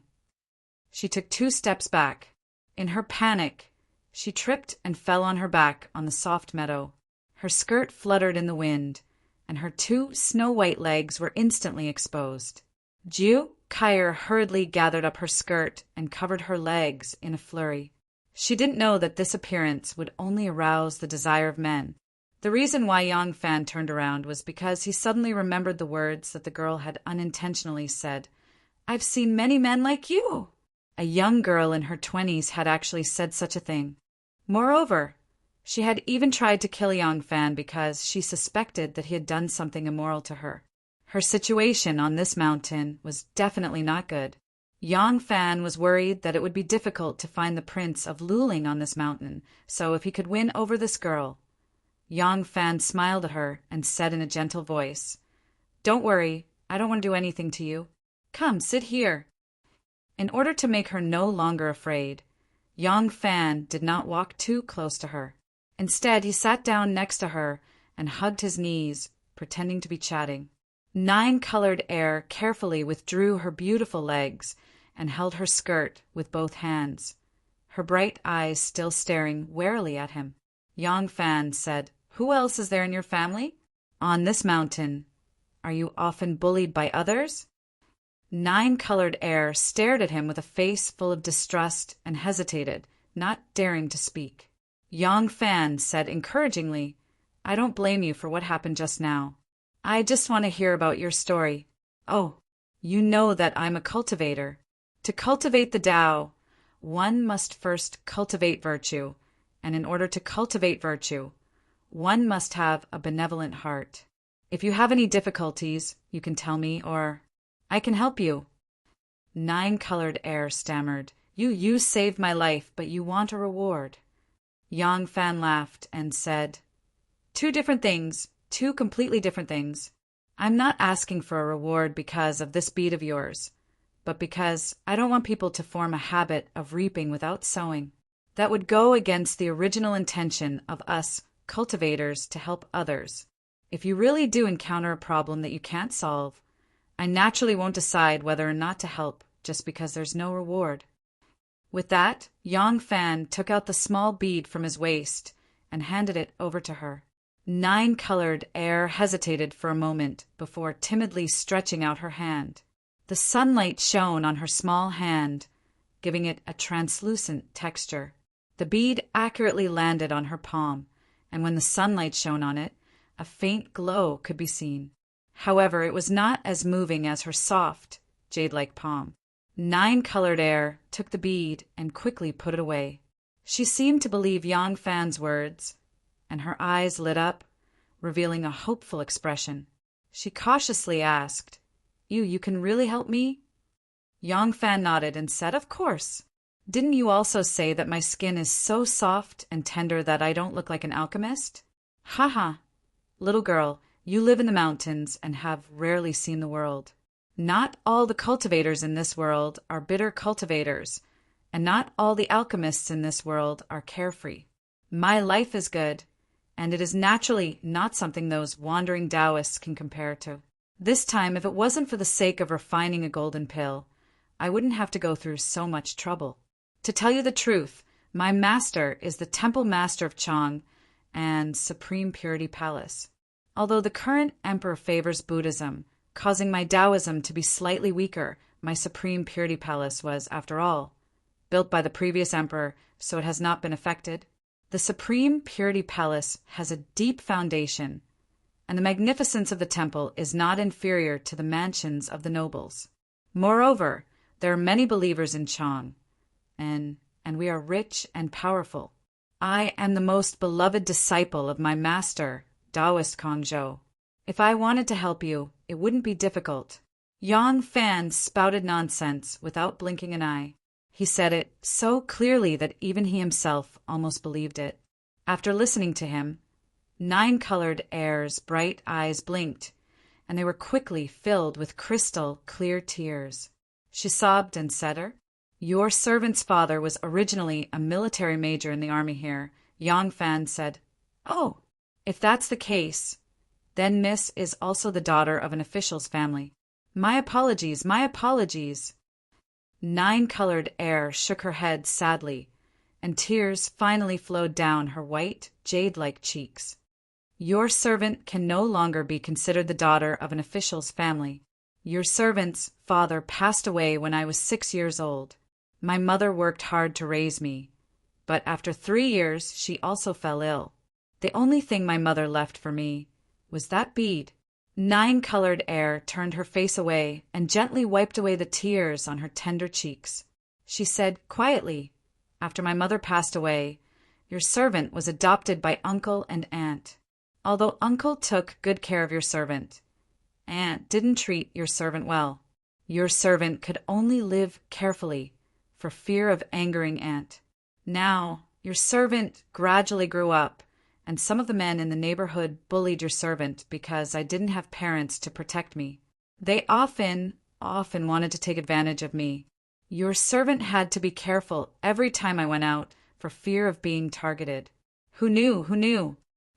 She took 2 steps back. In her panic, she tripped and fell on her back on the soft meadow. Her skirt fluttered in the wind, and her 2 snow-white legs were instantly exposed. Jiu Kaier hurriedly gathered up her skirt and covered her legs in a flurry. She didn't know that this appearance would only arouse the desire of men. The reason why Yang Fan turned around was because he suddenly remembered the words that the girl had unintentionally said. "I've seen many men like you." A young girl in her 20s had actually said such a thing. Moreover, she had even tried to kill Yang Fan because she suspected that he had done something immoral to her. Her situation on this mountain was definitely not good. Yang Fan was worried that it would be difficult to find the prince of Luling on this mountain, so if he could win over this girl. Yang Fan smiled at her and said in a gentle voice, "Don't worry, I don't want to do anything to you. Come, sit here." In order to make her no longer afraid, Yang Fan did not walk too close to her. Instead, he sat down next to her and hugged his knees, pretending to be chatting. Nine-colored air carefully withdrew her beautiful legs and held her skirt with both hands, her bright eyes still staring warily at him. Yang Fan said, "Who else is there in your family? On this mountain, are you often bullied by others?" Nine-colored air stared at him with a face full of distrust and hesitated, not daring to speak. Yang Fan said encouragingly, "I don't blame you for what happened just now. I just want to hear about your story. Oh, you know that I'm a cultivator. To cultivate the Tao, one must first cultivate virtue, and in order to cultivate virtue, one must have a benevolent heart. If you have any difficulties, you can tell me, or I can help you." Nine-colored air stammered, You saved my life, but you want a reward." Yang Fan laughed and said, "Two different things, two completely different things. I'm not asking for a reward because of this bead of yours, but because I don't want people to form a habit of reaping without sowing. That would go against the original intention of us cultivators to help others. If you really do encounter a problem that you can't solve, I naturally won't decide whether or not to help just because there's no reward." With that, Yang Fan took out the small bead from his waist and handed it over to her. Nine-colored air hesitated for a moment before timidly stretching out her hand. The sunlight shone on her small hand, giving it a translucent texture. The bead accurately landed on her palm, and when the sunlight shone on it, a faint glow could be seen. However, it was not as moving as her soft, jade-like palm. Nine-colored air took the bead and quickly put it away. She seemed to believe Yang Fan's words, and her eyes lit up, revealing a hopeful expression. She cautiously asked, You can really help me?" Yang Fan nodded and said, "Of course. Didn't you also say that my skin is so soft and tender that I don't look like an alchemist? Haha. Little girl, you live in the mountains and have rarely seen the world. Not all the cultivators in this world are bitter cultivators, and not all the alchemists in this world are carefree. My life is good, and it is naturally not something those wandering Taoists can compare to. This time, if it wasn't for the sake of refining a golden pill, I wouldn't have to go through so much trouble. To tell you the truth, my master is the Temple Master of Chang and Supreme Purity Palace. Although the current emperor favors Buddhism, causing my Taoism to be slightly weaker, my Supreme Purity Palace was, after all, built by the previous emperor, so it has not been affected. The Supreme Purity Palace has a deep foundation, and the magnificence of the temple is not inferior to the mansions of the nobles. Moreover, there are many believers in Chang, and we are rich and powerful. I am the most beloved disciple of my master, Taoist Kongzhou. If I wanted to help you, it wouldn't be difficult." Yang Fan spouted nonsense without blinking an eye. He said it so clearly that even he himself almost believed it. After listening to him, Nine-colored air's bright eyes blinked, and they were quickly filled with crystal-clear tears. She sobbed and said, "Your servant's father was originally a military major in the army here." Yang Fan said, "Oh, if that's the case, then Miss is also the daughter of an official's family. My apologies, my apologies." Nine-colored air shook her head sadly, and tears finally flowed down her white, jade-like cheeks. "Your servant can no longer be considered the daughter of an official's family. Your servant's father passed away when I was 6 years old. My mother worked hard to raise me, but after 3 years she also fell ill. The only thing my mother left for me was that bead. Nine-colored air turned her face away and gently wiped away the tears on her tender cheeks. She said quietly, "After my mother passed away, your servant was adopted by uncle and aunt. Although uncle took good care of your servant, aunt didn't treat your servant well. Your servant could only live carefully for fear of angering aunt. Now, your servant gradually grew up, and some of the men in the neighborhood bullied your servant because I didn't have parents to protect me. They often wanted to take advantage of me. Your servant had to be careful every time I went out for fear of being targeted. Who knew? Who knew?"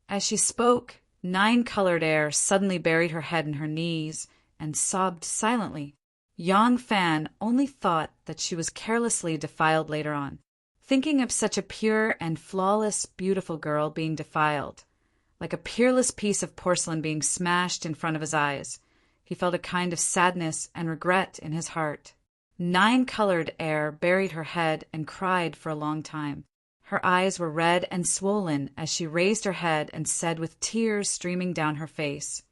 As she spoke, Nine-colored air suddenly buried her head in her knees and sobbed silently. Yang Fan only thought that she was carelessly defiled later on. Thinking of such a pure and flawless, beautiful girl being defiled, like a peerless piece of porcelain being smashed in front of his eyes, he felt a kind of sadness and regret in his heart. Nine-colored air buried her head and cried for a long time. Her eyes were red and swollen as she raised her head and said with tears streaming down her face,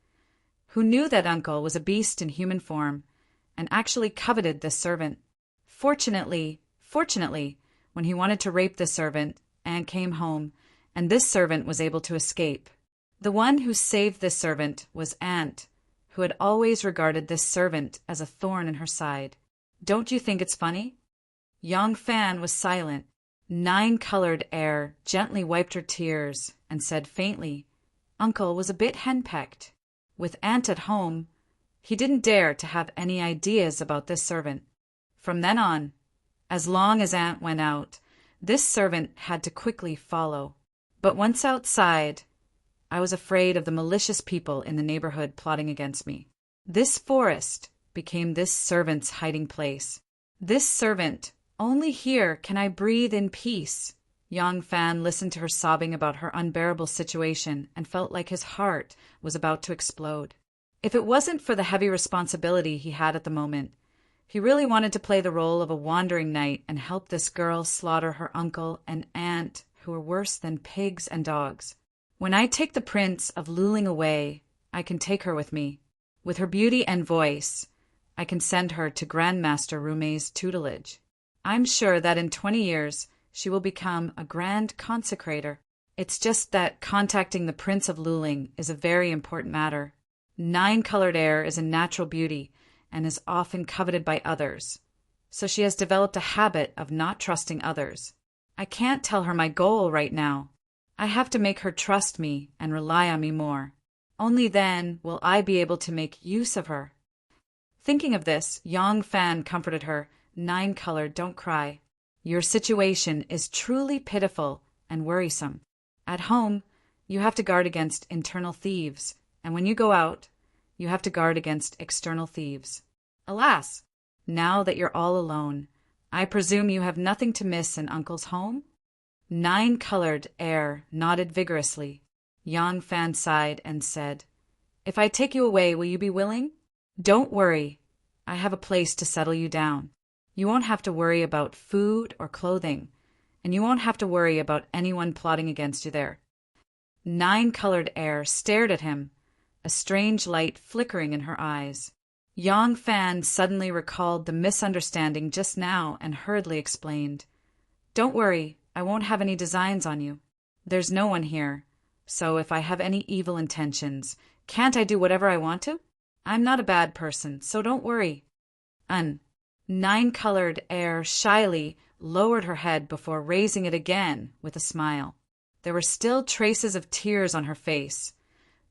"Who knew that uncle was a beast in human form, and actually coveted this servant? Fortunately, when he wanted to rape the servant, Aunt came home, and this servant was able to escape. The one who saved this servant was Aunt, who had always regarded this servant as a thorn in her side. Don't you think it's funny?" Yang Fan was silent. Nine-colored air gently wiped her tears and said faintly, "Uncle was a bit henpecked. With Aunt at home, he didn't dare to have any ideas about this servant. From then on, as long as Aunt went out, this servant had to quickly follow. But once outside, I was afraid of the malicious people in the neighborhood plotting against me. This forest became this servant's hiding place. This servant, only here can I breathe in peace." Yang Fan listened to her sobbing about her unbearable situation and felt like his heart was about to explode. If it wasn't for the heavy responsibility he had at the moment, he really wanted to play the role of a wandering knight and help this girl slaughter her uncle and aunt, who were worse than pigs and dogs. When I take the Prince of Luling away, I can take her with me. With her beauty and voice, I can send her to Grandmaster Rumei's tutelage. I'm sure that in 20 years she will become a grand consecrator. It's just that contacting the Prince of Luling is a very important matter. Nine-colored air is a natural beauty and is often coveted by others, so she has developed a habit of not trusting others. I can't tell her my goal right now. I have to make her trust me and rely on me more. Only then will I be able to make use of her." Thinking of this, Yang Fan comforted her. "Nine-colored, don't cry. Your situation is truly pitiful and worrisome. At home, you have to guard against internal thieves, and when you go out, you have to guard against external thieves. Alas, now that you're all alone, I presume you have nothing to miss in Uncle's home?" Nine-colored air nodded vigorously. Yang Fan sighed and said, "If I take you away, will you be willing? Don't worry, I have a place to settle you down. You won't have to worry about food or clothing, and you won't have to worry about anyone plotting against you there." Nine-colored air stared at him, a strange light flickering in her eyes. Yang Fan suddenly recalled the misunderstanding just now and hurriedly explained, "Don't worry, I won't have any designs on you. There's no one here, so if I have any evil intentions, can't I do whatever I want to? I'm not a bad person, so don't worry." Nine-colored air shyly lowered her head before raising it again with a smile. There were still traces of tears on her face,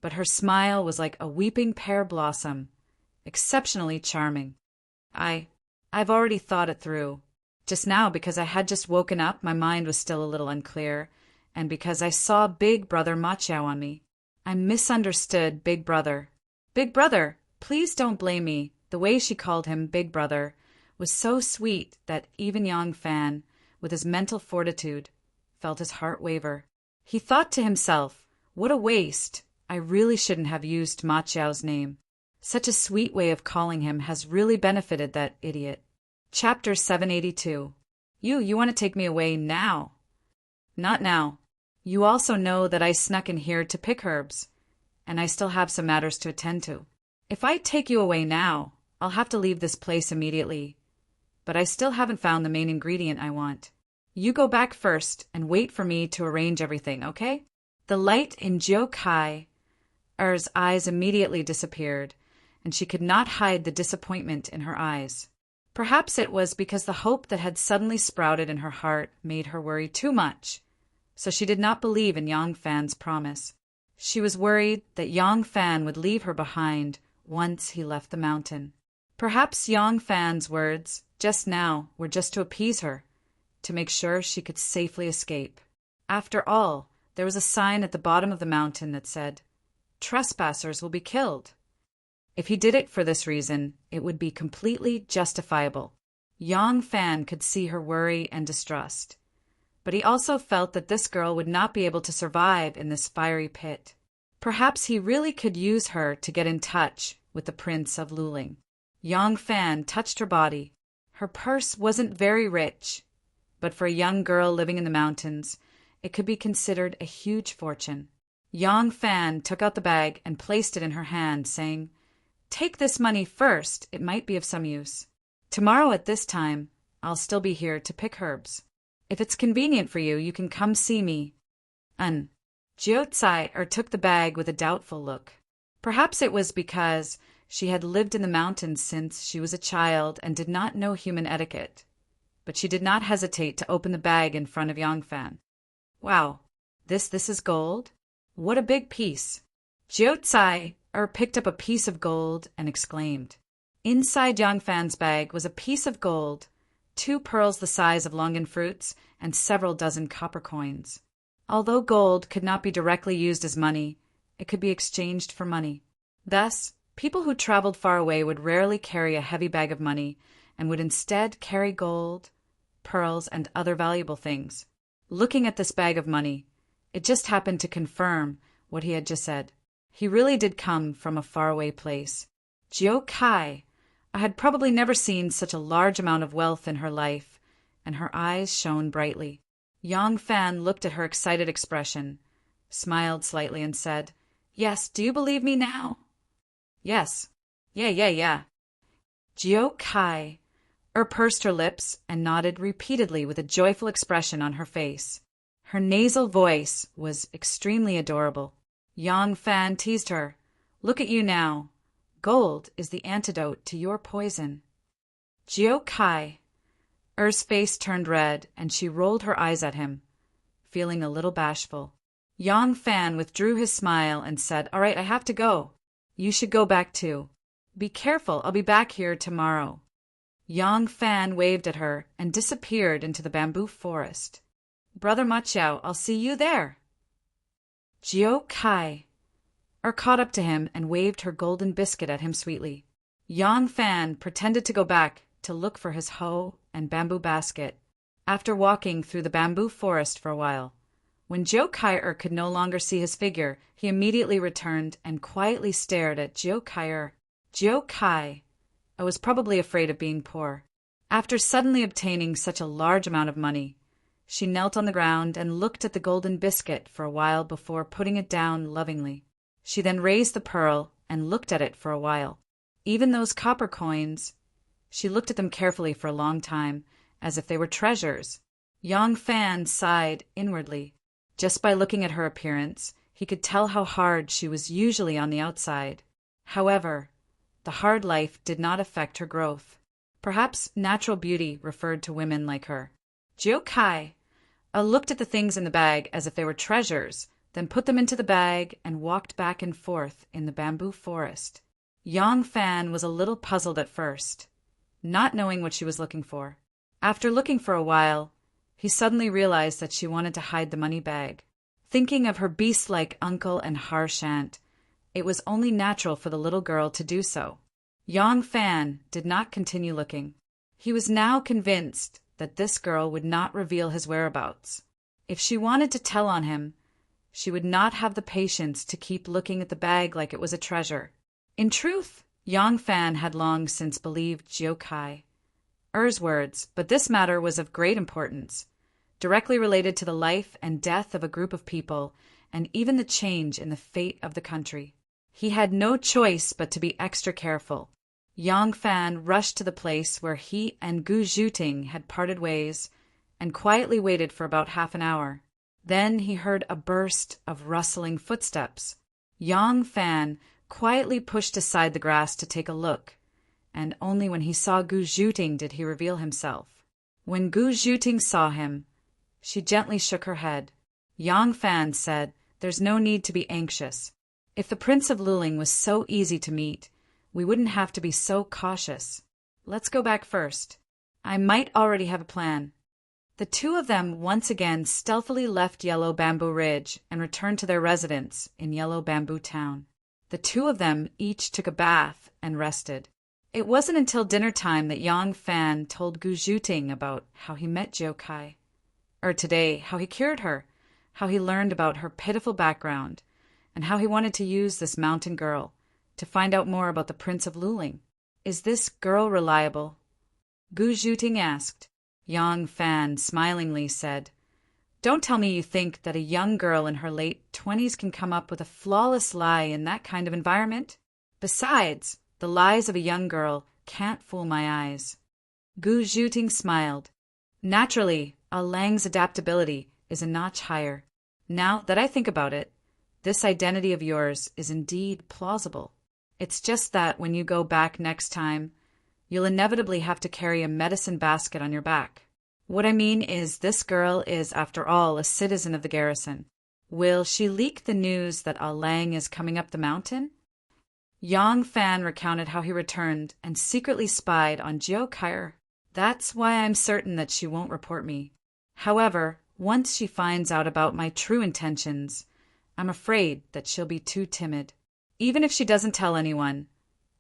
but her smile was like a weeping pear blossom, exceptionally charming. I've already thought it through. Just now, because I had just woken up, my mind was still a little unclear, and because I saw Big Brother Machiao on me. I misunderstood Big Brother. Big Brother, please don't blame me. The way she called him Big Brother was so sweet that even Yang Fan, with his mental fortitude, felt his heart waver. He thought to himself, "What a waste. I really shouldn't have used Machiao's name. Such a sweet way of calling him has really benefited that idiot." Chapter 782. You want to take me away now? Not now. You also know that I snuck in here to pick herbs, and I still have some matters to attend to. If I take you away now, I'll have to leave this place immediately, but I still haven't found the main ingredient I want. You go back first and wait for me to arrange everything, okay? The light in Jiao Kai's eyes immediately disappeared, and she could not hide the disappointment in her eyes. Perhaps it was because the hope that had suddenly sprouted in her heart made her worry too much, so she did not believe in Yang Fan's promise. She was worried that Yang Fan would leave her behind once he left the mountain. Perhaps Yang Fan's words just now were just to appease her, to make sure she could safely escape. After all, there was a sign at the bottom of the mountain that said, "Trespassers will be killed." If he did it for this reason, it would be completely justifiable. Yang Fan could see her worry and distrust, but he also felt that this girl would not be able to survive in this fiery pit. Perhaps he really could use her to get in touch with the Prince of Luling. Yang Fan touched her body. Her purse wasn't very rich, but for a young girl living in the mountains, it could be considered a huge fortune. Yang Fan took out the bag and placed it in her hand, saying, "Take this money first, it might be of some use. Tomorrow at this time, I'll still be here to pick herbs. If it's convenient for you, you can come see me." Jiao took the bag with a doubtful look. Perhaps it was because she had lived in the mountains since she was a child and did not know human etiquette, but she did not hesitate to open the bag in front of Yang Fan. "Wow, this is gold? What a big piece." Jiao picked up a piece of gold and exclaimed. Inside Yang Fan's bag was a piece of gold, 2 pearls the size of longan fruits, and several dozen copper coins. Although gold could not be directly used as money, it could be exchanged for money. Thus, people who traveled far away would rarely carry a heavy bag of money and would instead carry gold, pearls, and other valuable things. Looking at this bag of money, it just happened to confirm what he had just said. He really did come from a faraway place. Jiao Kai had probably never seen such a large amount of wealth in her life, and her eyes shone brightly. Yang Fan looked at her excited expression, smiled slightly, and said, "Yes, do you believe me now?" "Yes. Yeah. Jiao Kai pursed her lips and nodded repeatedly with a joyful expression on her face. Her nasal voice was extremely adorable. Yang Fan teased her, "Look at you now. Gold is the antidote to your poison." Jiao Kai's face turned red, and she rolled her eyes at him, feeling a little bashful. Yang Fan withdrew his smile and said, "All right, I have to go. You should go back too. Be careful, I'll be back here tomorrow." Yang Fan waved at her and disappeared into the bamboo forest. "Brother Ma Chiao, I'll see you there." Jiao Kai caught up to him and waved her golden biscuit at him sweetly. Yang Fan pretended to go back to look for his hoe and bamboo basket. After walking through the bamboo forest for a while, when Jiao Kai could no longer see his figure, he immediately returned and quietly stared at Jiao Kai. Jiao Kai was probably afraid of being poor. After suddenly obtaining such a large amount of money, she knelt on the ground and looked at the golden biscuit for a while before putting it down lovingly. She then raised the pearl and looked at it for a while. Even those copper coins, she looked at them carefully for a long time, as if they were treasures. Yang Fan sighed inwardly. Just by looking at her appearance, he could tell how hard she was usually on the outside. However, the hard life did not affect her growth. Perhaps natural beauty referred to women like her. Jiao Kai looked at the things in the bag as if they were treasures, then put them into the bag and walked back and forth in the bamboo forest. Yang Fan was a little puzzled at first, not knowing what she was looking for. After looking for a while, he suddenly realized that she wanted to hide the money bag. Thinking of her beast-like uncle and harsh aunt, it was only natural for the little girl to do so. Yang Fan did not continue looking. He was now convinced that this girl would not reveal his whereabouts. If she wanted to tell on him, she would not have the patience to keep looking at the bag like it was a treasure. In truth, Yang Fan had long since believed Jiao Kai's words, but this matter was of great importance. directly related to the life and death of a group of people, and even the change in the fate of the country. He had no choice but to be extra careful. Yang Fan rushed to the place where he and Gu Zhuting had parted ways and quietly waited for about half an hour. Then he heard a burst of rustling footsteps. Yang Fan quietly pushed aside the grass to take a look, and only when he saw Gu Zhuting did he reveal himself. When Gu Zhuting saw him, she gently shook her head. Yang Fan said, "There's no need to be anxious. If the Prince of Luling was so easy to meet, we wouldn't have to be so cautious. Let's go back first. I might already have a plan." The two of them once again stealthily left Yellow Bamboo Ridge and returned to their residence in Yellow Bamboo Town. The two of them each took a bath and rested. It wasn't until dinner time that Yang Fan told Gu Zhuting about how he met Jiu Kai. Today, how he cured her, how he learned about her pitiful background, and how he wanted to use this mountain girl to find out more about the Prince of Luling. "Is this girl reliable?" Gu Zhuting asked. Yang Fan smilingly said, "Don't tell me you think that a young girl in her late 20s can come up with a flawless lie in that kind of environment? Besides, the lies of a young girl can't fool my eyes." Gu Zhuting smiled. "Naturally, Lang's adaptability is a notch higher. Now that I think about it, this identity of yours is indeed plausible. It's just that when you go back next time, you'll inevitably have to carry a medicine basket on your back. What I mean is this girl is, after all, a citizen of the garrison. Will she leak the news that Lang is coming up the mountain?" Yang Fan recounted how he returned and secretly spied on Jiu Kai. "That's why I'm certain that she won't report me. However, once she finds out about my true intentions, I'm afraid that she'll be too timid. Even if she doesn't tell anyone,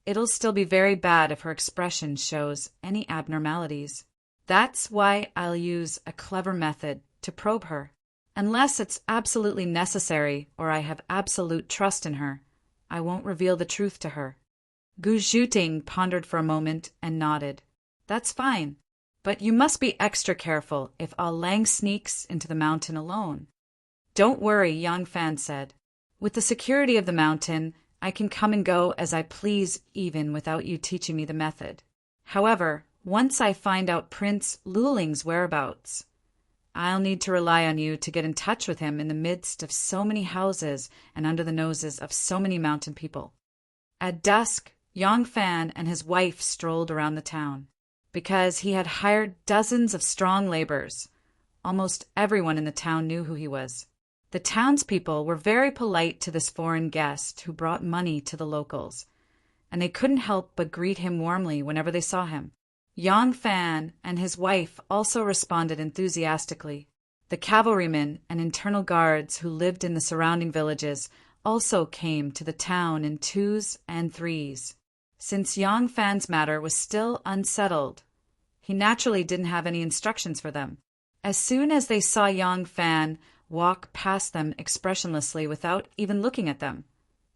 it'll still be very bad if her expression shows any abnormalities. That's why I'll use a clever method to probe her. Unless it's absolutely necessary or I have absolute trust in her, I won't reveal the truth to her." Gu Zhuting pondered for a moment and nodded. "That's fine, but you must be extra careful if Lang sneaks into the mountain alone." "Don't worry," Yang Fan said. "With the security of the mountain, I can come and go as I please even without you teaching me the method. However, once I find out Prince Luling's whereabouts, I'll need to rely on you to get in touch with him in the midst of so many houses and under the noses of so many mountain people." At dusk, Yang Fan and his wife strolled around the town. Because he had hired dozens of strong laborers, almost everyone in the town knew who he was. The townspeople were very polite to this foreign guest who brought money to the locals, and they couldn't help but greet him warmly whenever they saw him. Yang Fan and his wife also responded enthusiastically. The cavalrymen and internal guards who lived in the surrounding villages also came to the town in twos and threes. Since Yang Fan's matter was still unsettled, he naturally didn't have any instructions for them. As soon as they saw Yang Fan walk past them expressionlessly without even looking at them,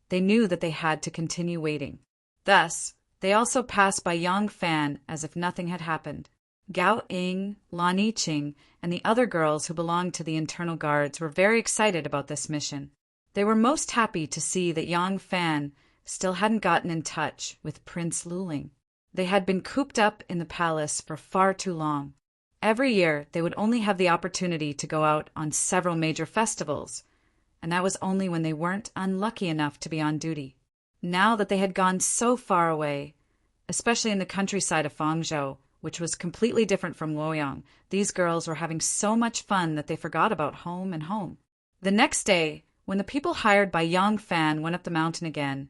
they knew that they had to continue waiting. Thus, they also passed by Yang Fan as if nothing had happened. Gao Ying, Lan Yiqing, and the other girls who belonged to the internal guards were very excited about this mission. They were most happy to see that Yang Fan still hadn't gotten in touch with Prince Luling. They had been cooped up in the palace for far too long. Every year, they would only have the opportunity to go out on several major festivals, and that was only when they weren't unlucky enough to be on duty. Now that they had gone so far away, especially in the countryside of Fangzhou, which was completely different from Luoyang, these girls were having so much fun that they forgot about home and home. The next day, when the people hired by Yang Fan went up the mountain again,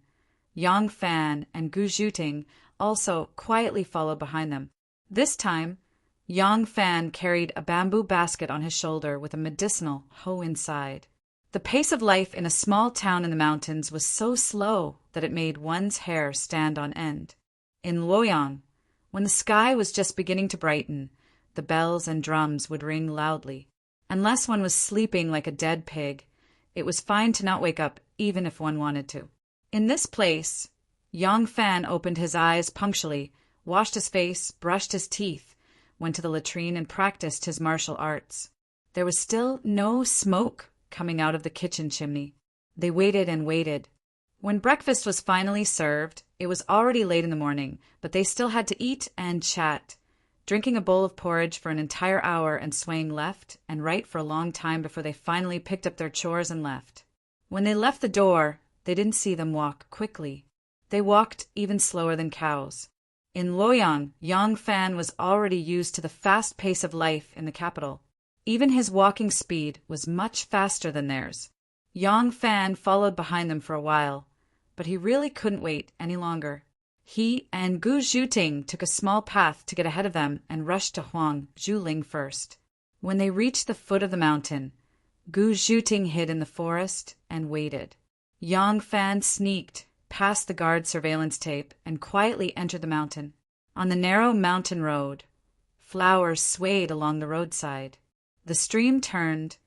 Yang Fan and Gu Zhuting also quietly followed behind them. This time, Yang Fan carried a bamboo basket on his shoulder with a medicinal hoe inside. The pace of life in a small town in the mountains was so slow that it made one's hair stand on end. In Luoyang, when the sky was just beginning to brighten, the bells and drums would ring loudly. Unless one was sleeping like a dead pig, it was fine to not wake up even if one wanted to. In this place, Yang Fan opened his eyes punctually, washed his face, brushed his teeth, went to the latrine and practiced his martial arts. There was still no smoke coming out of the kitchen chimney. They waited and waited. When breakfast was finally served, it was already late in the morning, but they still had to eat and chat, drinking a bowl of porridge for an entire hour and swaying left and right for a long time before they finally picked up their chores and left. When they left the door, they didn't see them walk quickly. They walked even slower than cows. In Loyang, Yang Fan was already used to the fast pace of life in the capital. Even his walking speed was much faster than theirs. Yang Fan followed behind them for a while, but he really couldn't wait any longer. He and Gu Zhuting took a small path to get ahead of them and rushed to Huang Zhuling first. When they reached the foot of the mountain, Gu Zhuting hid in the forest and waited. Yang Fan sneaked past the guard surveillance tape and quietly entered the mountain. On the narrow mountain road, flowers swayed along the roadside. The stream turned,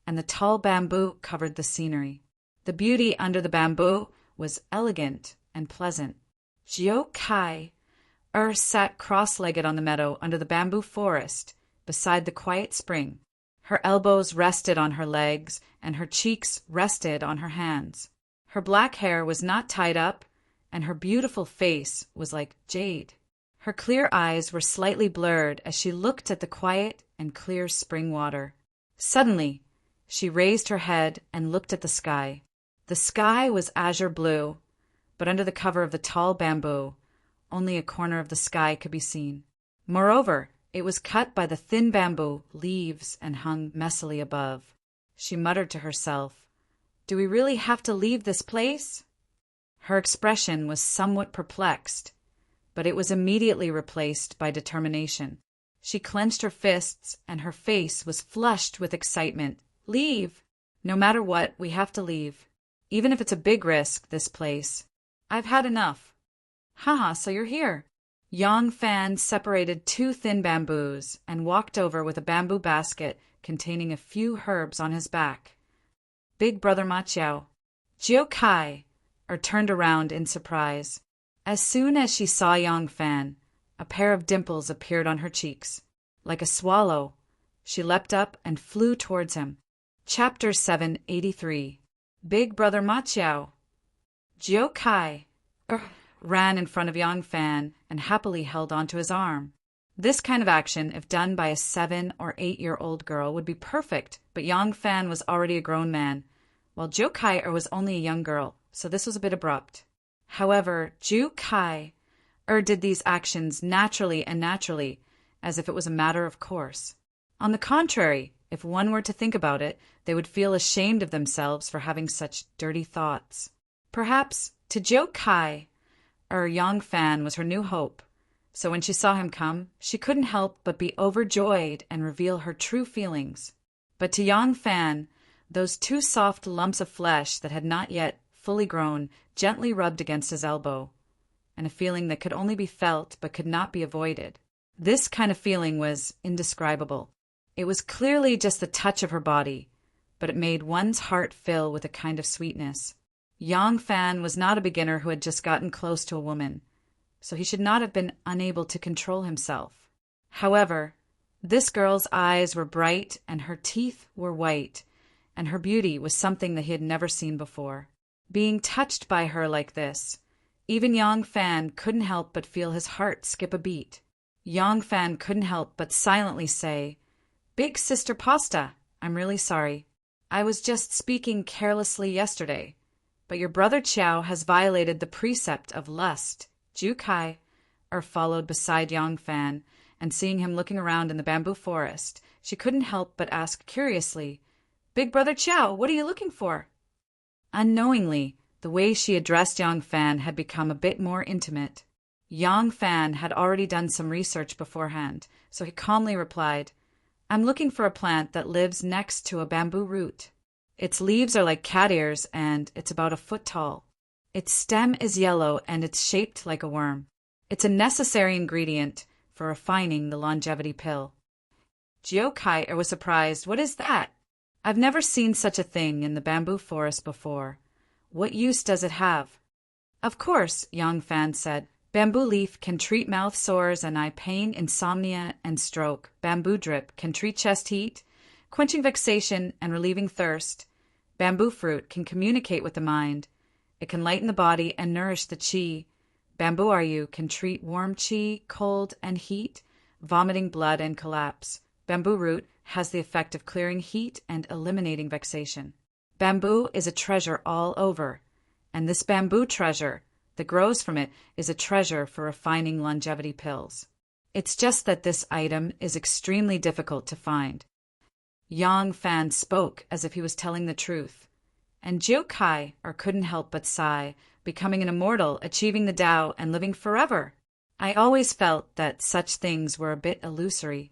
and the tall bamboo covered the scenery. The beauty under the bamboo was elegant and pleasant. Jiao Kai sat cross-legged on the meadow under the bamboo forest beside the quiet spring. Her elbows rested on her legs, and her cheeks rested on her hands. Her black hair was not tied up, and her beautiful face was like jade. Her clear eyes were slightly blurred as she looked at the quiet and clear spring water. Suddenly, she raised her head and looked at the sky. The sky was azure blue, but under the cover of the tall bamboo, only a corner of the sky could be seen. Moreover, it was cut by the thin bamboo leaves and hung messily above. She muttered to herself, "Do we really have to leave this place?" Her expression was somewhat perplexed, but it was immediately replaced by determination. She clenched her fists, and her face was flushed with excitement. "Leave! No matter what, we have to leave. Even if it's a big risk, this place. I've had enough." "Haha, so you're here." Yang Fan separated two thin bamboos and walked over with a bamboo basket containing a few herbs on his back. "Big brother Ma Chiao." Jiao Kai turned around in surprise. As soon as she saw Yang Fan, a pair of dimples appeared on her cheeks. Like a swallow, she leapt up and flew towards him. Chapter 783. Big Brother Ma Chiao. Jiao Kai ran in front of Yang Fan and happily held onto his arm. This kind of action, if done by a 7 or 8-year-old girl, would be perfect, but Yang Fan was already a grown man, while Jiao Kai was only a young girl, so this was a bit abrupt. However, Jiao Kai did these actions naturally, as if it was a matter of course. On the contrary, if one were to think about it, they would feel ashamed of themselves for having such dirty thoughts. Perhaps, to Jiao Kai, Yang Fan was her new hope, so when she saw him come, she couldn't help but be overjoyed and reveal her true feelings. But to Yang Fan, those two soft lumps of flesh that had not yet fully grown gently rubbed against his elbow, and a feeling that could only be felt but could not be avoided. This kind of feeling was indescribable. It was clearly just the touch of her body, but it made one's heart fill with a kind of sweetness. Yang Fan was not a beginner who had just gotten close to a woman, so he should not have been unable to control himself. However, this girl's eyes were bright and her teeth were white, and her beauty was something that he had never seen before. Being touched by her like this, even Yang Fan couldn't help but feel his heart skip a beat. Yang Fan couldn't help but silently say, "Big Sister Pasta, I'm really sorry. I was just speaking carelessly yesterday, but your brother Chiao has violated the precept of lust." Jiao Kai followed beside Yang Fan, and seeing him looking around in the bamboo forest, she couldn't help but ask curiously, "Big brother Chiao, what are you looking for?" Unknowingly, the way she addressed Yang Fan had become a bit more intimate. Yang Fan had already done some research beforehand, so he calmly replied, "I'm looking for a plant that lives next to a bamboo root. Its leaves are like cat ears, and it's about a foot tall. Its stem is yellow, and it's shaped like a worm. It's a necessary ingredient for refining the longevity pill." Jiao Kai was surprised. "What is that? I've never seen such a thing in the bamboo forest before. What use does it have?" "Of course," Yang Fan said, "bamboo leaf can treat mouth sores and eye pain, insomnia, and stroke. Bamboo drip can treat chest heat. quenching vexation and relieving thirst. Bamboo fruit can communicate with the mind. It can lighten the body and nourish the qi. Bamboo Aryu can treat warm qi, cold, and heat, vomiting blood and collapse. Bamboo root has the effect of clearing heat and eliminating vexation. Bamboo is a treasure all over, and this bamboo treasure that grows from it is a treasure for refining longevity pills. It's just that this item is extremely difficult to find. Yang Fan spoke as if he was telling the truth, and Jiu Kai couldn't help but sigh, becoming an immortal, achieving the Tao, and living forever. I always felt that such things were a bit illusory.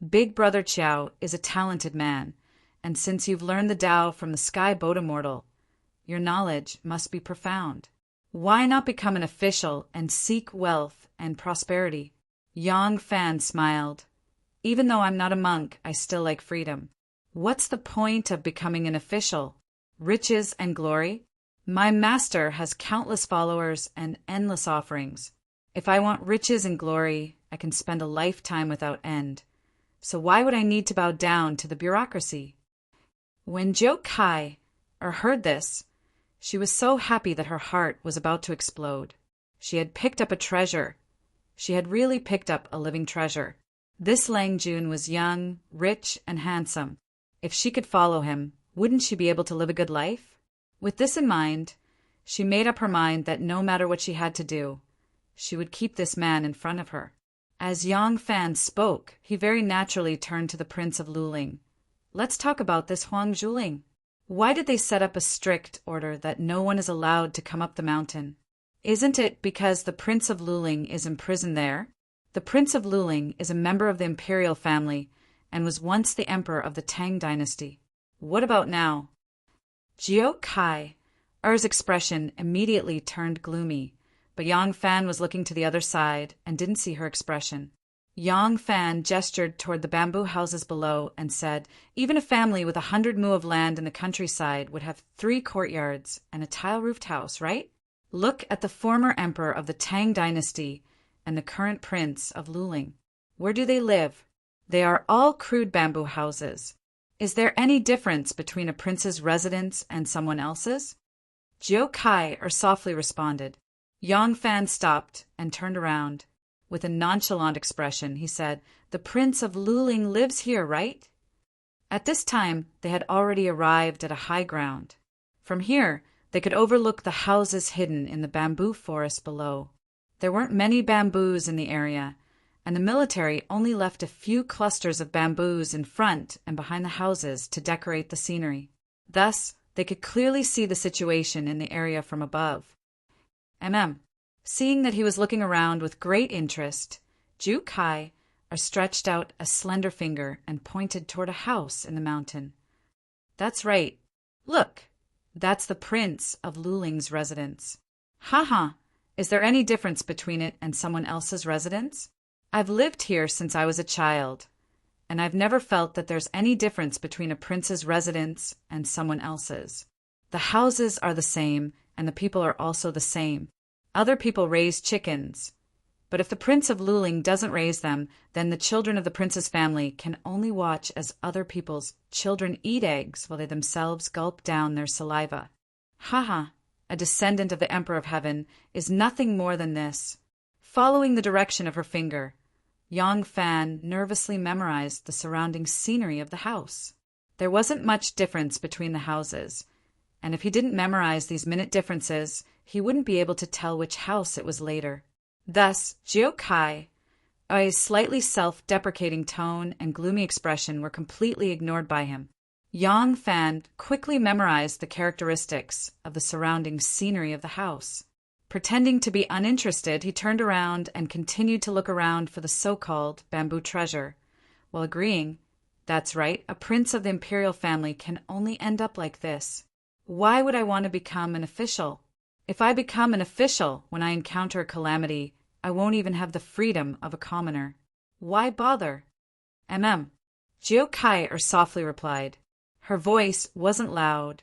Big Brother Chiao is a talented man, and since you've learned the Tao from the Sky Boat Immortal, your knowledge must be profound. Why not become an official and seek wealth and prosperity? Yang Fan smiled. Even though I'm not a monk, I still like freedom. What's the point of becoming an official? Riches and glory? My master has countless followers and endless offerings. If I want riches and glory, I can spend a lifetime without end. So why would I need to bow down to the bureaucracy? When Jiu Kai heard this, she was so happy that her heart was about to explode. She had picked up a treasure. She had really picked up a living treasure. This Lang Jun was young, rich, and handsome. If she could follow him, wouldn't she be able to live a good life? With this in mind, she made up her mind that no matter what she had to do, she would keep this man in front of her. As Yang Fan spoke, he very naturally turned to the Prince of Luling. Let's talk about this Huang Zhuling. Why did they set up a strict order that no one is allowed to come up the mountain? Isn't it because the Prince of Luling is imprisoned there? The Prince of Luling is a member of the imperial family and was once the emperor of the Tang dynasty. What about now? Jiu Kai's expression immediately turned gloomy, but Yang Fan was looking to the other side and didn't see her expression. Yang Fan gestured toward the bamboo houses below and said, even a family with 100 mu of land in the countryside would have 3 courtyards and a tile-roofed house, right? Look at the former emperor of the Tang dynasty and the current prince of Luling. Where do they live? They are all crude bamboo houses. Is there any difference between a prince's residence and someone else's? Jiu Kai softly responded. Yang Fan stopped and turned around. With a nonchalant expression, he said, the Prince of Luling lives here, right? At this time, they had already arrived at a high ground. From here, they could overlook the houses hidden in the bamboo forest below. There weren't many bamboos in the area, and the military only left a few clusters of bamboos in front and behind the houses to decorate the scenery. Thus, they could clearly see the situation in the area from above. Seeing that he was looking around with great interest, Jiu Kai stretched out a slender finger and pointed toward a house in the mountain. That's right. Look, that's the Prince of Luling's residence. Ha! Is there any difference between it and someone else's residence? I've lived here since I was a child, and I've never felt that there's any difference between a prince's residence and someone else's. The houses are the same, and the people are also the same. Other people raise chickens, but if the Prince of Luling doesn't raise them, then the children of the prince's family can only watch as other people's children eat eggs while they themselves gulp down their saliva. Ha! A descendant of the Emperor of Heaven is nothing more than this. Following the direction of her finger, Yang Fan nervously memorized the surrounding scenery of the house. There wasn't much difference between the houses, and if he didn't memorize these minute differences, he wouldn't be able to tell which house it was later. Thus, Jiu Kai's slightly self-deprecating tone and gloomy expression were completely ignored by him. Yang Fan quickly memorized the characteristics of the surrounding scenery of the house. Pretending to be uninterested, he turned around and continued to look around for the so-called bamboo treasure, while agreeing, that's right, a prince of the imperial family can only end up like this. Why would I want to become an official? If I become an official when I encounter a calamity, I won't even have the freedom of a commoner. Why bother? Jiu Kai softly replied. Her voice wasn't loud,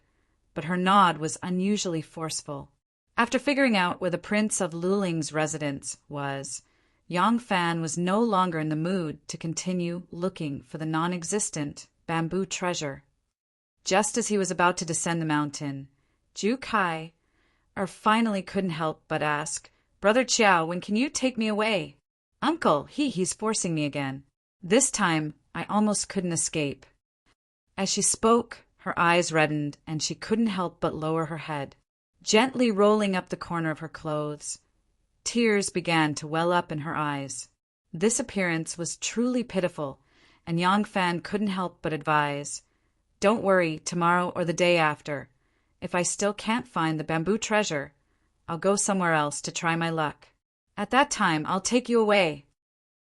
but her nod was unusually forceful. After figuring out where the Prince of Luling's residence was, Yang Fan was no longer in the mood to continue looking for the non-existent bamboo treasure. Just as he was about to descend the mountain, Ju Kai finally couldn't help but ask, "Brother Chiao, when can you take me away?" "Uncle, he's forcing me again." This time, I almost couldn't escape. As she spoke, her eyes reddened, and she couldn't help but lower her head, gently rolling up the corner of her clothes. Tears began to well up in her eyes. This appearance was truly pitiful, and Yang Fan couldn't help but advise, "Don't worry, tomorrow or the day after. If I still can't find the bamboo treasure, I'll go somewhere else to try my luck. At that time, I'll take you away."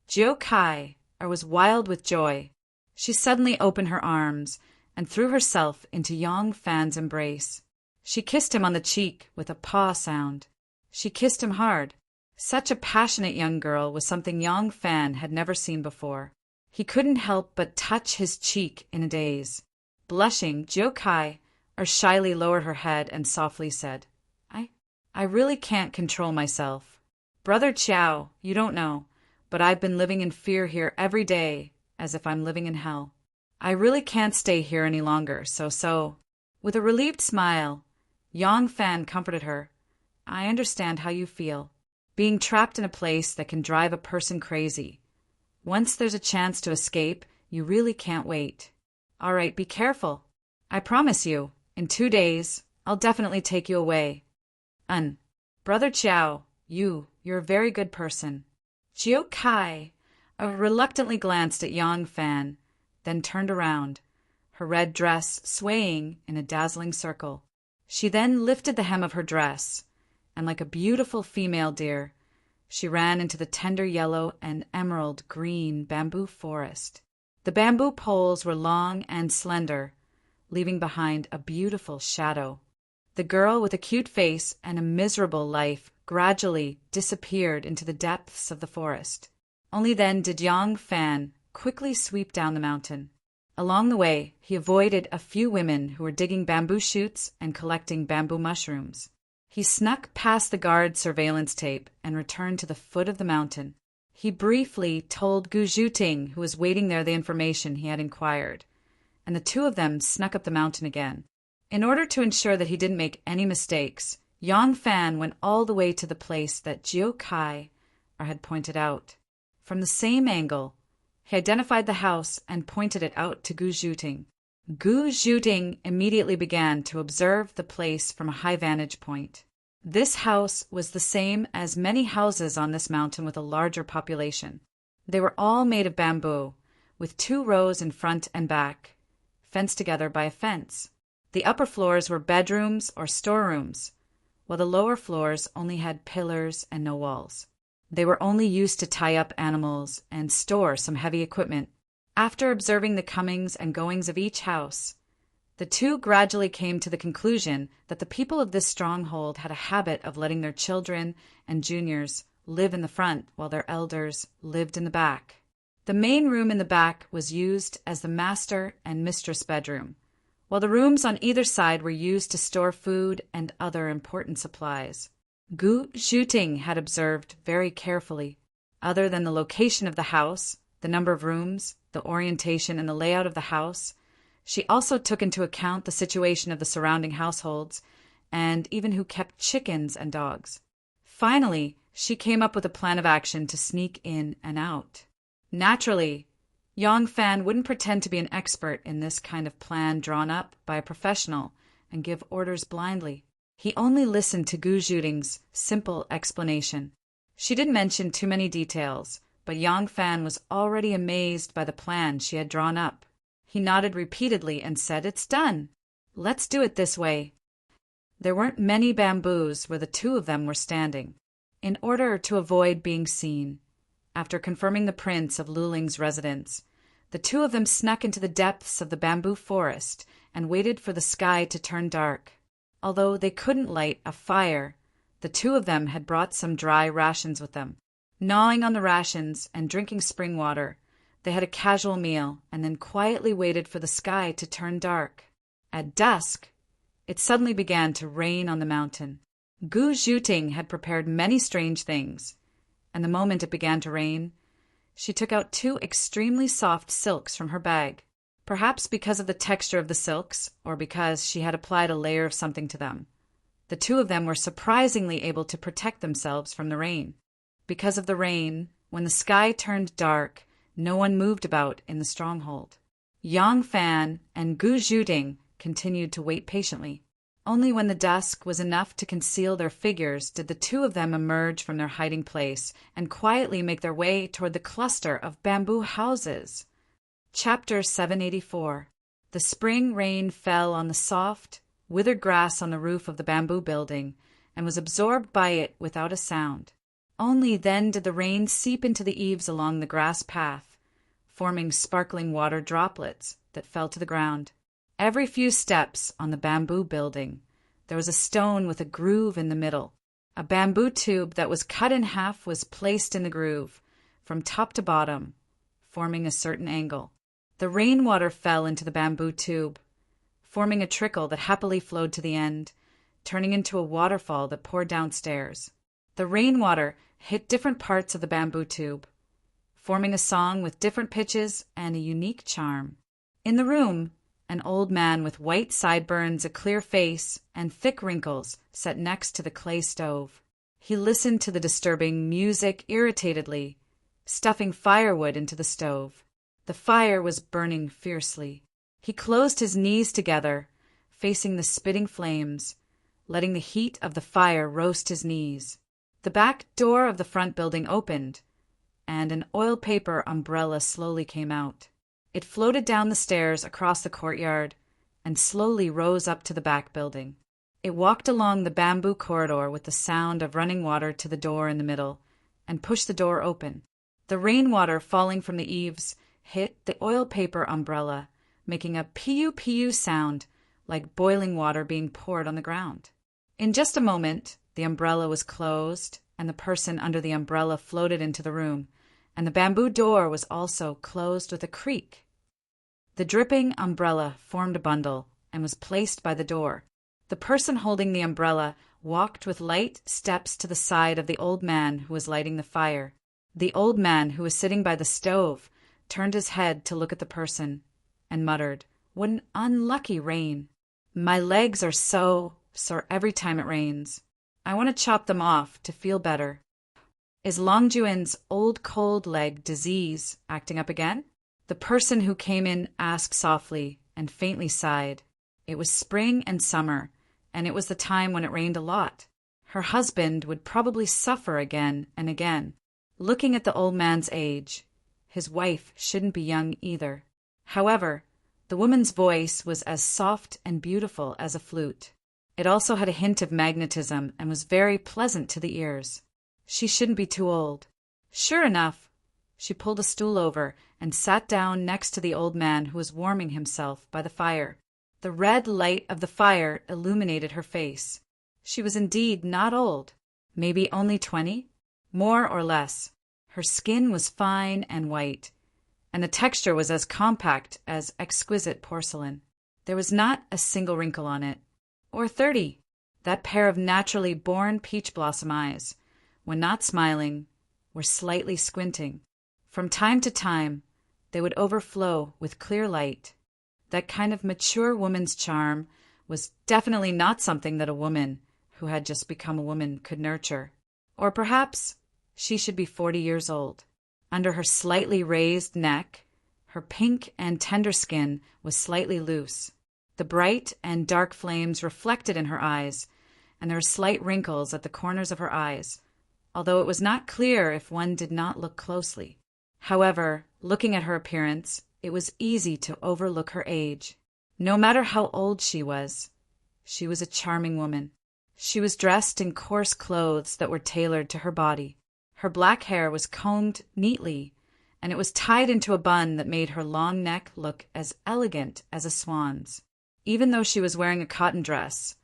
Jiu Kai was wild with joy. She suddenly opened her arms and threw herself into Yang Fan's embrace. She kissed him on the cheek with a paw sound. She kissed him hard. Such a passionate young girl was something Yang Fan had never seen before. He couldn't help but touch his cheek in a daze. Blushing, Jiu Kai shyly lowered her head and softly said, I really can't control myself. Brother Chiao, you don't know, but I've been living in fear here every day, as if I'm living in hell. I really can't stay here any longer, so. With a relieved smile, Yang Fan comforted her. I understand how you feel, being trapped in a place that can drive a person crazy. Once there's a chance to escape, you really can't wait. All right, be careful. I promise you, in 2 days, I'll definitely take you away. Brother Chiao, you're a very good person. Jiu Kai reluctantly glanced at Yang Fan, then turned around, her red dress swaying in a dazzling circle. She then lifted the hem of her dress, and like a beautiful female deer, she ran into the tender yellow and emerald green bamboo forest. The bamboo poles were long and slender, leaving behind a beautiful shadow. The girl with a cute face and a miserable life gradually disappeared into the depths of the forest. Only then did Yang Fan quickly sweep down the mountain. Along the way, he avoided a few women who were digging bamboo shoots and collecting bamboo mushrooms. He snuck past the guard surveillance tape and returned to the foot of the mountain. He briefly told Gu Zhuting, who was waiting there, the information he had inquired, and the two of them snuck up the mountain again. In order to ensure that he didn't make any mistakes, Yang Fan went all the way to the place that Jiu Kai had pointed out. From the same angle, he identified the house and pointed it out to Gu Zhuting. Gu Zhuting immediately began to observe the place from a high vantage point. This house was the same as many houses on this mountain with a larger population. They were all made of bamboo, with 2 rows in front and back, fenced together by a fence. The upper floors were bedrooms or storerooms, while the lower floors only had pillars and no walls. They were only used to tie up animals and store some heavy equipment. After observing the comings and goings of each house, the two gradually came to the conclusion that the people of this stronghold had a habit of letting their children and juniors live in the front while their elders lived in the back. The main room in the back was used as the master and mistress bedroom, while the rooms on either side were used to store food and other important supplies. Gu Zhuting had observed very carefully, other than the location of the house, the number of rooms, the orientation and the layout of the house, she also took into account the situation of the surrounding households and even who kept chickens and dogs. Finally, she came up with a plan of action to sneak in and out. Naturally, Yang Fan wouldn't pretend to be an expert in this kind of plan drawn up by a professional and give orders blindly. He only listened to Gu Zhuting's simple explanation. She didn't mention too many details, but Yang Fan was already amazed by the plan she had drawn up. He nodded repeatedly and said, "It's done. Let's do it this way." There weren't many bamboos where the two of them were standing. In order to avoid being seen, after confirming the prints of Luling's residence, the two of them snuck into the depths of the bamboo forest and waited for the sky to turn dark. Although they couldn't light a fire, the two of them had brought some dry rations with them. Gnawing on the rations and drinking spring water, they had a casual meal and then quietly waited for the sky to turn dark. At dusk, it suddenly began to rain on the mountain. Gu Zhuting had prepared many strange things, and the moment it began to rain, she took out 2 extremely soft silks from her bag. perhaps because of the texture of the silks, or because she had applied a layer of something to them. The two of them were surprisingly able to protect themselves from the rain. Because of the rain, when the sky turned dark, no one moved about in the stronghold. Yang Fan and Gu Zhuding continued to wait patiently. Only when the dusk was enough to conceal their figures did the two of them emerge from their hiding place and quietly make their way toward the cluster of bamboo houses. Chapter 784. The spring rain fell on the soft, withered grass on the roof of the bamboo building and was absorbed by it without a sound. Only then did the rain seep into the eaves along the grass path, forming sparkling water droplets that fell to the ground. Every few steps on the bamboo building, there was a stone with a groove in the middle. A bamboo tube that was cut in half was placed in the groove, from top to bottom, forming a certain angle. The rainwater fell into the bamboo tube, forming a trickle that happily flowed to the end, turning into a waterfall that poured downstairs. The rainwater hit different parts of the bamboo tube, forming a song with different pitches and a unique charm. In the room, an old man with white sideburns, a clear face, and thick wrinkles sat next to the clay stove. He listened to the disturbing music irritatedly, stuffing firewood into the stove. The fire was burning fiercely. He closed his knees together, facing the spitting flames, letting the heat of the fire roast his knees. The back door of the front building opened, and an oil paper umbrella slowly came out. It floated down the stairs across the courtyard and slowly rose up to the back building. It walked along the bamboo corridor with the sound of running water to the door in the middle and pushed the door open. The rainwater falling from the eaves hit the oil paper umbrella, making a piu-piu sound like boiling water being poured on the ground. In just a moment, the umbrella was closed and the person under the umbrella floated into the room, and the bamboo door was also closed with a creak. The dripping umbrella formed a bundle and was placed by the door. The person holding the umbrella walked with light steps to the side of the old man who was lighting the fire. The old man who was sitting by the stove turned his head to look at the person and muttered, "What an unlucky rain. My legs are so sore every time it rains. I want to chop them off to feel better." Is Long Juin's old cold leg disease acting up again? The person who came in asked softly and faintly sighed. It was spring and summer, and it was the time when it rained a lot. Her husband would probably suffer again and again. Looking at the old man's age, his wife shouldn't be young either. However, the woman's voice was as soft and beautiful as a flute. It also had a hint of magnetism and was very pleasant to the ears. She shouldn't be too old. Sure enough, she pulled a stool over and sat down next to the old man who was warming himself by the fire. The red light of the fire illuminated her face. She was indeed not old, maybe only 20, more or less. Her skin was fine and white, and the texture was as compact as exquisite porcelain. There was not a single wrinkle on it, or 30. That pair of naturally born peach blossom eyes, when not smiling, were slightly squinting. From time to time, they would overflow with clear light. That kind of mature woman's charm was definitely not something that a woman who had just become a woman could nurture. Or perhaps she should be 40 years old. Under her slightly raised neck, her pink and tender skin was slightly loose. The bright and dark flames reflected in her eyes, and there were slight wrinkles at the corners of her eyes, although it was not clear if one did not look closely. However, looking at her appearance, it was easy to overlook her age. No matter how old she was a charming woman. She was dressed in coarse clothes that were tailored to her body. Her black hair was combed neatly, and it was tied into a bun that made her long neck look as elegant as a swan's. Even though she was wearing a cotton dress,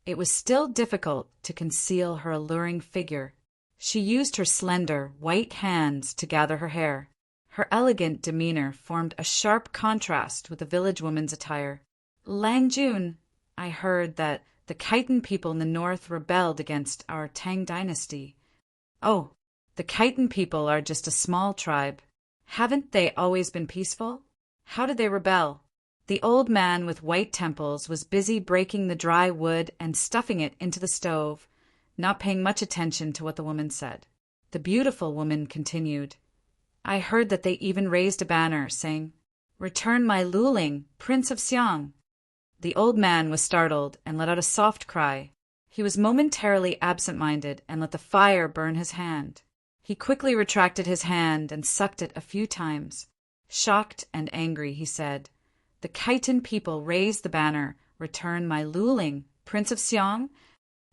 it was still difficult to conceal her alluring figure. She used her slender, white hands to gather her hair. Her elegant demeanor formed a sharp contrast with the village woman's attire. "Lang Jun, I heard that the Khitan people in the north rebelled against our Tang dynasty." "Oh, the Khitan people are just a small tribe. Haven't they always been peaceful? How did they rebel?" The old man with white temples was busy breaking the dry wood and stuffing it into the stove, not paying much attention to what the woman said. The beautiful woman continued, I heard that they even raised a banner saying, Return my Luling, Prince of Xiang. The old man was startled and let out a soft cry. He was momentarily absent-minded and let the fire burn his hand. He quickly retracted his hand and sucked it a few times. Shocked and angry, he said, The Khitan people raised the banner, Return my Luling, Prince of Xiang?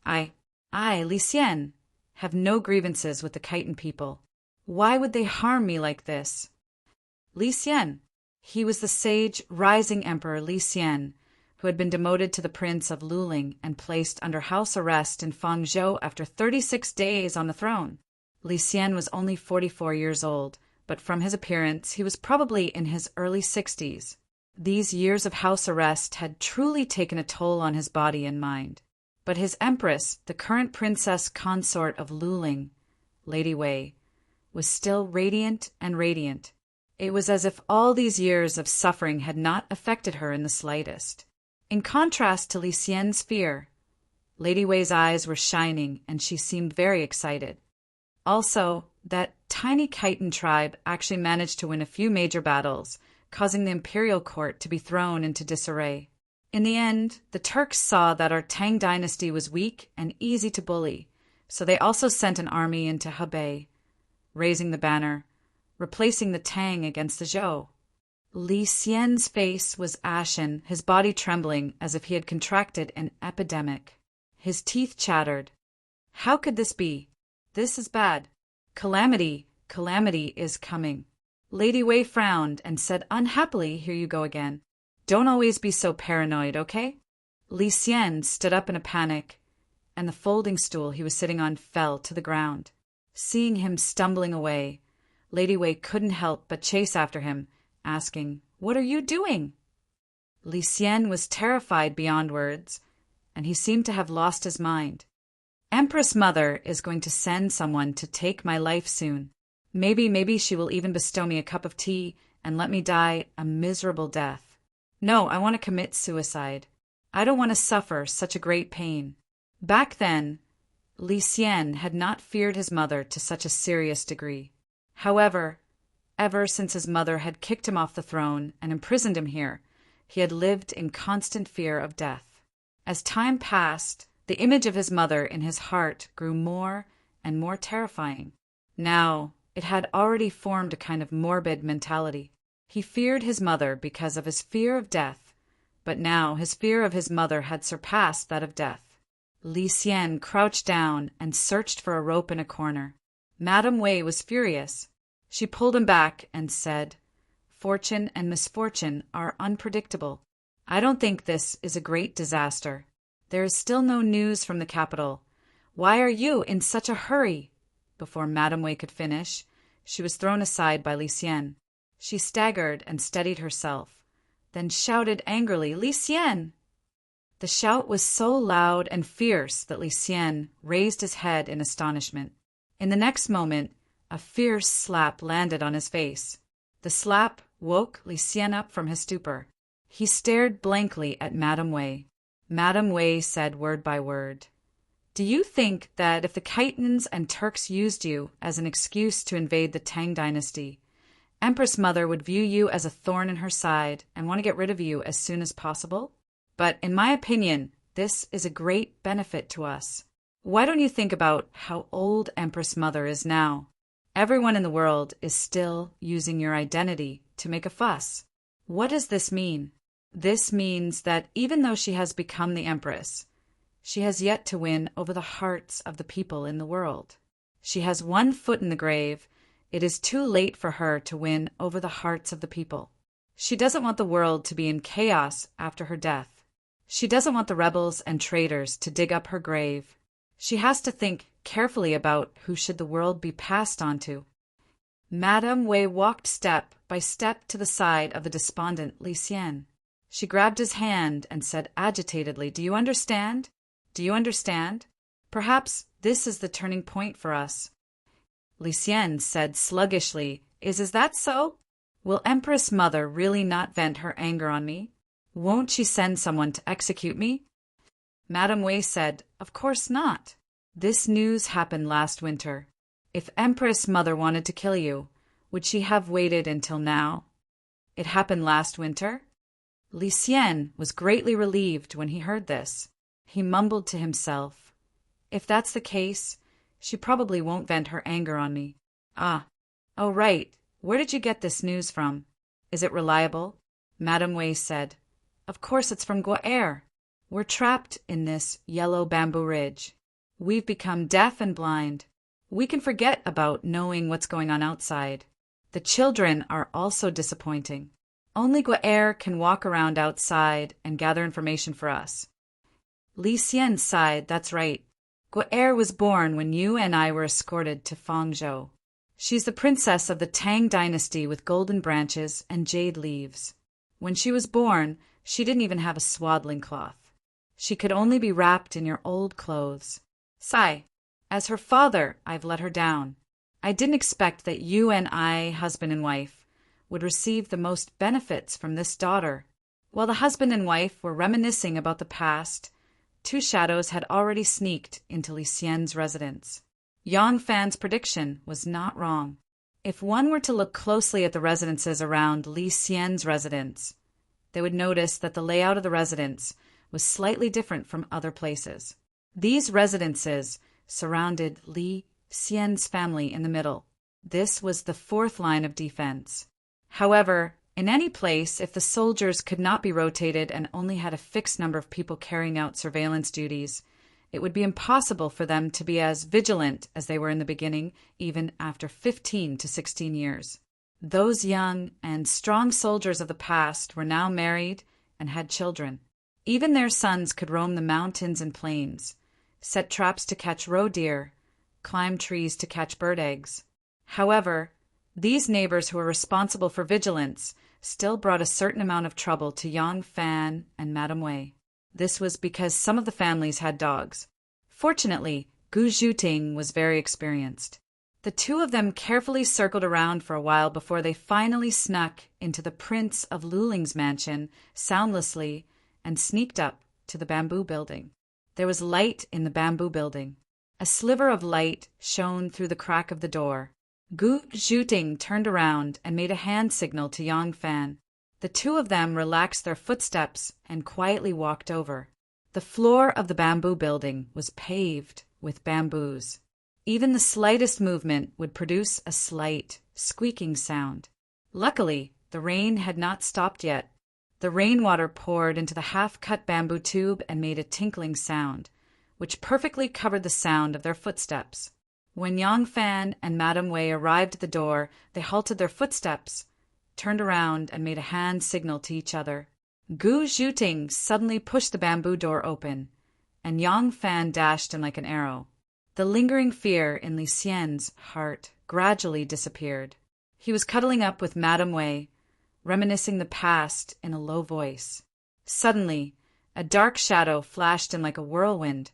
I, Li Xian, have no grievances with the Khitan people. Why would they harm me like this? Li Xian. He was the sage, rising emperor Li Xian, who had been demoted to the Prince of Luling and placed under house arrest in Fangzhou after 36 days on the throne. Li Xian was only 44 years old, but from his appearance he was probably in his early 60s. These years of house arrest had truly taken a toll on his body and mind. But his empress, the current princess consort of Luling, Lady Wei, was still radiant and radiant. It was as if all these years of suffering had not affected her in the slightest. In contrast to Li Xian's fear, Lady Wei's eyes were shining and she seemed very excited. Also, that tiny Khitan tribe actually managed to win a few major battles, causing the imperial court to be thrown into disarray. In the end, the Turks saw that our Tang dynasty was weak and easy to bully, so they also sent an army into Hebei, raising the banner, replacing the Tang against the Zhou. Li Xian's face was ashen, his body trembling as if he had contracted an epidemic. His teeth chattered. How could this be? This is bad. Calamity is coming. Lady Wei frowned and said unhappily, Here you go again. Don't always be so paranoid, okay? Li Xian stood up in a panic, and the folding stool he was sitting on fell to the ground. Seeing him stumbling away, Lady Wei couldn't help but chase after him, asking, What are you doing? Li Xian was terrified beyond words, and he seemed to have lost his mind. Empress Mother is going to send someone to take my life soon. Maybe she will even bestow me a cup of tea and let me die a miserable death. No, I want to commit suicide. I don't want to suffer such a great pain. Back then, Li Xian had not feared his mother to such a serious degree. However, ever since his mother had kicked him off the throne and imprisoned him here, he had lived in constant fear of death. As time passed, the image of his mother in his heart grew more and more terrifying. Now, it had already formed a kind of morbid mentality. He feared his mother because of his fear of death, but now his fear of his mother had surpassed that of death. Li Xian crouched down and searched for a rope in a corner. Madame Wei was furious. She pulled him back and said, Fortune and misfortune are unpredictable. I don't think this is a great disaster. There is still no news from the capital. Why are you in such a hurry? Before Madame Wei could finish, she was thrown aside by Li Xian. She staggered and steadied herself, then shouted angrily, Li Xian! The shout was so loud and fierce that Li Xian raised his head in astonishment. In the next moment, a fierce slap landed on his face. The slap woke Li Xian up from his stupor. He stared blankly at Madame Wei. Madame Wei said word by word, Do you think that if the Khitans and Turks used you as an excuse to invade the Tang dynasty, Empress Mother would view you as a thorn in her side and want to get rid of you as soon as possible? But in my opinion, this is a great benefit to us. Why don't you think about how old Empress Mother is now? Everyone in the world is still using your identity to make a fuss. What does this mean? This means that even though she has become the Empress, she has yet to win over the hearts of the people in the world. She has one foot in the grave. It is too late for her to win over the hearts of the people. She doesn't want the world to be in chaos after her death. She doesn't want the rebels and traitors to dig up her grave. She has to think carefully about who should the world be passed on to. Madame Wei walked step by step to the side of the despondent Li Xian. She grabbed his hand and said agitatedly, Do you understand? Do you understand? Perhaps this is the turning point for us. Li Xian said sluggishly, Is that so? Will Empress Mother really not vent her anger on me? Won't she send someone to execute me? Madame Wei said, Of course not. This news happened last winter. If Empress Mother wanted to kill you, would she have waited until now? It happened last winter? Li Xian was greatly relieved when he heard this. He mumbled to himself, If that's the case, she probably won't vent her anger on me. Ah, oh right, where did you get this news from? Is it reliable? Madame Wei said, Of course it's from Guaer. We're trapped in this yellow bamboo ridge. We've become deaf and blind. We can forget about knowing what's going on outside. The children are also disappointing. Only Guaer can walk around outside and gather information for us. Li Xian sighed, That's right. Guaer was born when you and I were escorted to Fangzhou. She's the princess of the Tang dynasty with golden branches and jade leaves. When she was born, she didn't even have a swaddling cloth. She could only be wrapped in your old clothes. Sigh, as her father, I've let her down. I didn't expect that you and I, husband and wife, would receive the most benefits from this daughter. While the husband and wife were reminiscing about the past, two shadows had already sneaked into Li Xian's residence. Yang Fan's prediction was not wrong. If one were to look closely at the residences around Li Xian's residence, they would notice that the layout of the residence was slightly different from other places. These residences surrounded Li Xian's family in the middle. This was the fourth line of defense. However, in any place, if the soldiers could not be rotated and only had a fixed number of people carrying out surveillance duties, it would be impossible for them to be as vigilant as they were in the beginning, even after 15 to 16 years. Those young and strong soldiers of the past were now married and had children. Even their sons could roam the mountains and plains, set traps to catch roe deer, climb trees to catch bird eggs. However, these neighbors who were responsible for vigilance still brought a certain amount of trouble to Yang Fan and Madame Wei. This was because some of the families had dogs. Fortunately, Gu Zhuting was very experienced. The two of them carefully circled around for a while before they finally snuck into the Prince of Luling's mansion soundlessly and sneaked up to the bamboo building. There was light in the bamboo building. A sliver of light shone through the crack of the door. Gu Zhuting turned around and made a hand signal to Yang Fan. The two of them relaxed their footsteps and quietly walked over. The floor of the bamboo building was paved with bamboos. Even the slightest movement would produce a slight, squeaking sound. Luckily, the rain had not stopped yet. The rainwater poured into the half-cut bamboo tube and made a tinkling sound, which perfectly covered the sound of their footsteps. When Yang Fan and Madame Wei arrived at the door, they halted their footsteps, turned around, and made a hand signal to each other. Gu Zhuting suddenly pushed the bamboo door open, and Yang Fan dashed in like an arrow. The lingering fear in Li Xian's heart gradually disappeared. He was cuddling up with Madame Wei, reminiscing the past in a low voice. Suddenly, a dark shadow flashed in like a whirlwind,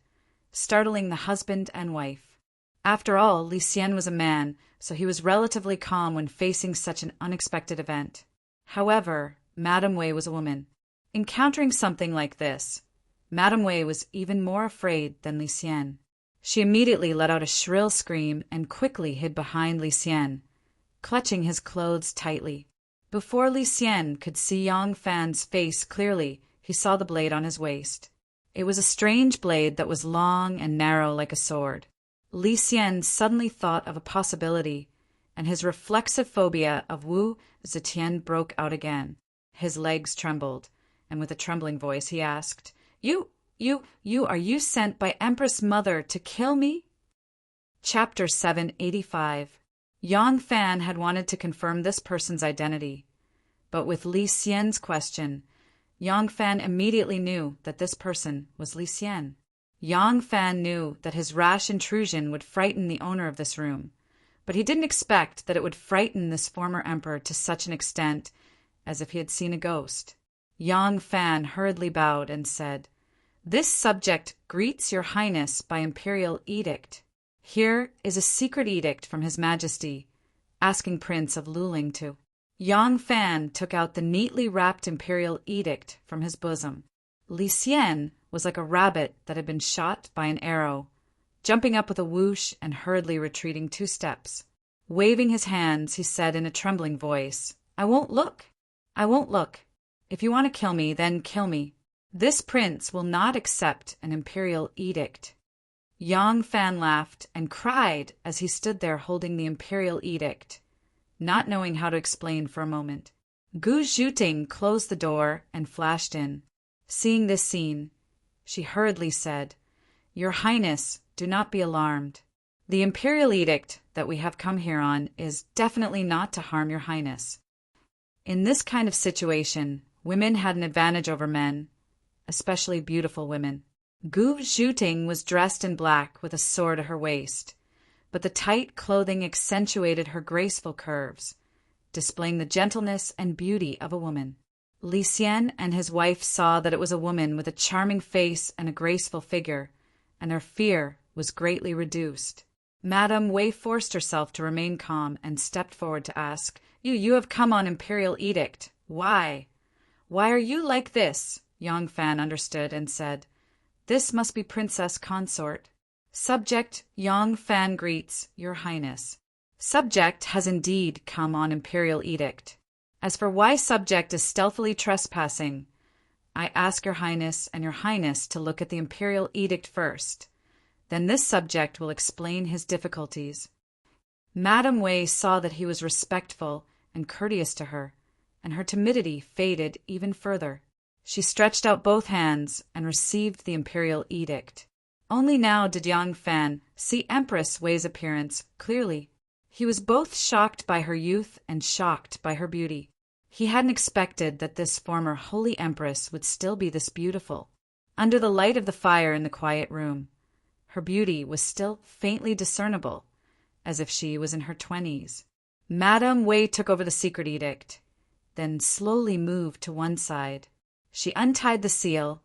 startling the husband and wife. After all, Li Xian was a man, so he was relatively calm when facing such an unexpected event. However, Madame Wei was a woman. Encountering something like this, Madame Wei was even more afraid than Li Xian. She immediately let out a shrill scream and quickly hid behind Li Xian, clutching his clothes tightly. Before Li Xian could see Yang Fan's face clearly, he saw the blade on his waist. It was a strange blade that was long and narrow like a sword. Li Xian suddenly thought of a possibility, and his reflexive phobia of Wu Zetian broke out again. His legs trembled, and with a trembling voice he asked, Are you sent by Empress Mother to kill me? Chapter 785. Yang Fan had wanted to confirm this person's identity, but with Li Xian's question, Yang Fan immediately knew that this person was Li Xian. Yang Fan knew that his rash intrusion would frighten the owner of this room, but he didn't expect that it would frighten this former emperor to such an extent as if he had seen a ghost. Yang Fan hurriedly bowed and said, "This subject greets your highness by imperial edict. Here is a secret edict from His Majesty, asking Prince of Luling to..." Yang Fan took out the neatly wrapped imperial edict from his bosom. Li Xian was like a rabbit that had been shot by an arrow, jumping up with a whoosh and hurriedly retreating 2 steps. Waving his hands, he said in a trembling voice, "I won't look. I won't look. If you want to kill me, then kill me. This prince will not accept an imperial edict." Yang Fan laughed and cried as he stood there holding the imperial edict, not knowing how to explain for a moment. Gu Zhuting closed the door and flashed in. Seeing this scene, she hurriedly said, "Your Highness, do not be alarmed. The imperial edict that we have come here on is definitely not to harm your Highness." In this kind of situation, women had an advantage over men, especially beautiful women. Gu Zhuting was dressed in black with a sword at her waist, but the tight clothing accentuated her graceful curves, displaying the gentleness and beauty of a woman. Li Xian and his wife saw that it was a woman with a charming face and a graceful figure, and their fear was greatly reduced. Madame Wei forced herself to remain calm and stepped forward to ask, You have come on imperial edict. Why? Why are you like this?" Yang Fan understood and said, "This must be Princess Consort." "Subject Yang Fan greets your Highness. Subject has indeed come on imperial edict. As for why subject is stealthily trespassing, I ask your Highness and your Highness to look at the imperial edict first. Then this subject will explain his difficulties." Madame Wei saw that he was respectful and courteous to her, and her timidity faded even further. She stretched out both hands and received the imperial edict. Only now did Yang Fan see Empress Wei's appearance clearly. He was both shocked by her youth and shocked by her beauty. He hadn't expected that this former holy empress would still be this beautiful. Under the light of the fire in the quiet room, her beauty was still faintly discernible, as if she was in her 20s. Madame Wei took over the secret edict, then slowly moved to one side. She untied the seal,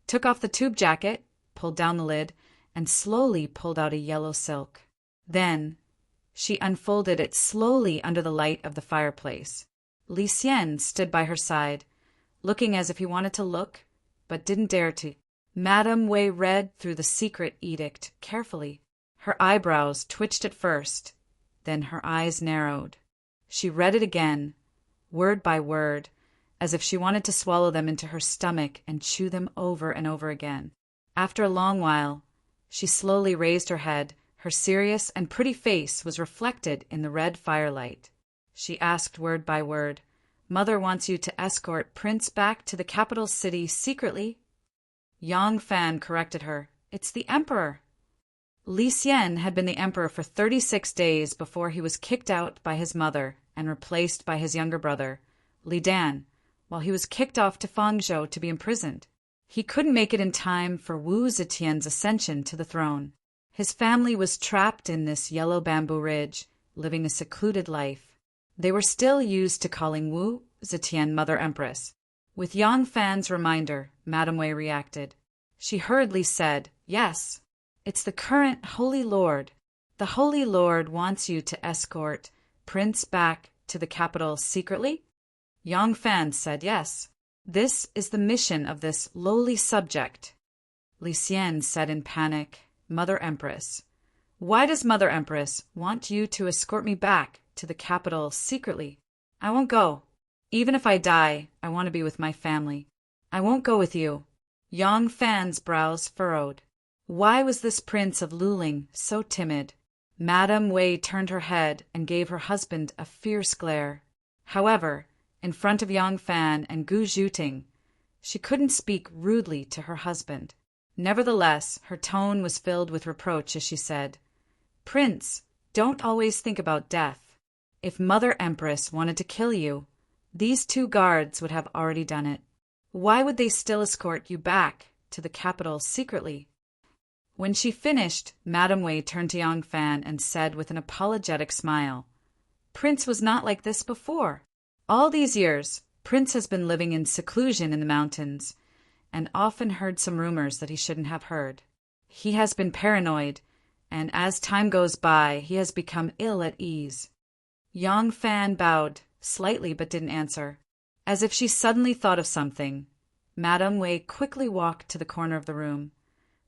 took off the tube jacket, pulled down the lid, and slowly pulled out a yellow silk. Then she unfolded it slowly under the light of the fireplace. Li Xian stood by her side, looking as if he wanted to look, but didn't dare to. Madame Wei read through the secret edict carefully. Her eyebrows twitched at first, then her eyes narrowed. She read it again, word by word, as if she wanted to swallow them into her stomach and chew them over and over again. After a long while, she slowly raised her head. Her serious and pretty face was reflected in the red firelight. She asked word by word, "Mother wants you to escort Prince back to the capital city secretly." Yang Fan corrected her, "It's the Emperor." Li Xian had been the emperor for 36 days before he was kicked out by his mother and replaced by his younger brother, Li Dan, while he was kicked off to Fangzhou to be imprisoned. He couldn't make it in time for Wu Zetian's ascension to the throne. His family was trapped in this yellow bamboo ridge, living a secluded life. They were still used to calling Wu Zetian Mother Empress. With Yang Fan's reminder, Madame Wei reacted. She hurriedly said, "Yes, it's the current Holy Lord. The Holy Lord wants you to escort Prince back to the capital secretly?" Yang Fan said yes. "This is the mission of this lowly subject." Li Xian said in panic, "Mother Empress, why does Mother Empress want you to escort me back to the capital secretly? I won't go. Even if I die, I want to be with my family. I won't go with you." Yang Fan's brows furrowed. Why was this prince of Luling so timid? Madame Wei turned her head and gave her husband a fierce glare. However, in front of Yang Fan and Gu Zhuting, she couldn't speak rudely to her husband. Nevertheless, her tone was filled with reproach as she said, "Prince, don't always think about death. If Mother Empress wanted to kill you, these 2 guards would have already done it. Why would they still escort you back to the capital secretly?" When she finished, Madame Wei turned to Yang Fan and said with an apologetic smile, "Prince was not like this before. All these years, Prince has been living in seclusion in the mountains, and often heard some rumors that he shouldn't have heard. He has been paranoid, and as time goes by, he has become ill at ease." Yang Fan bowed, slightly but didn't answer. As if she suddenly thought of something, Madame Wei quickly walked to the corner of the room,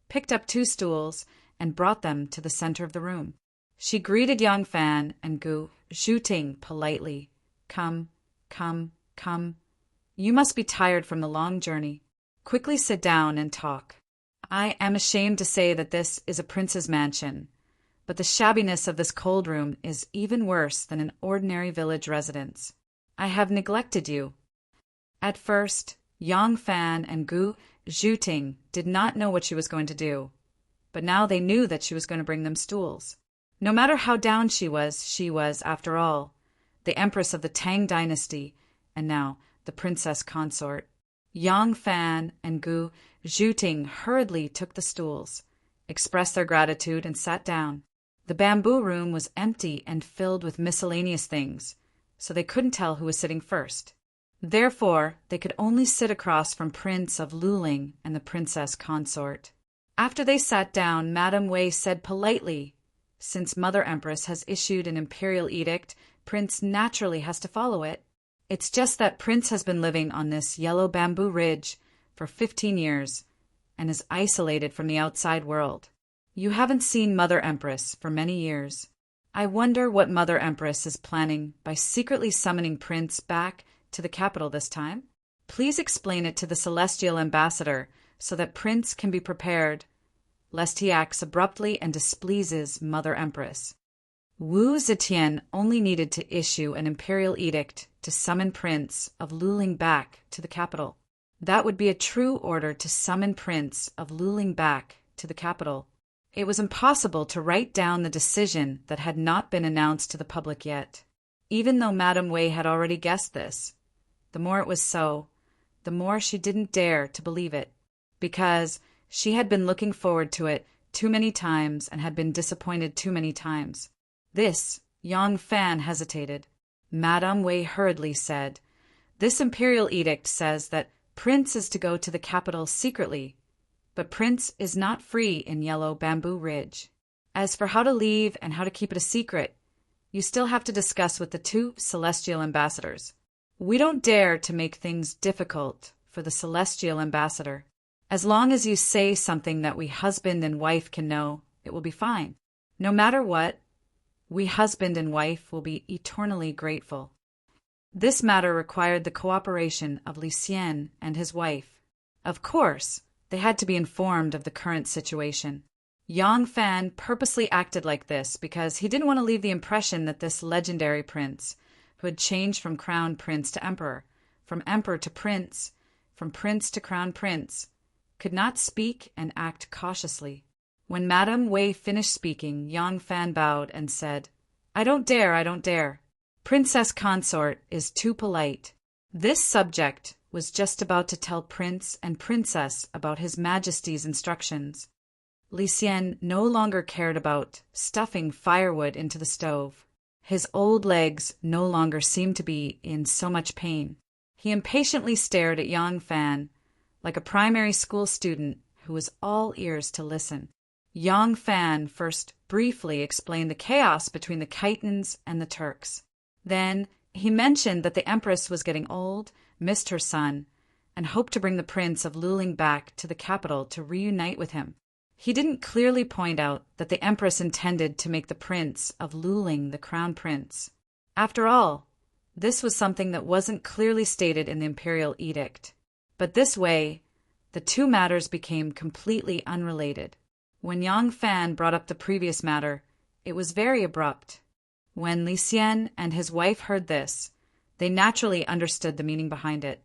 picked up 2 stools, and brought them to the center of the room. She greeted Yang Fan and Gu Zhuting politely. Come, come, come. You must be tired from the long journey. Quickly sit down and talk. I am ashamed to say that this is a prince's mansion, but the shabbiness of this cold room is even worse than an ordinary village residence. I have neglected you. At first, Yang Fan and Gu Zhuting did not know what she was going to do, but now they knew that she was going to bring them stools. No matter how down she was, after all, the empress of the Tang dynasty, and now the princess consort. Yang Fan and Gu Zhuting hurriedly took the stools, expressed their gratitude, and sat down. The bamboo room was empty and filled with miscellaneous things, so they couldn't tell who was sitting first. Therefore, they could only sit across from Prince of Luling and the princess consort. After they sat down, Madame Wei said politely, "Since Mother Empress has issued an imperial edict, Prince naturally has to follow it. It's just that Prince has been living on this yellow bamboo ridge for 15 years and is isolated from the outside world. You haven't seen Mother Empress for many years. I wonder what Mother Empress is planning by secretly summoning Prince back to the capital this time. Please explain it to the celestial ambassador so that Prince can be prepared, lest he acts abruptly and displeases Mother Empress." Wu Zetian only needed to issue an imperial edict to summon Prince of Luling back to the capital. That would be a true order to summon Prince of Luling back to the capital. It was impossible to write down the decision that had not been announced to the public yet. Even though Madame Wei had already guessed this, the more it was so, the more she didn't dare to believe it, because she had been looking forward to it too many times and had been disappointed too many times. This, Yang Fan hesitated. Madame Wei hurriedly said, "This imperial edict says that Prince is to go to the capital secretly, but Prince is not free in Yellow Bamboo Ridge. As for how to leave and how to keep it a secret, you still have to discuss with the 2 celestial ambassadors. We don't dare to make things difficult for the celestial ambassador. As long as you say something that we husband and wife can know, it will be fine. No matter what, we husband and wife will be eternally grateful." This matter required the cooperation of Li Xian and his wife. Of course, they had to be informed of the current situation. Yang Fan purposely acted like this because he didn't want to leave the impression that this legendary prince, who had changed from crown prince to emperor, from emperor to prince, from prince to crown prince, could not speak and act cautiously. When Madame Wei finished speaking, Yang Fan bowed and said, I don't dare. Princess Consort is too polite. This subject was just about to tell Prince and Princess about His Majesty's instructions. Li Xian no longer cared about stuffing firewood into the stove. His old legs no longer seemed to be in so much pain. He impatiently stared at Yang Fan, like a primary school student who was all ears to listen. Yang Fan first briefly explained the chaos between the Khitans and the Turks. Then he mentioned that the Empress was getting old, missed her son, and hoped to bring the Prince of Luling back to the capital to reunite with him. He didn't clearly point out that the Empress intended to make the Prince of Luling the crown prince. After all, this was something that wasn't clearly stated in the imperial edict. But this way, the two matters became completely unrelated. When Yang Fan brought up the previous matter, it was very abrupt. When Li Xian and his wife heard this, they naturally understood the meaning behind it.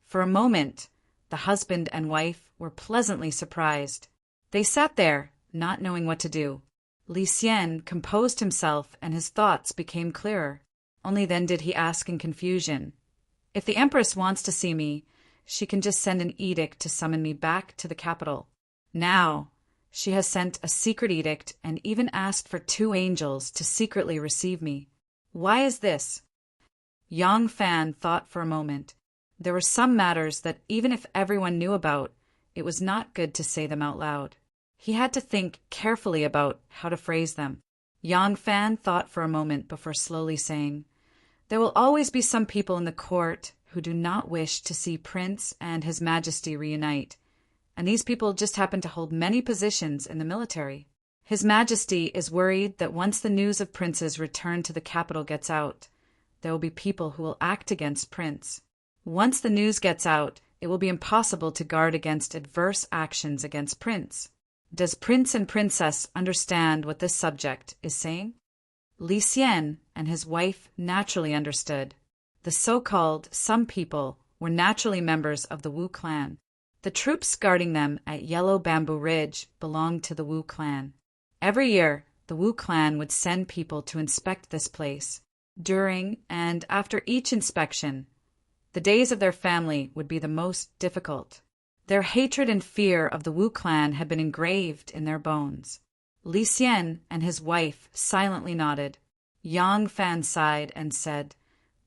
For a moment, the husband and wife were pleasantly surprised. They sat there, not knowing what to do. Li Xian composed himself and his thoughts became clearer. Only then did he ask in confusion, "If the Empress wants to see me, she can just send an edict to summon me back to the capital. Now, she has sent a secret edict and even asked for 2 angels to secretly receive me. Why is this?" Yang Fan thought for a moment. There were some matters that even if everyone knew about, it was not good to say them out loud. He had to think carefully about how to phrase them. Yang Fan thought for a moment before slowly saying, There will always be some people in the court who do not wish to see Prince and His Majesty reunite, and these people just happen to hold many positions in the military. His Majesty is worried that once the news of Prince's return to the capital gets out, there will be people who will act against Prince. Once the news gets out, it will be impossible to guard against adverse actions against Prince. Does Prince and Princess understand what this subject is saying? Li Xian and his wife naturally understood. The so-called some people were naturally members of the Wu clan. The troops guarding them at Yellow Bamboo Ridge belonged to the Wu clan. Every year, the Wu clan would send people to inspect this place. During and after each inspection, the days of their family would be the most difficult. Their hatred and fear of the Wu clan had been engraved in their bones. Li Xian and his wife silently nodded. Yang Fan sighed and said,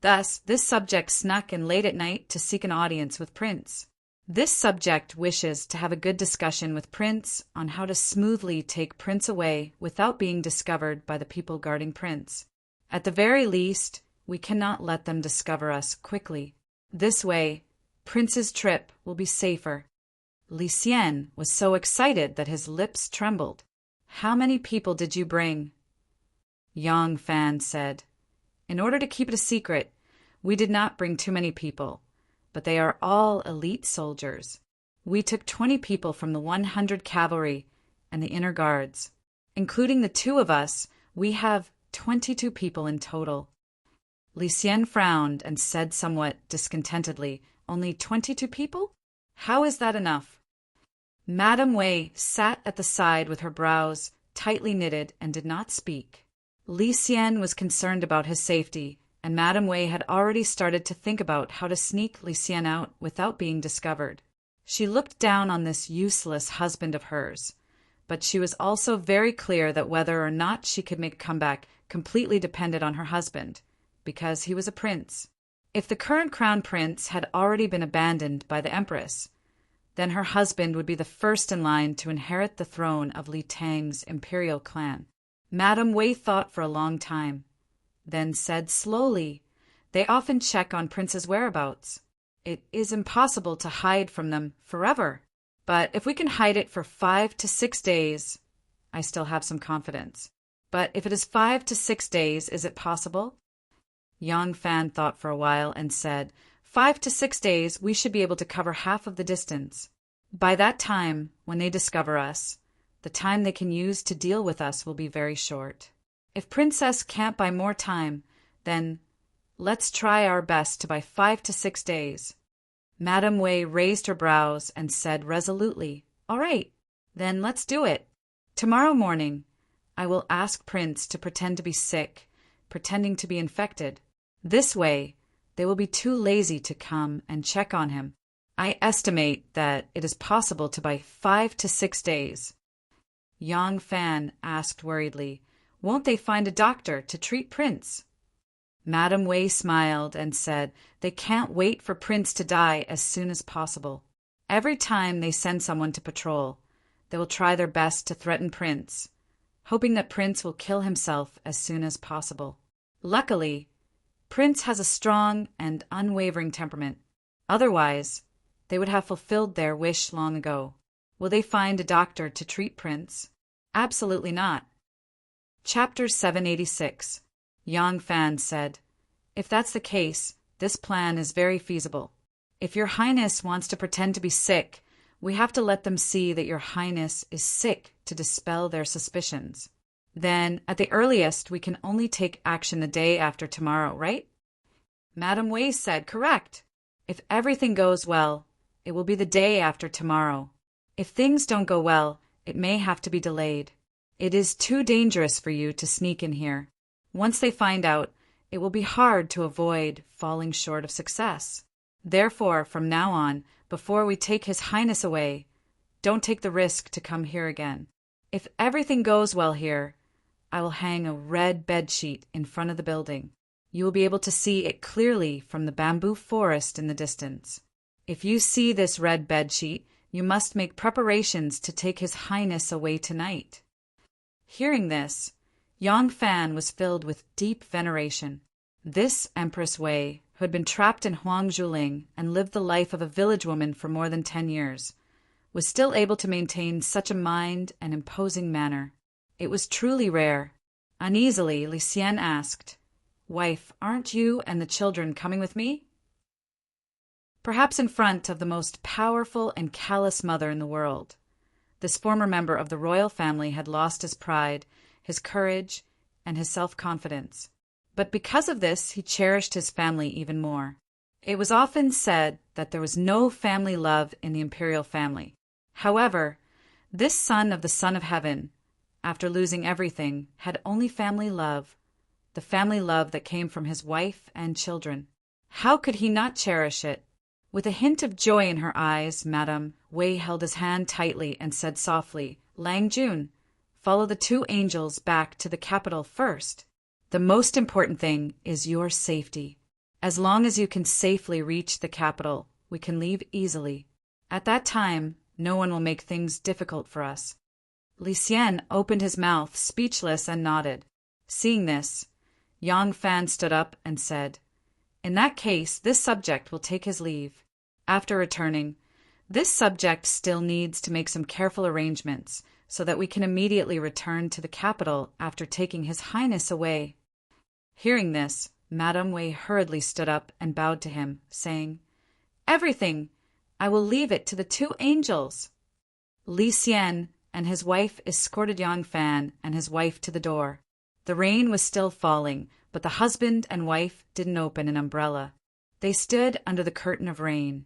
"Thus, this subject snuck in late at night to seek an audience with Prince. This subject wishes to have a good discussion with Prince on how to smoothly take Prince away without being discovered by the people guarding Prince. At the very least, we cannot let them discover us quickly. This way, Prince's trip will be safer." Li Xian was so excited that his lips trembled. "How many people did you bring?" Yang Fan said, "In order to keep it a secret, we did not bring too many people, but they are all elite soldiers. We took 20 people from the 100 cavalry and the inner guards. Including the two of us, we have 22 people in total." Li Xian frowned and said somewhat discontentedly, "Only 22 people? How is that enough?" Madame Wei sat at the side with her brows tightly knitted and did not speak. Li Xian was concerned about his safety, and Madame Wei had already started to think about how to sneak Li Xian out without being discovered. She looked down on this useless husband of hers, but she was also very clear that whether or not she could make a comeback completely depended on her husband, because he was a prince. If the current crown prince had already been abandoned by the empress, then her husband would be the first in line to inherit the throne of Li Tang's imperial clan. Madame Wei thought for a long time, then said slowly, "They often check on Prince's whereabouts. It is impossible to hide from them forever. But if we can hide it for 5 to 6 days, I still have some confidence. But if it is 5 to 6 days, is it possible?" Yang Fan thought for a while and said, 5 to 6 days, we should be able to cover half of the distance. By that time, when they discover us, the time they can use to deal with us will be very short. If Princess can't buy more time, then let's try our best to buy 5 to 6 days. Madame Wei raised her brows and said resolutely, "All right, then let's do it. Tomorrow morning, I will ask Prince to pretend to be sick, pretending to be infected. This way, they will be too lazy to come and check on him. I estimate that it is possible to buy 5 to 6 days." Yang Fan asked worriedly, "Won't they find a doctor to treat Prince?" Madame Wei smiled and said, "They can't wait for Prince to die as soon as possible. Every time they send someone to patrol, they will try their best to threaten Prince, hoping that Prince will kill himself as soon as possible. Luckily, Prince has a strong and unwavering temperament. Otherwise, they would have fulfilled their wish long ago. Will they find a doctor to treat Prince? Absolutely not." Chapter 786. Yang Fan said, "If that's the case, this plan is very feasible. If Your Highness wants to pretend to be sick, we have to let them see that Your Highness is sick to dispel their suspicions. Then, at the earliest, we can only take action the day after tomorrow, right?" Madame Wei said, "Correct. If everything goes well, it will be the day after tomorrow. If things don't go well, it may have to be delayed. It is too dangerous for you to sneak in here. Once they find out, it will be hard to avoid falling short of success. Therefore, from now on, before we take His Highness away, don't take the risk to come here again. If everything goes well here, I will hang a red bedsheet in front of the building. You will be able to see it clearly from the bamboo forest in the distance. If you see this red bedsheet, you must make preparations to take His Highness away tonight." Hearing this, Yang Fan was filled with deep veneration. This Empress Wei, who had been trapped in Huangzhuling and lived the life of a village woman for more than 10 years, was still able to maintain such a mind and imposing manner. It was truly rare. Uneasily, Li Xian asked, "Wife, aren't you and the children coming with me?" Perhaps in front of the most powerful and callous mother in the world, this former member of the royal family had lost his pride, his courage, and his self-confidence. But because of this, he cherished his family even more. It was often said that there was no family love in the imperial family. However, this son of the Son of Heaven, after losing everything, had only family love, the family love that came from his wife and children. How could he not cherish it? With a hint of joy in her eyes, Madame Wei held his hand tightly and said softly, "Lang Jun, follow the 2 angels back to the capital first. The most important thing is your safety. As long as you can safely reach the capital, we can leave easily. At that time, no one will make things difficult for us." Li Xian opened his mouth, speechless, and nodded. Seeing this, Yang Fan stood up and said, "In that case, this subject will take his leave. After returning, this subject still needs to make some careful arrangements so that we can immediately return to the capital after taking His Highness away." Hearing this, Madame Wei hurriedly stood up and bowed to him, saying, "Everything! I will leave it to the 2 angels." Li Xian and his wife escorted Yang Fan and his wife to the door. The rain was still falling, but the husband and wife didn't open an umbrella. They stood under the curtain of rain,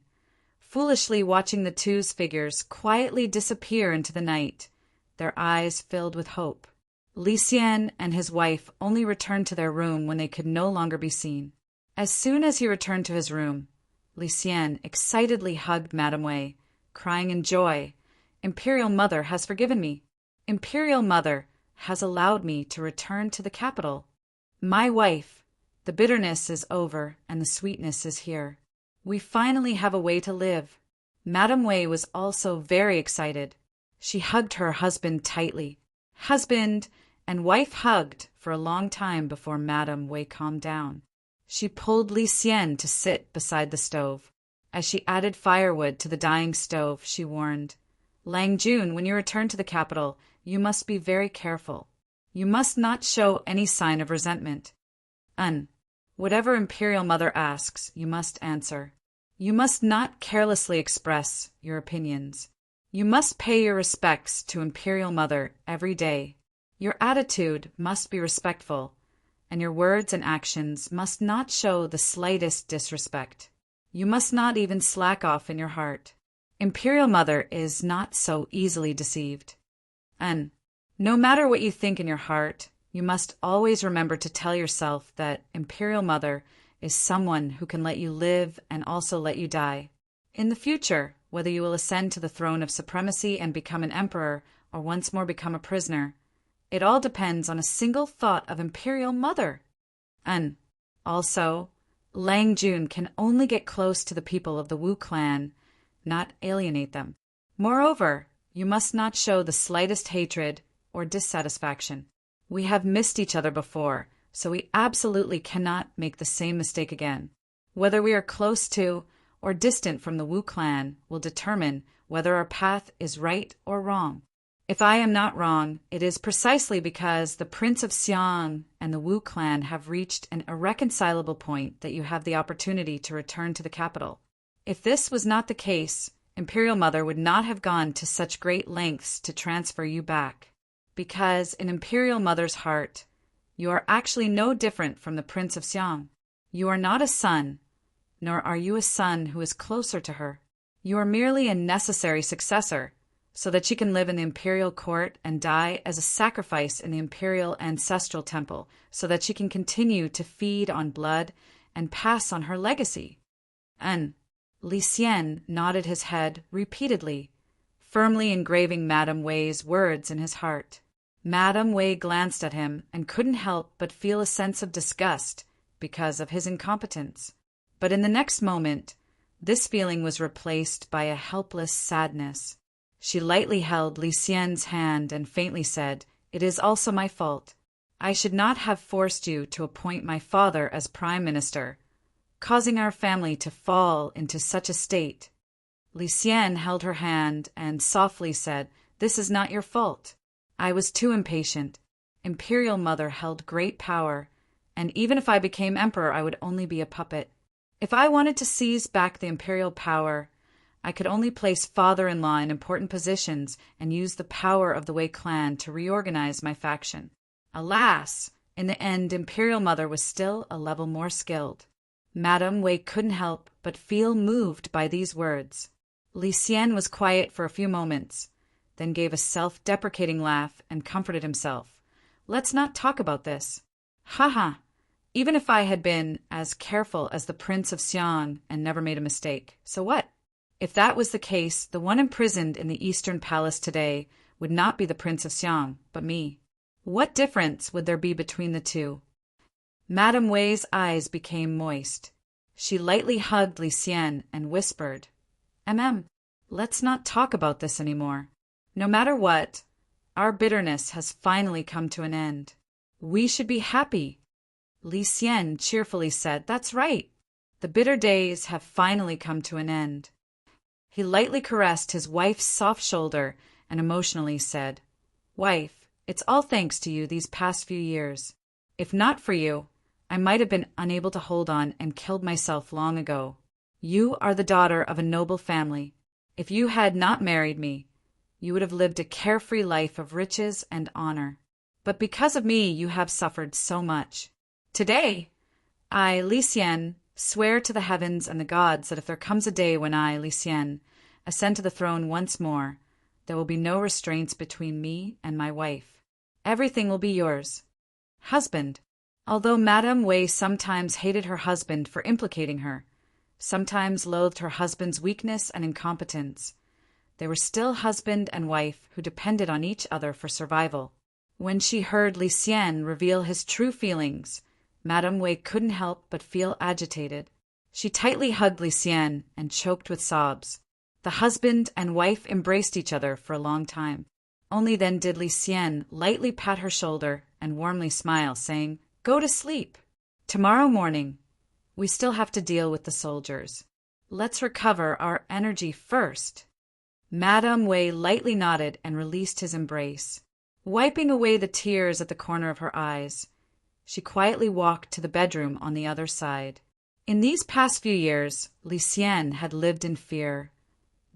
foolishly watching the 2's figures quietly disappear into the night, their eyes filled with hope. Li Xian and his wife only returned to their room when they could no longer be seen. As soon as he returned to his room, Li Xian excitedly hugged Madame Wei, crying in joy, "Imperial Mother has forgiven me. Imperial Mother has allowed me to return to the capital. My wife, the bitterness is over and the sweetness is here. We finally have a way to live." Madame Wei was also very excited. She hugged her husband tightly. Husband and wife hugged for a long time before Madame Wei calmed down. She pulled Li Xian to sit beside the stove. As she added firewood to the dying stove, she warned, "Lang Jun, when you return to the capital, you must be very careful. You must not show any sign of resentment. Whatever Imperial Mother asks, you must answer. You must not carelessly express your opinions. You must pay your respects to Imperial Mother every day. Your attitude must be respectful, and your words and actions must not show the slightest disrespect. You must not even slack off in your heart. Imperial Mother is not so easily deceived. And no matter what you think in your heart, you must always remember to tell yourself that Imperial Mother is someone who can let you live and also let you die. In the future, whether you will ascend to the throne of supremacy and become an emperor or once more become a prisoner, it all depends on a single thought of Imperial Mother. And also, Lang Jun can only get close to the people of the Wu clan, not alienate them. Moreover, you must not show the slightest hatred or dissatisfaction. We have missed each other before, so we absolutely cannot make the same mistake again. Whether we are close to or distant from the Wu clan will determine whether our path is right or wrong. If I am not wrong, it is precisely because the Prince of Xiang and the Wu clan have reached an irreconcilable point that you have the opportunity to return to the capital. If this was not the case, Imperial Mother would not have gone to such great lengths to transfer you back. Because in Imperial Mother's heart, you are actually no different from the Prince of Xiang. You are not a son, nor are you a son who is closer to her. You are merely a necessary successor, so that she can live in the imperial court and die as a sacrifice in the imperial ancestral temple, so that she can continue to feed on blood and pass on her legacy. And Li Xian nodded his head repeatedly, firmly engraving Madame Wei's words in his heart. Madame Wei glanced at him and couldn't help but feel a sense of disgust because of his incompetence. But in the next moment, this feeling was replaced by a helpless sadness. She lightly held Li Xian's hand and faintly said, "It is also my fault. I should not have forced you to appoint my father as prime minister, causing our family to fall into such a state." Li Xian held her hand and softly said, "This is not your fault. I was too impatient. Imperial mother held great power, and even if I became emperor, I would only be a puppet. If I wanted to seize back the imperial power, I could only place father-in-law in important positions and use the power of the Wei clan to reorganize my faction. Alas, in the end, imperial mother was still a level more skilled." Madame Wei couldn't help but feel moved by these words. Li Xian was quiet for a few moments, then gave a self-deprecating laugh and comforted himself. "Let's not talk about this. Ha! Even if I had been as careful as the Prince of Xiang and never made a mistake, so what? If that was the case, the one imprisoned in the Eastern Palace today would not be the Prince of Xiang, but me. What difference would there be between the two?" Madame Wei's eyes became moist. She lightly hugged Li Xian and whispered, Let's not talk about this anymore. No matter what, our bitterness has finally come to an end. We should be happy." Li Xian cheerfully said, "That's right. The bitter days have finally come to an end." He lightly caressed his wife's soft shoulder and emotionally said, "Wife, it's all thanks to you these past few years. If not for you, I might have been unable to hold on and killed myself long ago. You are the daughter of a noble family. If you had not married me, you would have lived a carefree life of riches and honor. But because of me, you have suffered so much. Today, I, Li Xian, swear to the heavens and the gods that if there comes a day when I, Li Xian, ascend to the throne once more, there will be no restraints between me and my wife. Everything will be yours. Husband." Although Madame Wei sometimes hated her husband for implicating her, sometimes loathed her husband's weakness and incompetence, they were still husband and wife who depended on each other for survival. When she heard Li Xian reveal his true feelings, Madame Wei couldn't help but feel agitated. She tightly hugged Li Xian and choked with sobs. The husband and wife embraced each other for a long time. Only then did Li Xian lightly pat her shoulder and warmly smile, saying, "Go to sleep. Tomorrow morning, we still have to deal with the soldiers. Let's recover our energy first." Madame Wei lightly nodded and released his embrace. Wiping away the tears at the corner of her eyes, she quietly walked to the bedroom on the other side. In these past few years, Li Xian had lived in fear,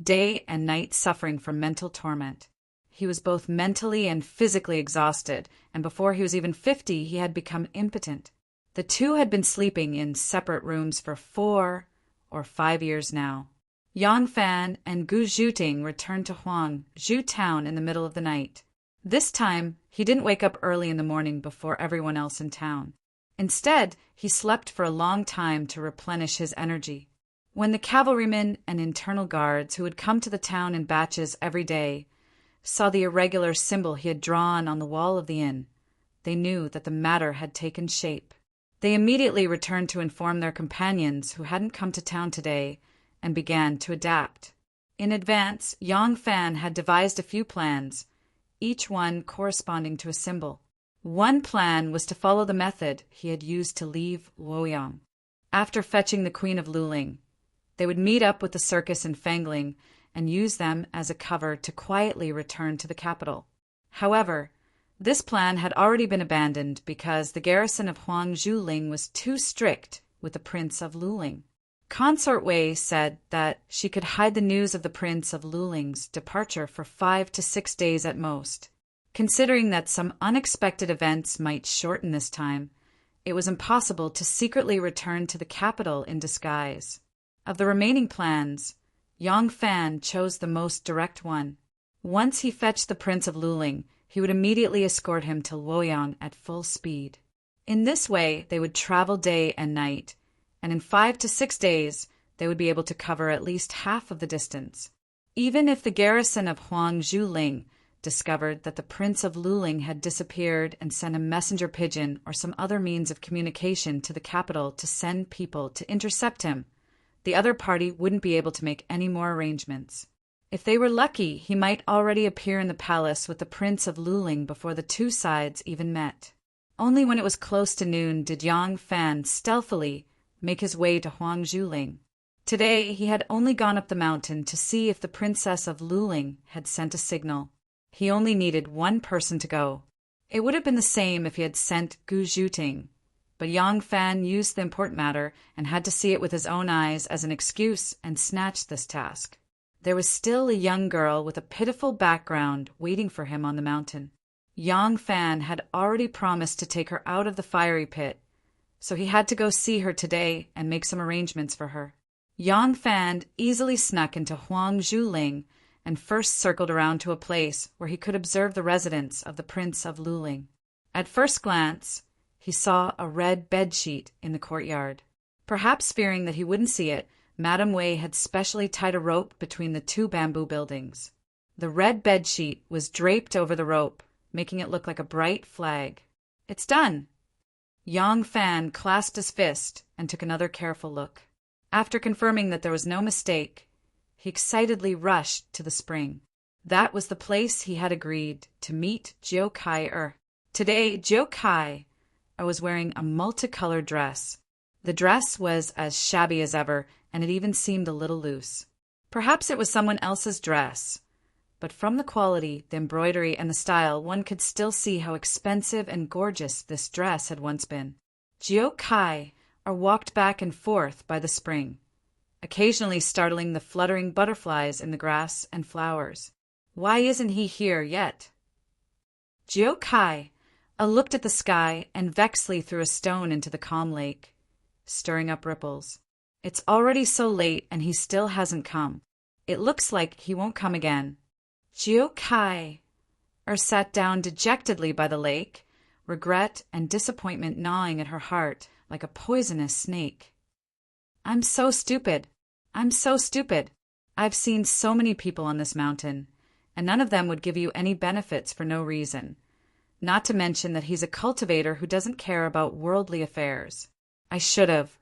day and night suffering from mental torment. He was both mentally and physically exhausted, and before he was even 50, he had become impotent. The two had been sleeping in separate rooms for 4 or 5 years now. Yang Fan and Gu Zhuting returned to Huangzhou town in the middle of the night. This time, he didn't wake up early in the morning before everyone else in town. Instead, he slept for a long time to replenish his energy. When the cavalrymen and internal guards who had come to the town in batches every day saw the irregular symbol he had drawn on the wall of the inn, they knew that the matter had taken shape. They immediately returned to inform their companions who hadn't come to town today and began to adapt. In advance, Yang Fan had devised a few plans, each one corresponding to a symbol. One plan was to follow the method he had used to leave Luoyang. After fetching the Queen of Luling, they would meet up with the circus in Fangling and use them as a cover to quietly return to the capital. However, this plan had already been abandoned because the garrison of Huangzhou was too strict with the Prince of Luling. Consort Wei said that she could hide the news of the Prince of Luling's departure for 5 to 6 days at most. Considering that some unexpected events might shorten this time, it was impossible to secretly return to the capital in disguise. Of the remaining plans, Yang Fan chose the most direct one. Once he fetched the Prince of Luling, he would immediately escort him to Luoyang at full speed. In this way, they would travel day and night, and in 5 to 6 days, they would be able to cover at least half of the distance. Even if the garrison of Huangzhou discovered that the Prince of Luling had disappeared and sent a messenger pigeon or some other means of communication to the capital to send people to intercept him, the other party wouldn't be able to make any more arrangements. If they were lucky, he might already appear in the palace with the Prince of Luling before the two sides even met. Only when it was close to noon did Yang Fan stealthily make his way to Huang Zhuling. Today he had only gone up the mountain to see if the princess of Luling had sent a signal. He only needed one person to go. It would have been the same if he had sent Gu Zhuting, but Yang Fan used the important matter and had to see it with his own eyes as an excuse and snatched this task. There was still a young girl with a pitiful background waiting for him on the mountain. Yang Fan had already promised to take her out of the fiery pit, so he had to go see her today and make some arrangements for her. Yang Fan easily snuck into Huang Zhuling and first circled around to a place where he could observe the residence of the Prince of Luling. At first glance, he saw a red bedsheet in the courtyard. Perhaps fearing that he wouldn't see it, Madame Wei had specially tied a rope between the two bamboo buildings. The red bedsheet was draped over the rope, making it look like a bright flag. "It's done!" Yang Fan clasped his fist and took another careful look. After confirming that there was no mistake, he excitedly rushed to the spring. That was the place he had agreed to meet Jiu Kai. Today, Jiu Kai was wearing a multicolored dress. The dress was as shabby as ever, and it even seemed a little loose. Perhaps it was someone else's dress, but from the quality, the embroidery, and the style, one could still see how expensive and gorgeous this dress had once been. Jiu Kai walked back and forth by the spring, occasionally startling the fluttering butterflies in the grass and flowers. Why isn't he here yet? Jiu Kai looked at the sky and vexedly threw a stone into the calm lake, stirring up ripples. It's already so late and he still hasn't come. It looks like he won't come again. Jiu Kai sat down dejectedly by the lake, regret and disappointment gnawing at her heart like a poisonous snake. I'm so stupid. I'm so stupid. I've seen so many people on this mountain, and none of them would give you any benefits for no reason. Not to mention that he's a cultivator who doesn't care about worldly affairs. I should have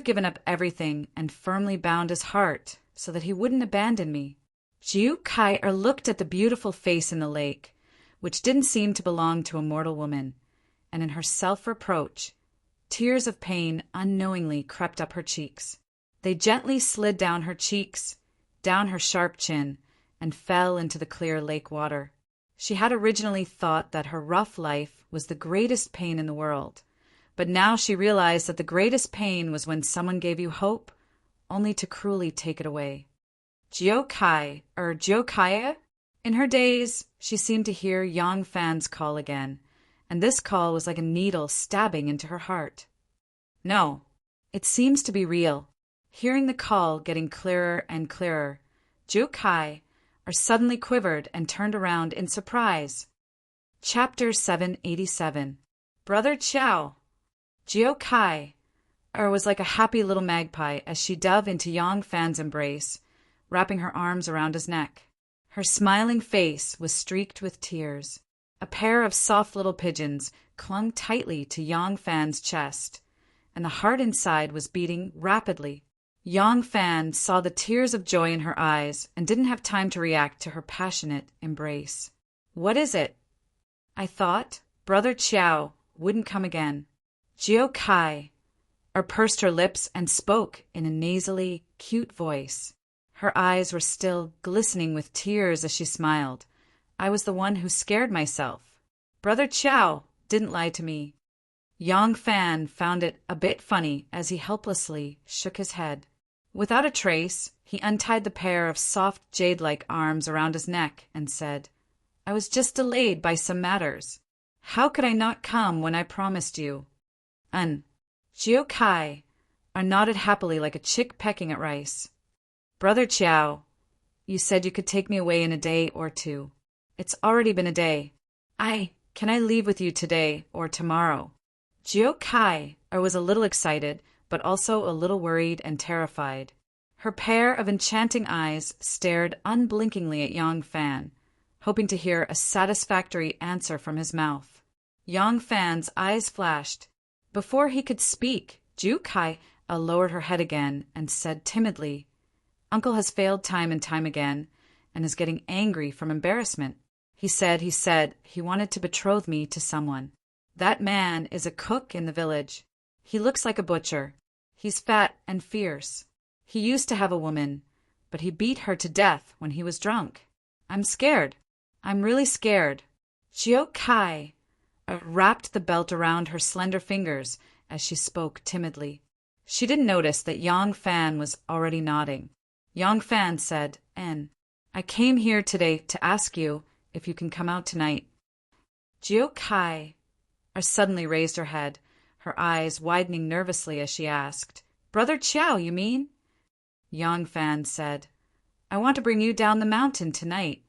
given up everything and firmly bound his heart so that he wouldn't abandon me. Jiu Kai looked at the beautiful face in the lake, which didn't seem to belong to a mortal woman, and in her self-reproach, tears of pain unknowingly crept up her cheeks. They gently slid down her cheeks, down her sharp chin, and fell into the clear lake water. She had originally thought that her rough life was the greatest pain in the world, but now she realized that the greatest pain was when someone gave you hope, only to cruelly take it away. Jiu Kai. In her daze, she seemed to hear Yang Fan's call again, and this call was like a needle stabbing into her heart. No, it seems to be real. Hearing the call getting clearer and clearer, Jiu Kai suddenly quivered and turned around in surprise. Chapter 787. Brother Chow. Jiu Kai was like a happy little magpie as she dove into Yang Fan's embrace, wrapping her arms around his neck. Her smiling face was streaked with tears. A pair of soft little pigeons clung tightly to Yang Fan's chest, and the heart inside was beating rapidly. Yang Fan saw the tears of joy in her eyes and didn't have time to react to her passionate embrace. What is it? I thought Brother Chow wouldn't come again. Jiu Kai pursed her lips and spoke in a nasally, cute voice. Her eyes were still glistening with tears as she smiled. I was the one who scared myself. Brother Chow didn't lie to me. Yang Fan found it a bit funny as he helplessly shook his head. Without a trace, he untied the pair of soft jade-like arms around his neck and said, I was just delayed by some matters. How could I not come when I promised you? Jiu Kai nodded happily like a chick pecking at rice. Brother Chow, you said you could take me away in a day or two. It's already been a day. Can I leave with you today or tomorrow? Jiu Kai was a little excited, but also a little worried and terrified. Her pair of enchanting eyes stared unblinkingly at Yang Fan, hoping to hear a satisfactory answer from his mouth. Yang Fan's eyes flashed. Before he could speak, Jiu Kai lowered her head again and said timidly, Uncle has failed time and time again and is getting angry from embarrassment. He said he wanted to betroth me to someone. That man is a cook in the village. He looks like a butcher. He's fat and fierce. He used to have a woman, but he beat her to death when he was drunk. I'm scared. I'm really scared. Jiao Kai wrapped the belt around her slender fingers as she spoke timidly. She didn't notice that Yang Fan was already nodding. Yang Fan said, I came here today to ask you if you can come out tonight. Jiao Kai suddenly raised her head, her eyes widening nervously as she asked, Brother Chiao, you mean? Yang Fan said, I want to bring you down the mountain tonight.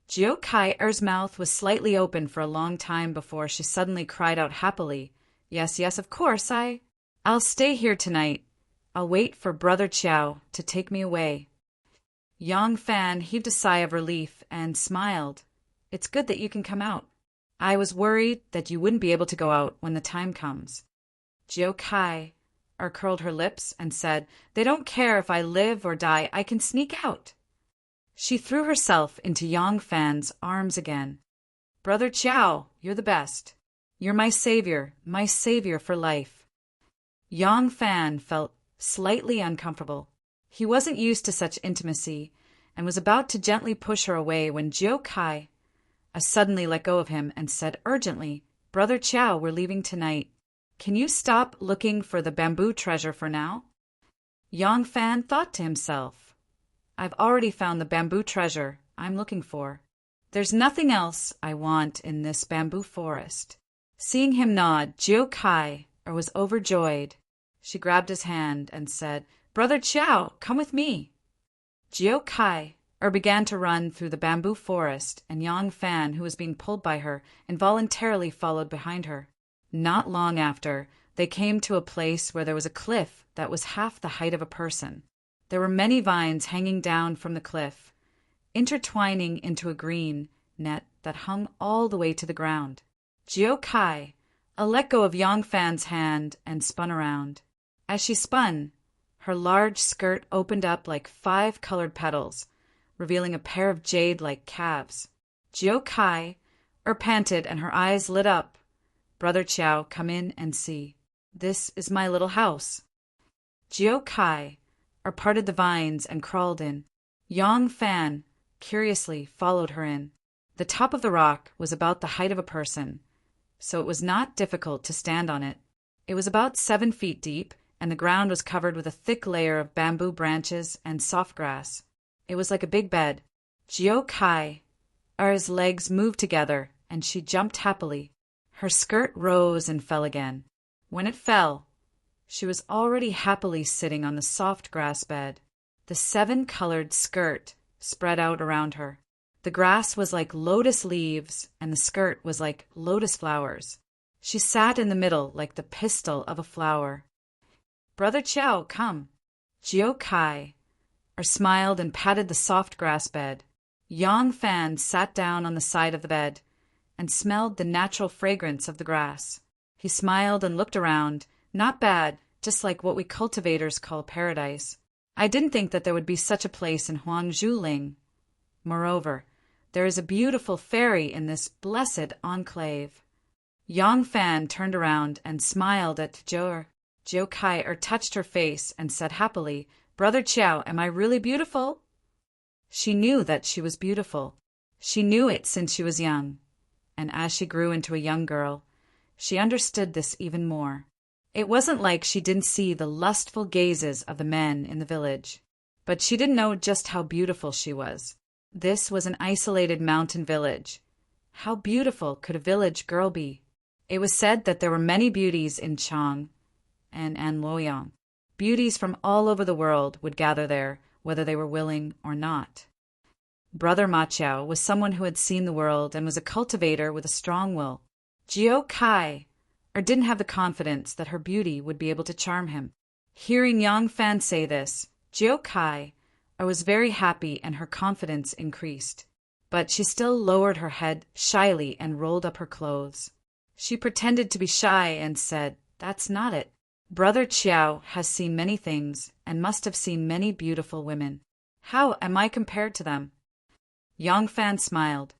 Jiao Kai's mouth was slightly open for a long time before she suddenly cried out happily, Yes, of course, I'll stay here tonight. I'll wait for Brother Chiao to take me away. Yang Fan heaved a sigh of relief and smiled. It's good that you can come out. I was worried that you wouldn't be able to go out when the time comes. Jiao Kai curled her lips and said, They don't care if I live or die. I can sneak out. She threw herself into Yang Fan's arms again. Brother Chiao, you're the best. You're my savior for life. Yang Fan felt slightly uncomfortable. He wasn't used to such intimacy and was about to gently push her away when Jiao Kai suddenly let go of him and said urgently, Brother Chiao, we're leaving tonight. Can you stop looking for the bamboo treasure for now? Yang Fan thought to himself, I've already found the bamboo treasure I'm looking for. There's nothing else I want in this bamboo forest. Seeing him nod, Jiao Kai was overjoyed. She grabbed his hand and said, Brother Chiao, come with me. Jiao Kai began to run through the bamboo forest, and Yang Fan, who was being pulled by her, involuntarily followed behind her. Not long after, they came to a place where there was a cliff that was half the height of a person. There were many vines hanging down from the cliff, intertwining into a green net that hung all the way to the ground. Jiao Kai let go of Yang Fan's hand and spun around. As she spun, her large skirt opened up like 5 colored petals, revealing a pair of jade-like calves. Jiao Kai panted and her eyes lit up. Brother Chiao, come in and see. This is my little house. Jiao Kai parted the vines and crawled in. Yang Fan curiously followed her in. The top of the rock was about the height of a person, so it was not difficult to stand on it. It was about 7 feet deep, and the ground was covered with a thick layer of bamboo branches and soft grass. It was like a big bed. Jiao Kai's legs moved together, and she jumped happily. Her skirt rose and fell again. When it fell, she was already happily sitting on the soft grass bed. The 7-colored skirt spread out around her. The grass was like lotus leaves, and the skirt was like lotus flowers. She sat in the middle like the pistil of a flower. Brother Chiao, come. Jiao Kai smiled and patted the soft grass bed. Yang Fan sat down on the side of the bed and smelled the natural fragrance of the grass. He smiled and looked around. Not bad, just like what we cultivators call paradise. I didn't think that there would be such a place in Huangzhuling. Moreover, there is a beautiful fairy in this blessed enclave. Yang Fan turned around and smiled at Jiao Kai touched her face and said happily, Brother Chiao, am I really beautiful? She knew that she was beautiful. She knew it since she was young. And as she grew into a young girl, she understood this even more. It wasn't like she didn't see the lustful gazes of the men in the village, but she didn't know just how beautiful she was. This was an isolated mountain village. How beautiful could a village girl be? It was said that there were many beauties in Chang and Anluoyang. Beauties from all over the world would gather there, whether they were willing or not. Brother Ma Chao was someone who had seen the world and was a cultivator with a strong will. Jiao Kai didn't have the confidence that her beauty would be able to charm him. Hearing Yang Fan say this, Jiao Kai was very happy and her confidence increased. But she still lowered her head shyly and rolled up her clothes. She pretended to be shy and said, That's not it. Brother Chiao has seen many things and must have seen many beautiful women. How am I compared to them? Yang Fan smiled.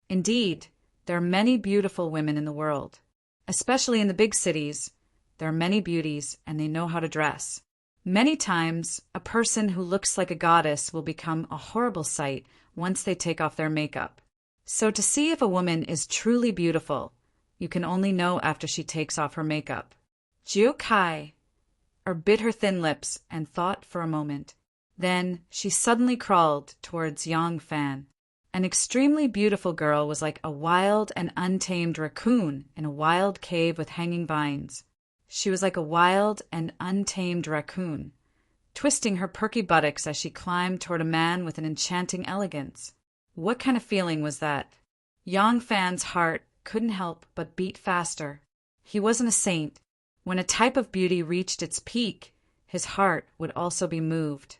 Indeed, there are many beautiful women in the world. Especially in the big cities, there are many beauties and they know how to dress. Many times, a person who looks like a goddess will become a horrible sight once they take off their makeup. So to see if a woman is truly beautiful, you can only know after she takes off her makeup. Jiu Kai bit her thin lips and thought for a moment. Then she suddenly crawled towards Yang Fan. An extremely beautiful girl was like a wild and untamed raccoon in a wild cave with hanging vines. She was like a wild and untamed raccoon, twisting her perky buttocks as she climbed toward a man with an enchanting elegance. What kind of feeling was that? Yang Fan's heart couldn't help but beat faster. He wasn't a saint. When a type of beauty reached its peak, his heart would also be moved.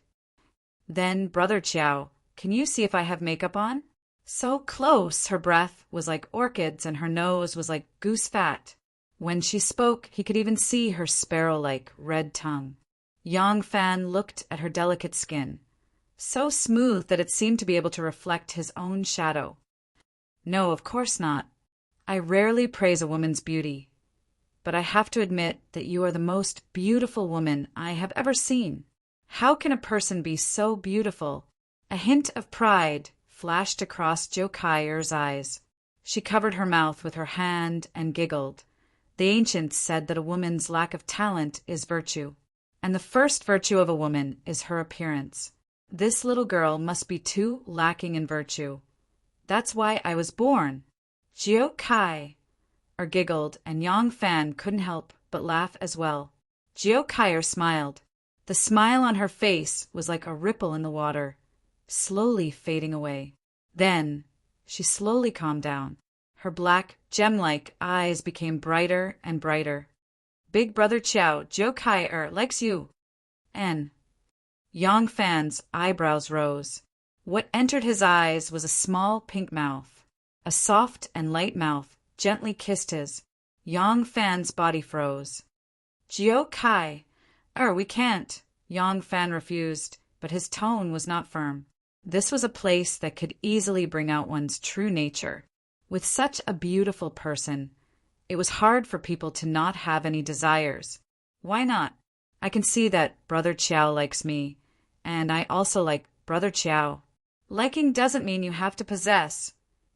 Then, Brother Chiao, can you see if I have makeup on? So close, her breath was like orchids and her nose was like goose fat. When she spoke, he could even see her sparrow-like red tongue. Yang Fan looked at her delicate skin, so smooth that it seemed to be able to reflect his own shadow. No, of course not. I rarely praise a woman's beauty, but I have to admit that you are the most beautiful woman I have ever seen. How can a person be so beautiful? A hint of pride flashed across Jiu Kai's eyes. She covered her mouth with her hand and giggled. The ancients said that a woman's lack of talent is virtue, and the first virtue of a woman is her appearance. This little girl must be too lacking in virtue. That's why I was born. Jiu Kai giggled, and Yang Fan couldn't help but laugh as well. Jiu Kai smiled. The smile on her face was like a ripple in the water, slowly fading away. Then she slowly calmed down. Her black, gem-like eyes became brighter and brighter. Big Brother Chiao, Jiu Kai likes you. And Yang Fan's eyebrows rose. What entered his eyes was a small pink mouth. A soft and light mouth gently kissed his. Yang Fan's body froze. Jiu Kai, we can't. Yang Fan refused, but his tone was not firm. This was a place that could easily bring out one's true nature. With such a beautiful person, it was hard for people to not have any desires. Why not? I can see that Brother Chiao likes me, and I also like Brother Chiao. Liking doesn't mean you have to possess.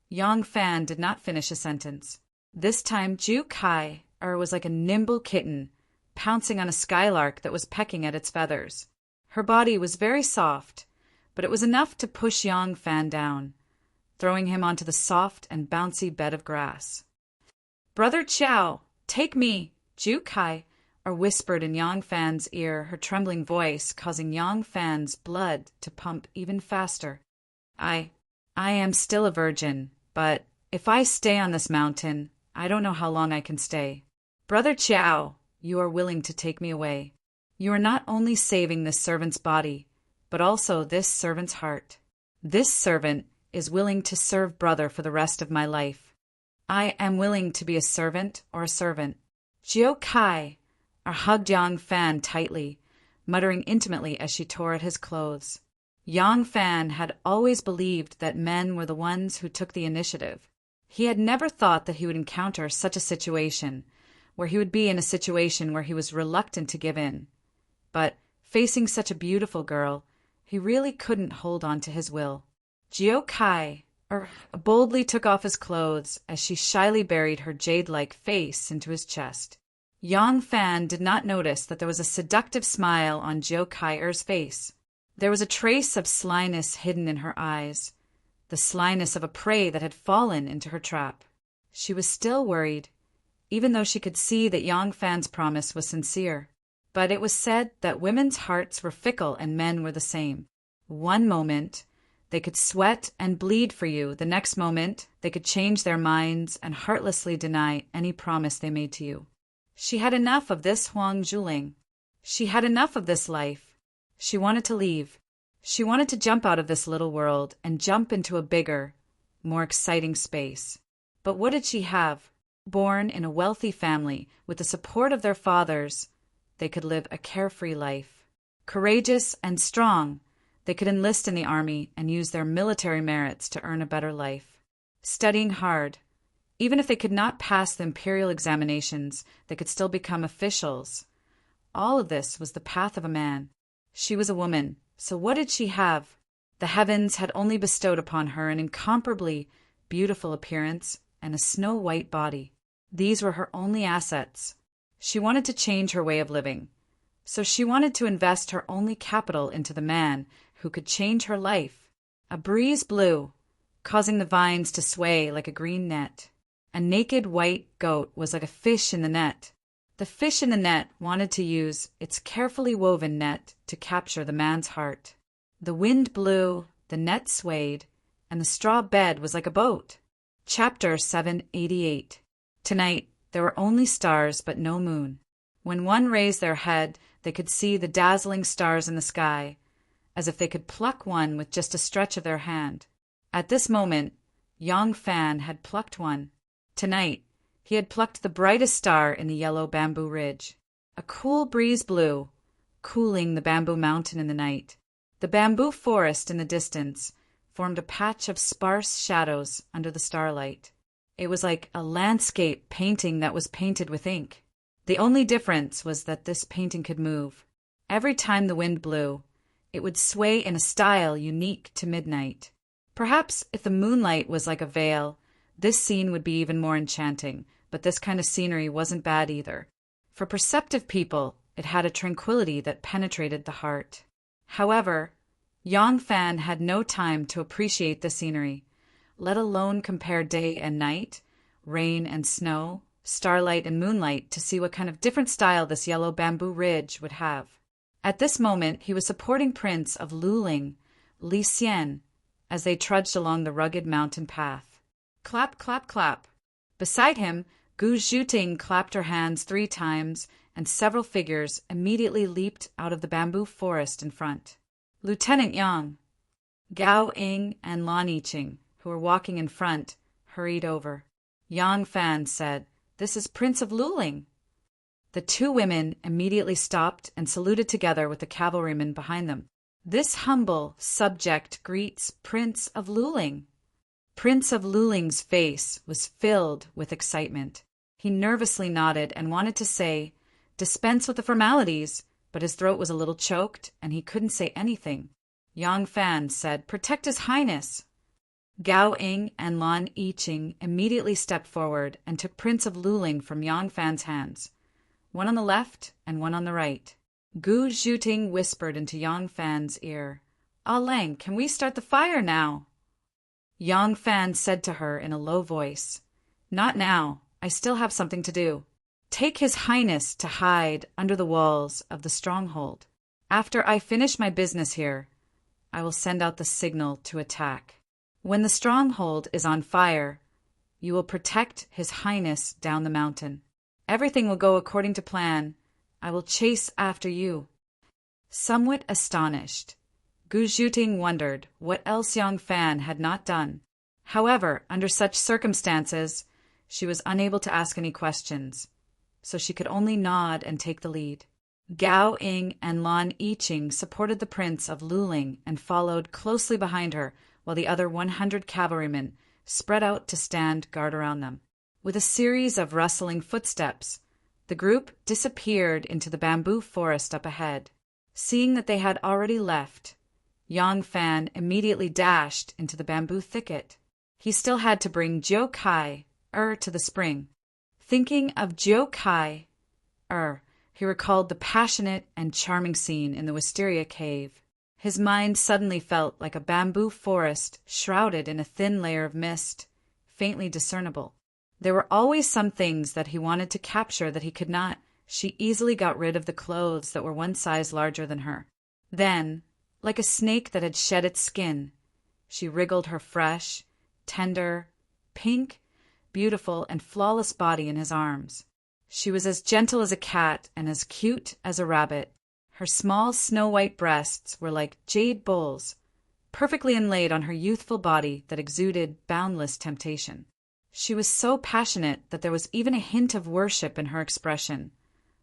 Yang Fan did not finish a sentence. This time Jiu Kai was like a nimble kitten, pouncing on a skylark that was pecking at its feathers. Her body was very soft, but it was enough to push Yang Fan down, throwing him onto the soft and bouncy bed of grass. Brother Chiao, take me, Jiu Kai, whispered in Yang Fan's ear, her trembling voice causing Yang Fan's blood to pump even faster. I am still a virgin, but if I stay on this mountain, I don't know how long I can stay. Brother Chiao, you are willing to take me away. You are not only saving this servant's body, but also this servant's heart. This servant is willing to serve brother for the rest of my life. I am willing to be a servant or a servant. Jiu Kai hugged Yang Fan tightly, muttering intimately as she tore at his clothes. Yang Fan had always believed that men were the ones who took the initiative. He had never thought that he would encounter such a situation, where he would be in a situation where he was reluctant to give in. But, facing such a beautiful girl, he really couldn't hold on to his will. Jiu Kai boldly took off his clothes as she shyly buried her jade-like face into his chest. Yang Fan did not notice that there was a seductive smile on Jiu Kai's face. There was a trace of slyness hidden in her eyes, the slyness of a prey that had fallen into her trap. She was still worried, even though she could see that Yang Fan's promise was sincere. But it was said that women's hearts were fickle and men were the same. One moment, they could sweat and bleed for you. The next moment, they could change their minds and heartlessly deny any promise they made to you. She had enough of this Huang Zhuling. She had enough of this life. She wanted to leave. She wanted to jump out of this little world and jump into a bigger, more exciting space. But what did she have? Born in a wealthy family, with the support of their fathers, they could live a carefree life. Courageous and strong, they could enlist in the army and use their military merits to earn a better life. Studying hard, Even if they could not pass the imperial examinations, they could still become officials. All of this was the path of a man. She was a woman, so what did she have? The heavens had only bestowed upon her an incomparably beautiful appearance and a snow-white body. These were her only assets. She wanted to change her way of living. So she wanted to invest her only capital into the man who could change her life. A breeze blew, causing the vines to sway like a green net. A naked white goat was like a fish in the net. The fish in the net wanted to use its carefully woven net to capture the man's heart. The wind blew, the net swayed, and the straw bed was like a boat. Chapter 788. Tonight, there were only stars but no moon. When one raised their head, they could see the dazzling stars in the sky, as if they could pluck one with just a stretch of their hand. At this moment, Yang Fan had plucked one. Tonight, he had plucked the brightest star in the yellow bamboo ridge. A cool breeze blew, cooling the bamboo mountain in the night. The bamboo forest in the distance formed a patch of sparse shadows under the starlight. It was like a landscape painting that was painted with ink. The only difference was that this painting could move. Every time the wind blew, it would sway in a style unique to midnight. Perhaps if the moonlight was like a veil, this scene would be even more enchanting, but this kind of scenery wasn't bad either. For perceptive people, it had a tranquility that penetrated the heart. However, Yang Fan had no time to appreciate the scenery, let alone compare day and night, rain and snow, starlight and moonlight to see what kind of different style this yellow bamboo ridge would have. At this moment, he was supporting Prince of Luling, Li Xian, as they trudged along the rugged mountain path. Clap, clap, clap. Beside him, Gu Zhuting clapped her hands 3 times, and several figures immediately leaped out of the bamboo forest in front. Lieutenant Yang, Gao Ying, and Lan Yiqing, who were walking in front, hurried over. Yang Fan said, "This is Prince of Luling." The 2 women immediately stopped and saluted together with the cavalrymen behind them. "This humble subject greets Prince of Luling." Prince of Luling's face was filled with excitement. He nervously nodded and wanted to say, "Dispense with the formalities," but his throat was a little choked and he couldn't say anything. Yang Fan said, "Protect His Highness." Gao Ying and Lan Yiqing immediately stepped forward and took Prince of Luling from Yang Fan's hands, one on the left and one on the right. Gu Zhuting whispered into Yang Fan's ear, "Ah Lang, can we start the fire now?" Yang Fan said to her in a low voice, "Not now. I still have something to do. Take His Highness to hide under the walls of the stronghold. After I finish my business here, I will send out the signal to attack. When the stronghold is on fire, you will protect His Highness down the mountain. Everything will go according to plan. I will chase after you." Somewhat astonished, Gu Zhuting wondered what else Yang Fan had not done. However, under such circumstances, she was unable to ask any questions, so she could only nod and take the lead. Gao Ying and Lan Yiqing supported the Prince of Luling and followed closely behind her, while the other 100 cavalrymen spread out to stand guard around them. With a series of rustling footsteps, the group disappeared into the bamboo forest up ahead. Seeing that they had already left, Yang Fan immediately dashed into the bamboo thicket. He still had to bring Jiu Kai to the spring. Thinking of Jiu Kai he recalled the passionate and charming scene in the Wisteria cave. His mind suddenly felt like a bamboo forest shrouded in a thin layer of mist, faintly discernible. There were always some things that he wanted to capture that he could not. She easily got rid of the clothes that were 1 size larger than her. Then, like a snake that had shed its skin, she wriggled her fresh, tender, pink, beautiful, and flawless body in his arms. She was as gentle as a cat and as cute as a rabbit. Her small snow-white breasts were like jade bowls, perfectly inlaid on her youthful body that exuded boundless temptation. She was so passionate that there was even a hint of worship in her expression,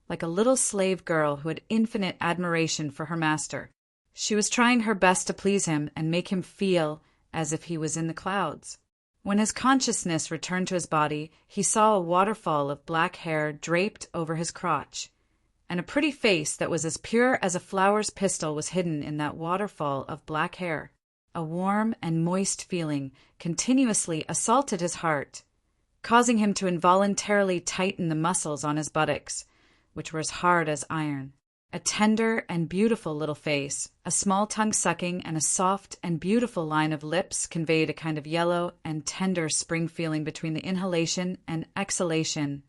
like a little slave girl who had infinite admiration for her master. She was trying her best to please him and make him feel as if he was in the clouds. When his consciousness returned to his body, he saw a waterfall of black hair draped over his crotch, and a pretty face that was as pure as a flower's pistil was hidden in that waterfall of black hair. A warm and moist feeling continuously assaulted his heart, causing him to involuntarily tighten the muscles on his buttocks, which were as hard as iron. A tender and beautiful little face, a small tongue sucking, and a soft and beautiful line of lips conveyed a kind of yellow and tender spring feeling between the inhalation and exhalation.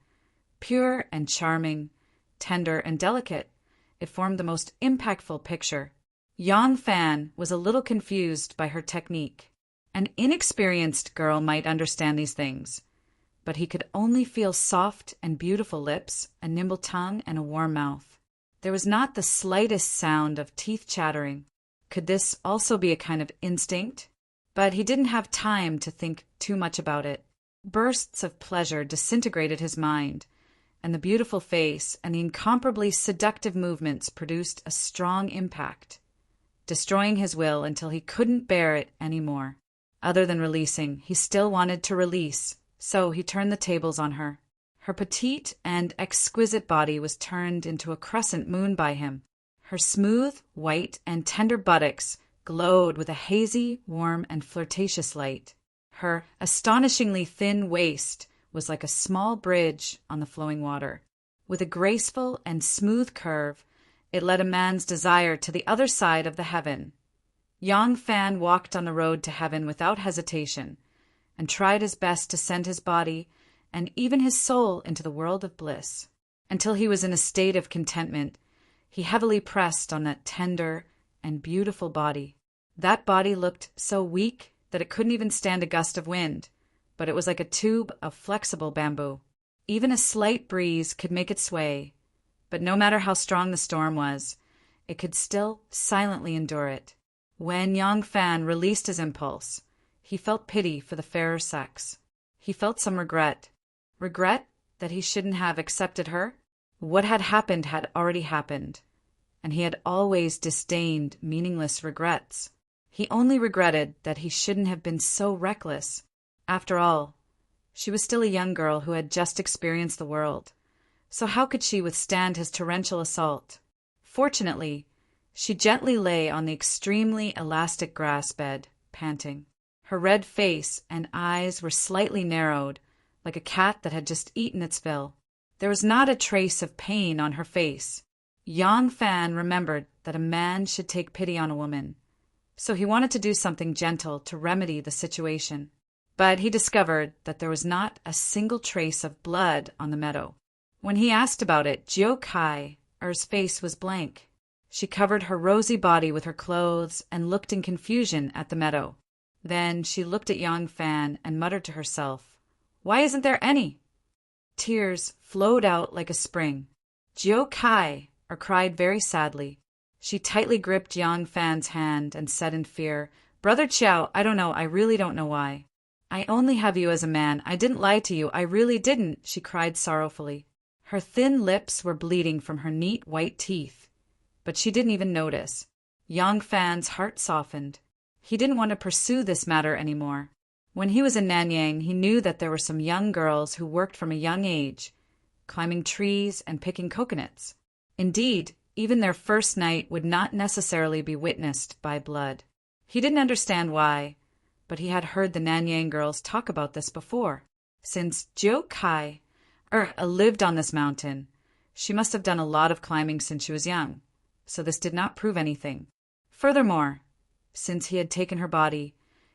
Pure and charming, tender and delicate, it formed the most impactful picture. Yang Fan was a little confused by her technique. An inexperienced girl might understand these things, but he could only feel soft and beautiful lips, a nimble tongue, and a warm mouth. There was not the slightest sound of teeth chattering. Could this also be a kind of instinct? But he didn't have time to think too much about it. Bursts of pleasure disintegrated his mind, and the beautiful face and the incomparably seductive movements produced a strong impact, destroying his will until he couldn't bear it any more. Other than releasing, he still wanted to release, so he turned the tables on her. Her petite and exquisite body was turned into a crescent moon by him. Her smooth, white, and tender buttocks glowed with a hazy, warm, and flirtatious light. Her astonishingly thin waist was like a small bridge on the flowing water. With a graceful and smooth curve, it led a man's desire to the other side of the heaven. Yang Fan walked on the road to heaven without hesitation, and tried his best to send his body and even his soul into the world of bliss. Until he was in a state of contentment, he heavily pressed on that tender and beautiful body. That body looked so weak that it couldn't even stand a gust of wind, but it was like a tube of flexible bamboo. Even a slight breeze could make it sway, but no matter how strong the storm was, it could still silently endure it. When Yang Fan released his impulse, he felt pity for the fairer sex. He felt some regret. Regret that he shouldn't have accepted her? What had already happened, and he had always disdained meaningless regrets. He only regretted that he shouldn't have been so reckless. After all, she was still a young girl who had just experienced the world, so how could she withstand his torrential assault? Fortunately, she gently lay on the extremely elastic grass bed, panting. Her red face and eyes were slightly narrowed, like a cat that had just eaten its fill. There was not a trace of pain on her face. Yang Fan remembered that a man should take pity on a woman, so he wanted to do something gentle to remedy the situation. But he discovered that there was not a single trace of blood on the meadow. When he asked about it, Jiu Kai's face was blank. She covered her rosy body with her clothes and looked in confusion at the meadow. Then she looked at Yang Fan and muttered to herself, "Why isn't there any?" Tears flowed out like a spring. Jiu Kai cried very sadly. She tightly gripped Yang Fan's hand and said in fear, "Brother Chiao, I don't know. I really don't know why. I only have you as a man. I didn't lie to you. I really didn't," she cried sorrowfully. Her thin lips were bleeding from her neat white teeth, but she didn't even notice. Yang Fan's heart softened. He didn't want to pursue this matter anymore. When he was in Nanyang, he knew that there were some young girls who worked from a young age, climbing trees and picking coconuts. Indeed, even their first night would not necessarily be witnessed by blood. He didn't understand why, but he had heard the Nanyang girls talk about this before. Since Jiu Kai lived on this mountain, she must have done a lot of climbing since she was young, so this did not prove anything. Furthermore, since he had taken her body,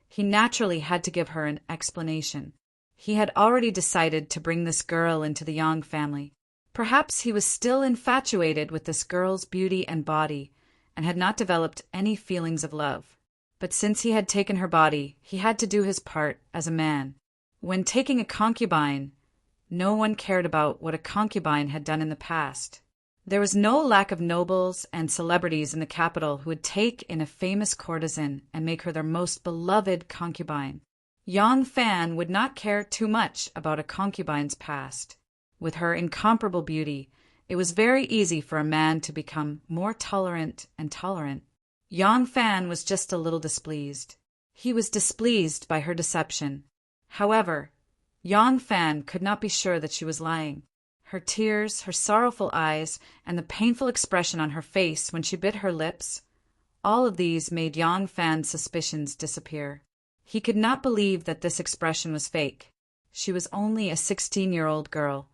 he naturally had to give her an explanation. He had already decided to bring this girl into the Yang family. Perhaps he was still infatuated with this girl's beauty and body, and had not developed any feelings of love. But since he had taken her body, he had to do his part as a man. When taking a concubine, no one cared about what a concubine had done in the past. There was no lack of nobles and celebrities in the capital who would take in a famous courtesan and make her their most beloved concubine. Yang Fan would not care too much about a concubine's past. With her incomparable beauty, it was very easy for a man to become more tolerant and tolerant. Yang Fan was just a little displeased. He was displeased by her deception. However, Yang Fan could not be sure that she was lying. Her tears, her sorrowful eyes, and the painful expression on her face when she bit her lips, all of these made Yang Fan's suspicions disappear. He could not believe that this expression was fake. She was only a 16-year-old girl.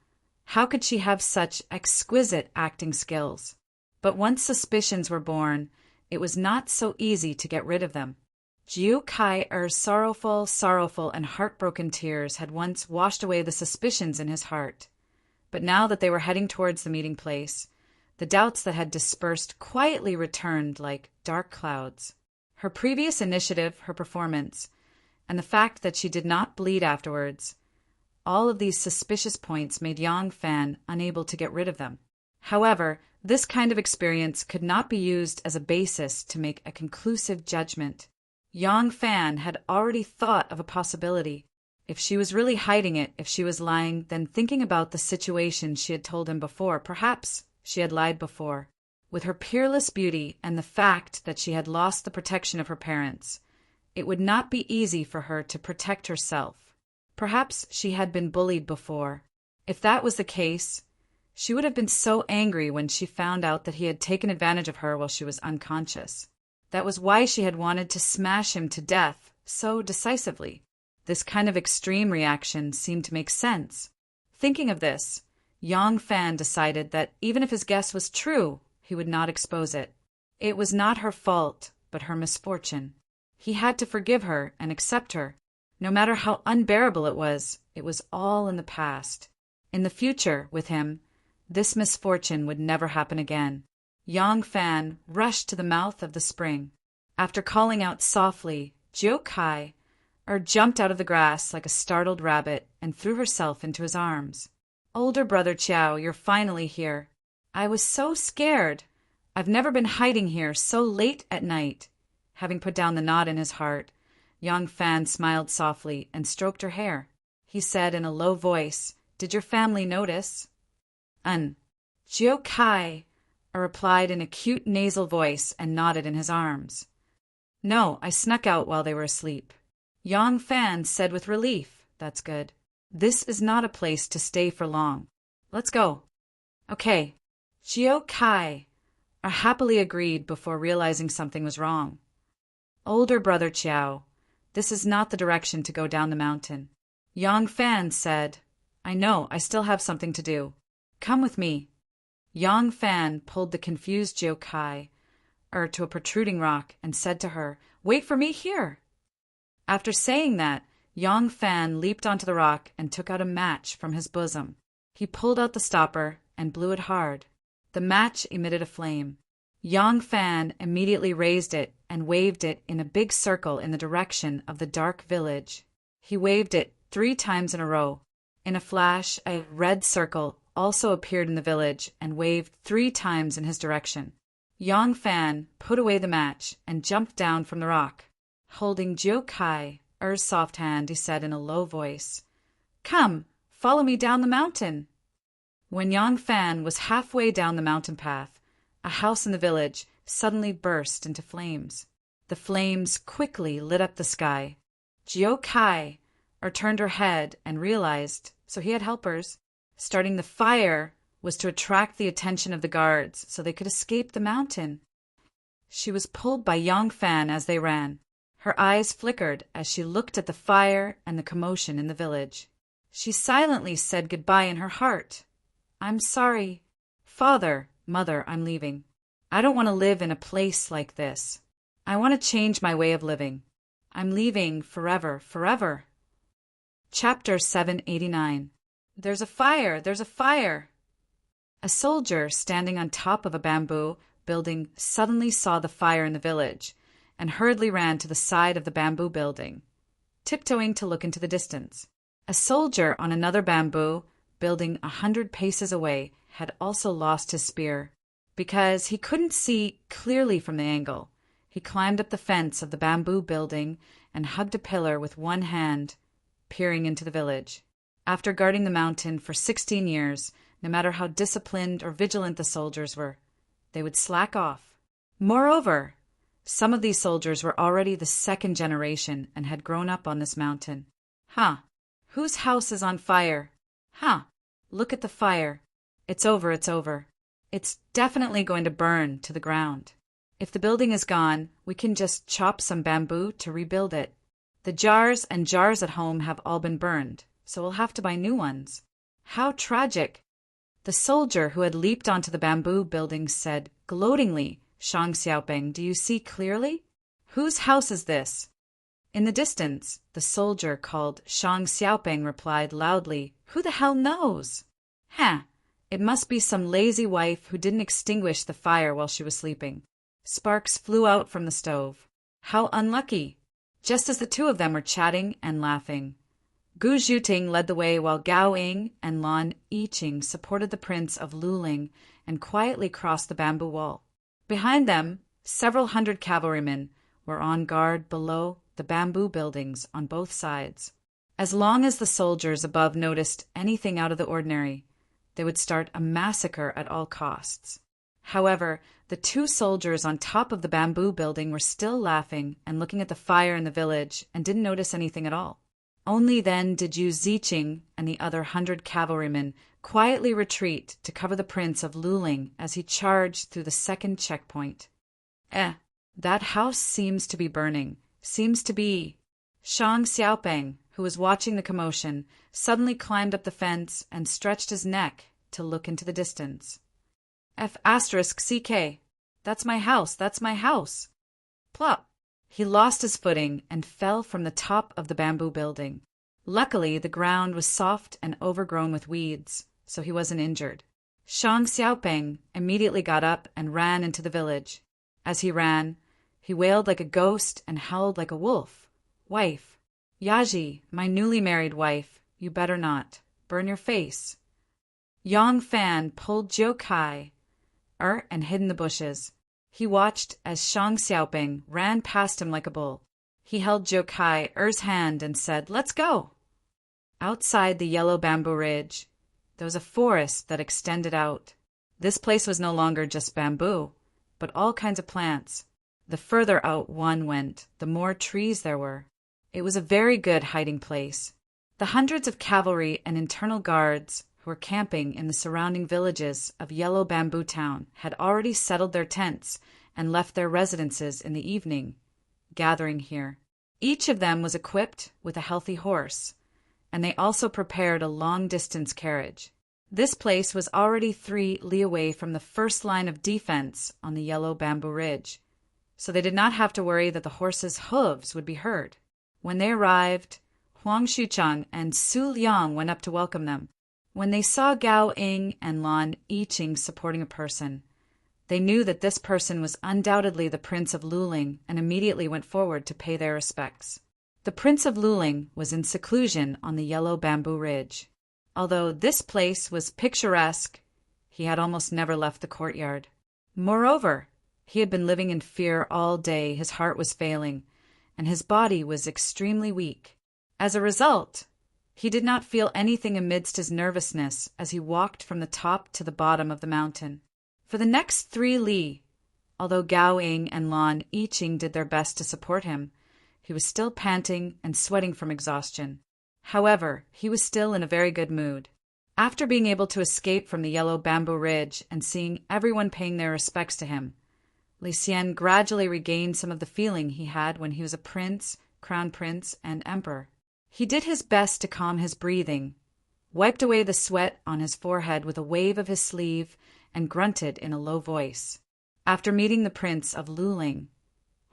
How could she have such exquisite acting skills? But once suspicions were born, it was not so easy to get rid of them. Jiu Kai's sorrowful and heartbroken tears had once washed away the suspicions in his heart. But now that they were heading towards the meeting place, the doubts that had dispersed quietly returned like dark clouds. Her previous initiative, her performance, and the fact that she did not bleed afterwards, all of these suspicious points made Yang Fan unable to get rid of them. However, this kind of experience could not be used as a basis to make a conclusive judgment. Yang Fan had already thought of a possibility. If she was really hiding it, if she was lying, then thinking about the situation she had told him before, perhaps she had lied before. With her peerless beauty and the fact that she had lost the protection of her parents, it would not be easy for her to protect herself. Perhaps she had been bullied before. If that was the case, she would have been so angry when she found out that he had taken advantage of her while she was unconscious. That was why she had wanted to smash him to death so decisively. This kind of extreme reaction seemed to make sense. Thinking of this, Yang Fan decided that even if his guess was true, he would not expose it. It was not her fault, but her misfortune. He had to forgive her and accept her. No matter how unbearable it was all in the past. In the future, with him, this misfortune would never happen again. Yang Fan rushed to the mouth of the spring. After calling out softly, "Jiu Kai," jumped out of the grass like a startled rabbit and threw herself into his arms. "Older brother Chiao, you're finally here. I was so scared. I've never been hiding here so late at night." Having put down the knot in his heart, Yang Fan smiled softly and stroked her hair. He said in a low voice, "Did your family notice?" Jiu Kai replied in a cute nasal voice and nodded in his arms. "No, I snuck out while they were asleep." Yang Fan said with relief, "That's good. This is not a place to stay for long. Let's go." "Okay." Jiu Kai happily agreed before realizing something was wrong. "Older brother Chiao, this is not the direction to go down the mountain." Yang Fan said, "I know, I still have something to do. Come with me." Yang Fan pulled the confused Jiu Kai to a protruding rock and said to her, "Wait for me here." After saying that, Yang Fan leaped onto the rock and took out a match from his bosom. He pulled out the stopper and blew it hard. The match emitted a flame. Yang Fan immediately raised it and waved it in a big circle in the direction of the dark village. He waved it 3 times in a row. In a flash, a red circle also appeared in the village and waved 3 times in his direction. Yang Fan put away the match and jumped down from the rock. Holding Jiu Kai's soft hand, he said in a low voice, "Come, follow me down the mountain." When Yang Fan was halfway down the mountain path, a house in the village suddenly burst into flames. The flames quickly lit up the sky. Jiu Kai turned her head and realized, so he had helpers. Starting the fire was to attract the attention of the guards so they could escape the mountain. She was pulled by Yang Fan as they ran. Her eyes flickered as she looked at the fire and the commotion in the village. She silently said goodbye in her heart. "I'm sorry. Father, Mother, I'm leaving. I don't want to live in a place like this. I want to change my way of living. I'm leaving forever, forever." Chapter 789. There's a fire! There's a fire! A soldier standing on top of a bamboo building suddenly saw the fire in the village and hurriedly ran to the side of the bamboo building, tiptoeing to look into the distance. A soldier on another bamboo building 100 paces away had also lost his spear. Because he couldn't see clearly from the angle, he climbed up the fence of the bamboo building and hugged a pillar with one hand, peering into the village. After guarding the mountain for 16 years, no matter how disciplined or vigilant the soldiers were, they would slack off. Moreover, some of these soldiers were already the 2nd generation and had grown up on this mountain. Huh. Whose house is on fire? Huh. Look at the fire. It's over, it's over. It's definitely going to burn to the ground. If the building is gone, we can just chop some bamboo to rebuild it. The jars and jars at home have all been burned, so we'll have to buy new ones. How tragic! The soldier who had leaped onto the bamboo building said gloatingly, Shang Xiaoping, do you see clearly? Whose house is this? In the distance, the soldier called Shang Xiaoping replied loudly, Who the hell knows? It must be some lazy wife who didn't extinguish the fire while she was sleeping. Sparks flew out from the stove. How unlucky! Just as the two of them were chatting and laughing. Gu Zhuting led the way while Gao Ying and Lan Yiqing supported the prince of Luling and quietly crossed the bamboo wall. Behind them, several hundred cavalrymen were on guard below the bamboo buildings on both sides. As long as the soldiers above noticed anything out of the ordinary, they would start a massacre at all costs. However, the two soldiers on top of the bamboo building were still laughing and looking at the fire in the village and didn't notice anything at all. Only then did Yu Ziqing and the other 100 cavalrymen quietly retreat to cover the prince of Luling as he charged through the second checkpoint. That house seems to be burning. Seems to be. Shang Xiaoping, who was watching the commotion, suddenly climbed up the fence and stretched his neck to look into the distance. F***CK. That's my house, that's my house. Plop. He lost his footing and fell from the top of the bamboo building. Luckily, the ground was soft and overgrown with weeds, so he wasn't injured. Shang Xiaoping immediately got up and ran into the village. As he ran, he wailed like a ghost and howled like a wolf. Wife, Yaji, my newly married wife, you better not. Burn your face. Yang Fan pulled Zhou Kai and hid in the bushes. He watched as Shang Xiaoping ran past him like a bull. He held Zhou Kai's hand and said, Let's go! Outside the yellow bamboo ridge, there was a forest that extended out. This place was no longer just bamboo, but all kinds of plants. The further out one went, the more trees there were. It was a very good hiding place. The hundreds of cavalry and internal guards who were camping in the surrounding villages of Yellow Bamboo Town had already settled their tents and left their residences in the evening, gathering here. Each of them was equipped with a healthy horse, and they also prepared a long-distance carriage. This place was already 3 li away from the first line of defense on the Yellow Bamboo Ridge, so they did not have to worry that the horses' hooves would be heard. When they arrived, Huang Xuchang and Su Liang went up to welcome them. When they saw Gao Ying and Lan Yiqing supporting a person, they knew that this person was undoubtedly the Prince of Luling and immediately went forward to pay their respects. The Prince of Luling was in seclusion on the Yellow Bamboo Ridge. Although this place was picturesque, he had almost never left the courtyard. Moreover, he had been living in fear all day, his heart was failing, and his body was extremely weak. As a result, he did not feel anything amidst his nervousness as he walked from the top to the bottom of the mountain. For the next 3 li, although Gao Ying and Lan Yiqing did their best to support him, he was still panting and sweating from exhaustion. However, he was still in a very good mood. After being able to escape from the Yellow Bamboo Ridge and seeing everyone paying their respects to him, Li Xian gradually regained some of the feeling he had when he was a prince, crown prince, and emperor. He did his best to calm his breathing, wiped away the sweat on his forehead with a wave of his sleeve, and grunted in a low voice. After meeting the Prince of Luling,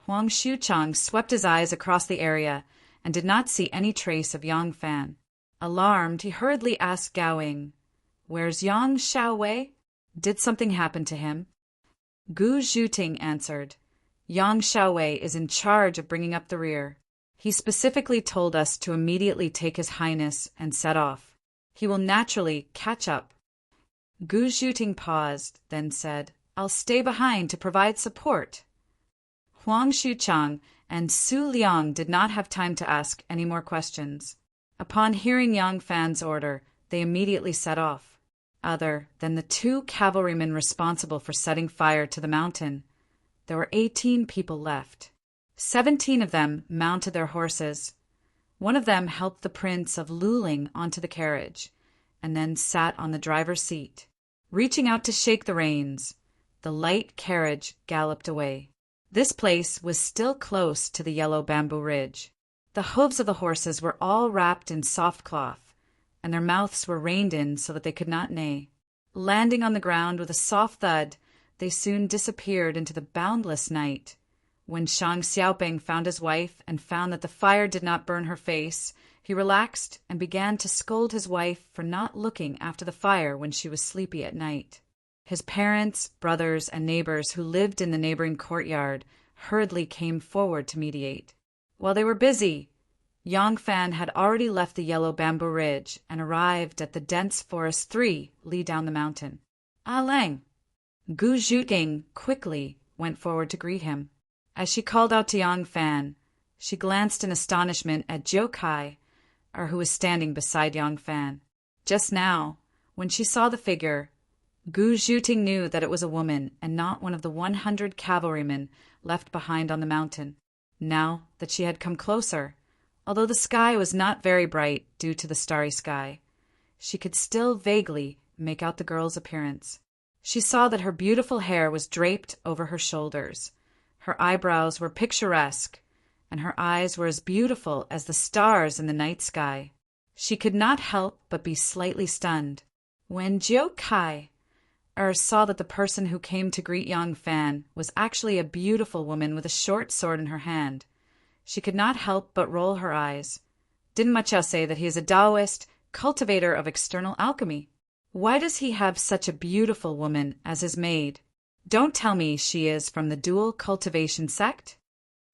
Huang Xuchang swept his eyes across the area and did not see any trace of Yang Fan. Alarmed, he hurriedly asked Gao Ying, Where's Yang Xiaowei? Did something happen to him? Gu Zhuting answered, Yang Xiaowei is in charge of bringing up the rear. He specifically told us to immediately take His Highness and set off. He will naturally catch up. Gu Zhuting paused, then said, I'll stay behind to provide support. Huang Xuchang and Su Liang did not have time to ask any more questions. Upon hearing Yang Fan's order, they immediately set off. Other than the 2 cavalrymen responsible for setting fire to the mountain, there were 18 people left. 17 of them mounted their horses. One of them helped the prince of Luling onto the carriage, and then sat on the driver's seat. Reaching out to shake the reins, the light carriage galloped away. This place was still close to the yellow bamboo ridge. The hooves of the horses were all wrapped in soft cloth, and their mouths were reined in so that they could not neigh. Landing on the ground with a soft thud, they soon disappeared into the boundless night. When Shang Xiaoping found his wife and found that the fire did not burn her face, he relaxed and began to scold his wife for not looking after the fire when she was sleepy at night. His parents, brothers, and neighbors who lived in the neighboring courtyard hurriedly came forward to mediate. While they were busy, Yang Fan had already left the yellow bamboo ridge and arrived at the dense forest 3 li down the mountain. "Ah Lang!" Gu Zhuting quickly went forward to greet him. As she called out to Yang Fan, she glanced in astonishment at Jiu Kai, who was standing beside Yang Fan. Just now, when she saw the figure, Gu Zhuting knew that it was a woman and not one of the 100 cavalrymen left behind on the mountain. Now that she had come closer, although the sky was not very bright due to the starry sky, she could still vaguely make out the girl's appearance. She saw that her beautiful hair was draped over her shoulders. Her eyebrows were picturesque, and her eyes were as beautiful as the stars in the night sky. She could not help but be slightly stunned. When Jiu Kai saw that the person who came to greet Yang Fan was actually a beautiful woman with a short sword in her hand, she could not help but roll her eyes. Didn't Ma Chao say that he is a Taoist, cultivator of external alchemy? Why does he have such a beautiful woman as his maid? Don't tell me she is from the dual cultivation sect?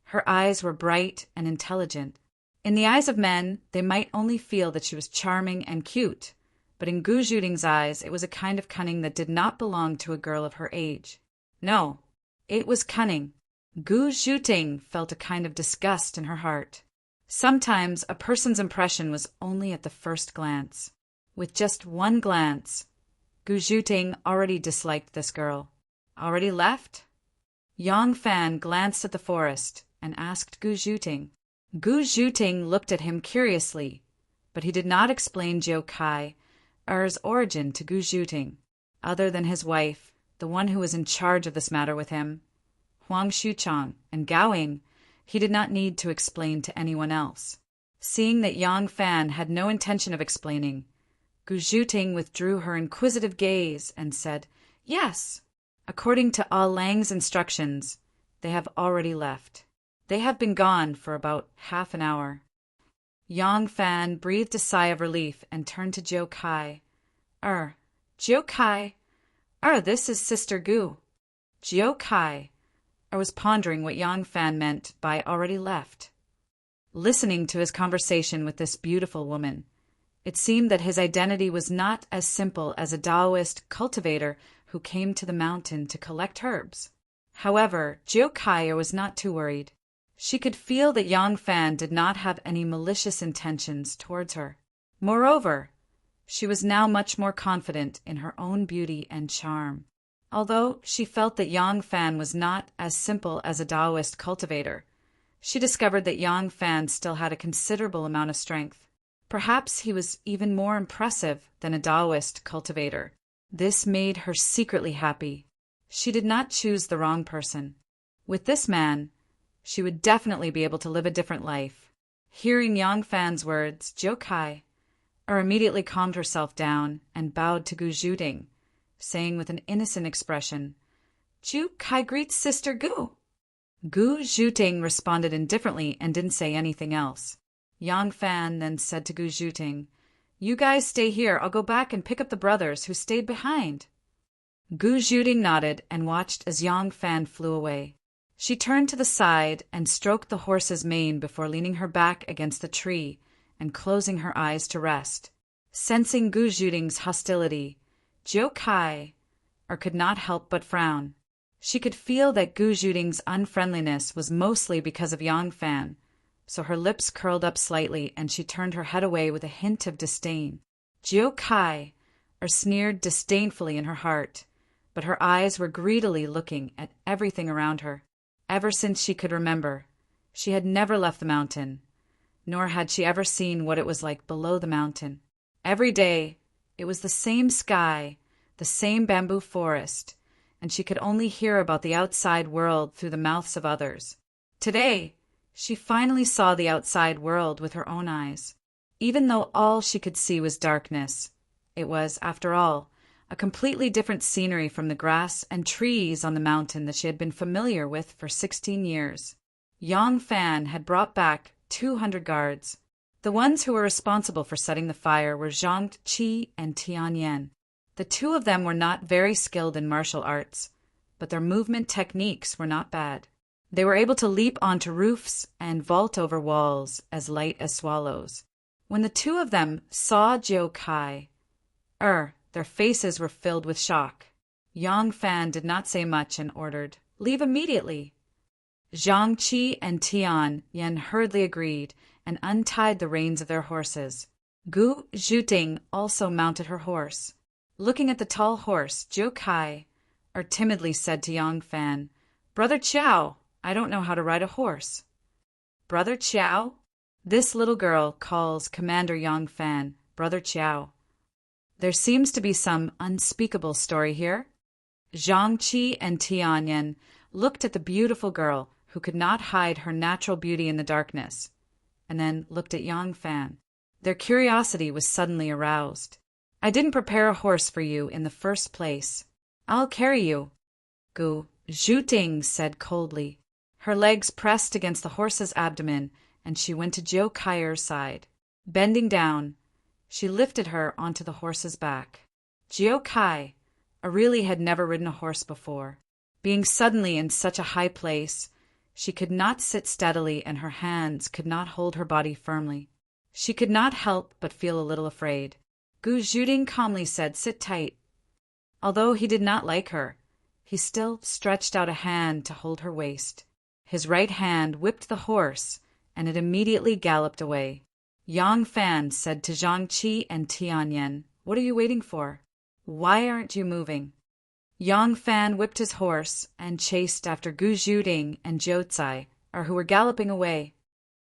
Her eyes were bright and intelligent. In the eyes of men, they might only feel that she was charming and cute, but in Gu Zhuting's eyes it was a kind of cunning that did not belong to a girl of her age. No, it was cunning. Gu Zhuting felt a kind of disgust in her heart. Sometimes a person's impression was only at the first glance. With just one glance, Gu Zhuting already disliked this girl. Already left? Yang Fan glanced at the forest and asked Gu Zhuting. Gu Zhuting looked at him curiously, but he did not explain Jiu Kai's origin to Gu Zhuting, other than his wife, the one who was in charge of this matter with him, Huang Xuchang, and Gaoing, he did not need to explain to anyone else. Seeing that Yang Fan had no intention of explaining, Gu Zhuting withdrew her inquisitive gaze and said, "Yes, according to Ah Lang's instructions, they have already left. They have been gone for about half an hour." Yang Fan breathed a sigh of relief and turned to Jiu Kai. Jiu Kai, this is Sister Gu." Jiu Kai was pondering what Yang Fan meant by already left. Listening to his conversation with this beautiful woman, it seemed that his identity was not as simple as a Taoist cultivator who came to the mountain to collect herbs. However, Jiu Kai was not too worried. She could feel that Yang Fan did not have any malicious intentions towards her. Moreover, she was now much more confident in her own beauty and charm. Although she felt that Yang Fan was not as simple as a Taoist cultivator, she discovered that Yang Fan still had a considerable amount of strength. Perhaps he was even more impressive than a Taoist cultivator. This made her secretly happy. She did not choose the wrong person. With this man, she would definitely be able to live a different life. Hearing Yang Fan's words, Jiu Kai immediately calmed herself down and bowed to Gu Zhuting, saying with an innocent expression, "Jiu Kai greets Sister Gu." Gu Zhuting responded indifferently and didn't say anything else. Yang Fan then said to Gu Zhuting, "You guys stay here. I'll go back and pick up the brothers who stayed behind." Gu Zhuting nodded and watched as Yang Fan flew away. She turned to the side and stroked the horse's mane before leaning her back against the tree and closing her eyes to rest. Sensing Gu Zhuting's hostility, Jiu Kai could not help but frown. She could feel that Gu Zhuting's unfriendliness was mostly because of Yang Fan, so her lips curled up slightly and she turned her head away with a hint of disdain. Jiu Kai sneered disdainfully in her heart, but her eyes were greedily looking at everything around her. Ever since she could remember, she had never left the mountain. nor had she ever seen what it was like below the mountain. Every day, it was the same sky, the same bamboo forest, and she could only hear about the outside world through the mouths of others. Today, she finally saw the outside world with her own eyes. Even though all she could see was darkness, it was, after all, a completely different scenery from the grass and trees on the mountain that she had been familiar with for 16 years. Yang Fan had brought back 200 guards. The ones who were responsible for setting the fire were Zhang Qi and Tian Yan. The two of them were not very skilled in martial arts, but their movement techniques were not bad. They were able to leap onto roofs and vault over walls as light as swallows. When the two of them saw Jiu Kai, their faces were filled with shock. Yang Fan did not say much and ordered, "Leave immediately." Zhang Qi and Tian Yan hurriedly agreed and untied the reins of their horses. Gu Zhuting also mounted her horse. Looking at the tall horse, Jiu Kai timidly said to Yang Fan, "Brother Chow, I don't know how to ride a horse." "Brother Chow?" This little girl calls Commander Yang Fan Brother Chow. There seems to be some unspeakable story here. Zhang Qi and Tian Yan looked at the beautiful girl who could not hide her natural beauty in the darkness, and then looked at Yang Fan. Their curiosity was suddenly aroused. "I didn't prepare a horse for you in the first place. I'll carry you," Gu Zhuting said coldly. Her legs pressed against the horse's abdomen, and she went to Jiu Kai's side. Bending down, she lifted her onto the horse's back. Jiu Kai really had never ridden a horse before. Being suddenly in such a high place, she could not sit steadily and her hands could not hold her body firmly. She could not help but feel a little afraid. Gu Zhuting calmly said, "Sit tight." Although he did not like her, he still stretched out a hand to hold her waist. His right hand whipped the horse, and it immediately galloped away. Yang Fan said to Zhang Qi and Tian Yan, "What are you waiting for? Why aren't you moving?" Yang Fan whipped his horse and chased after Gu Zhuting and Jiu Tsai, who were galloping away.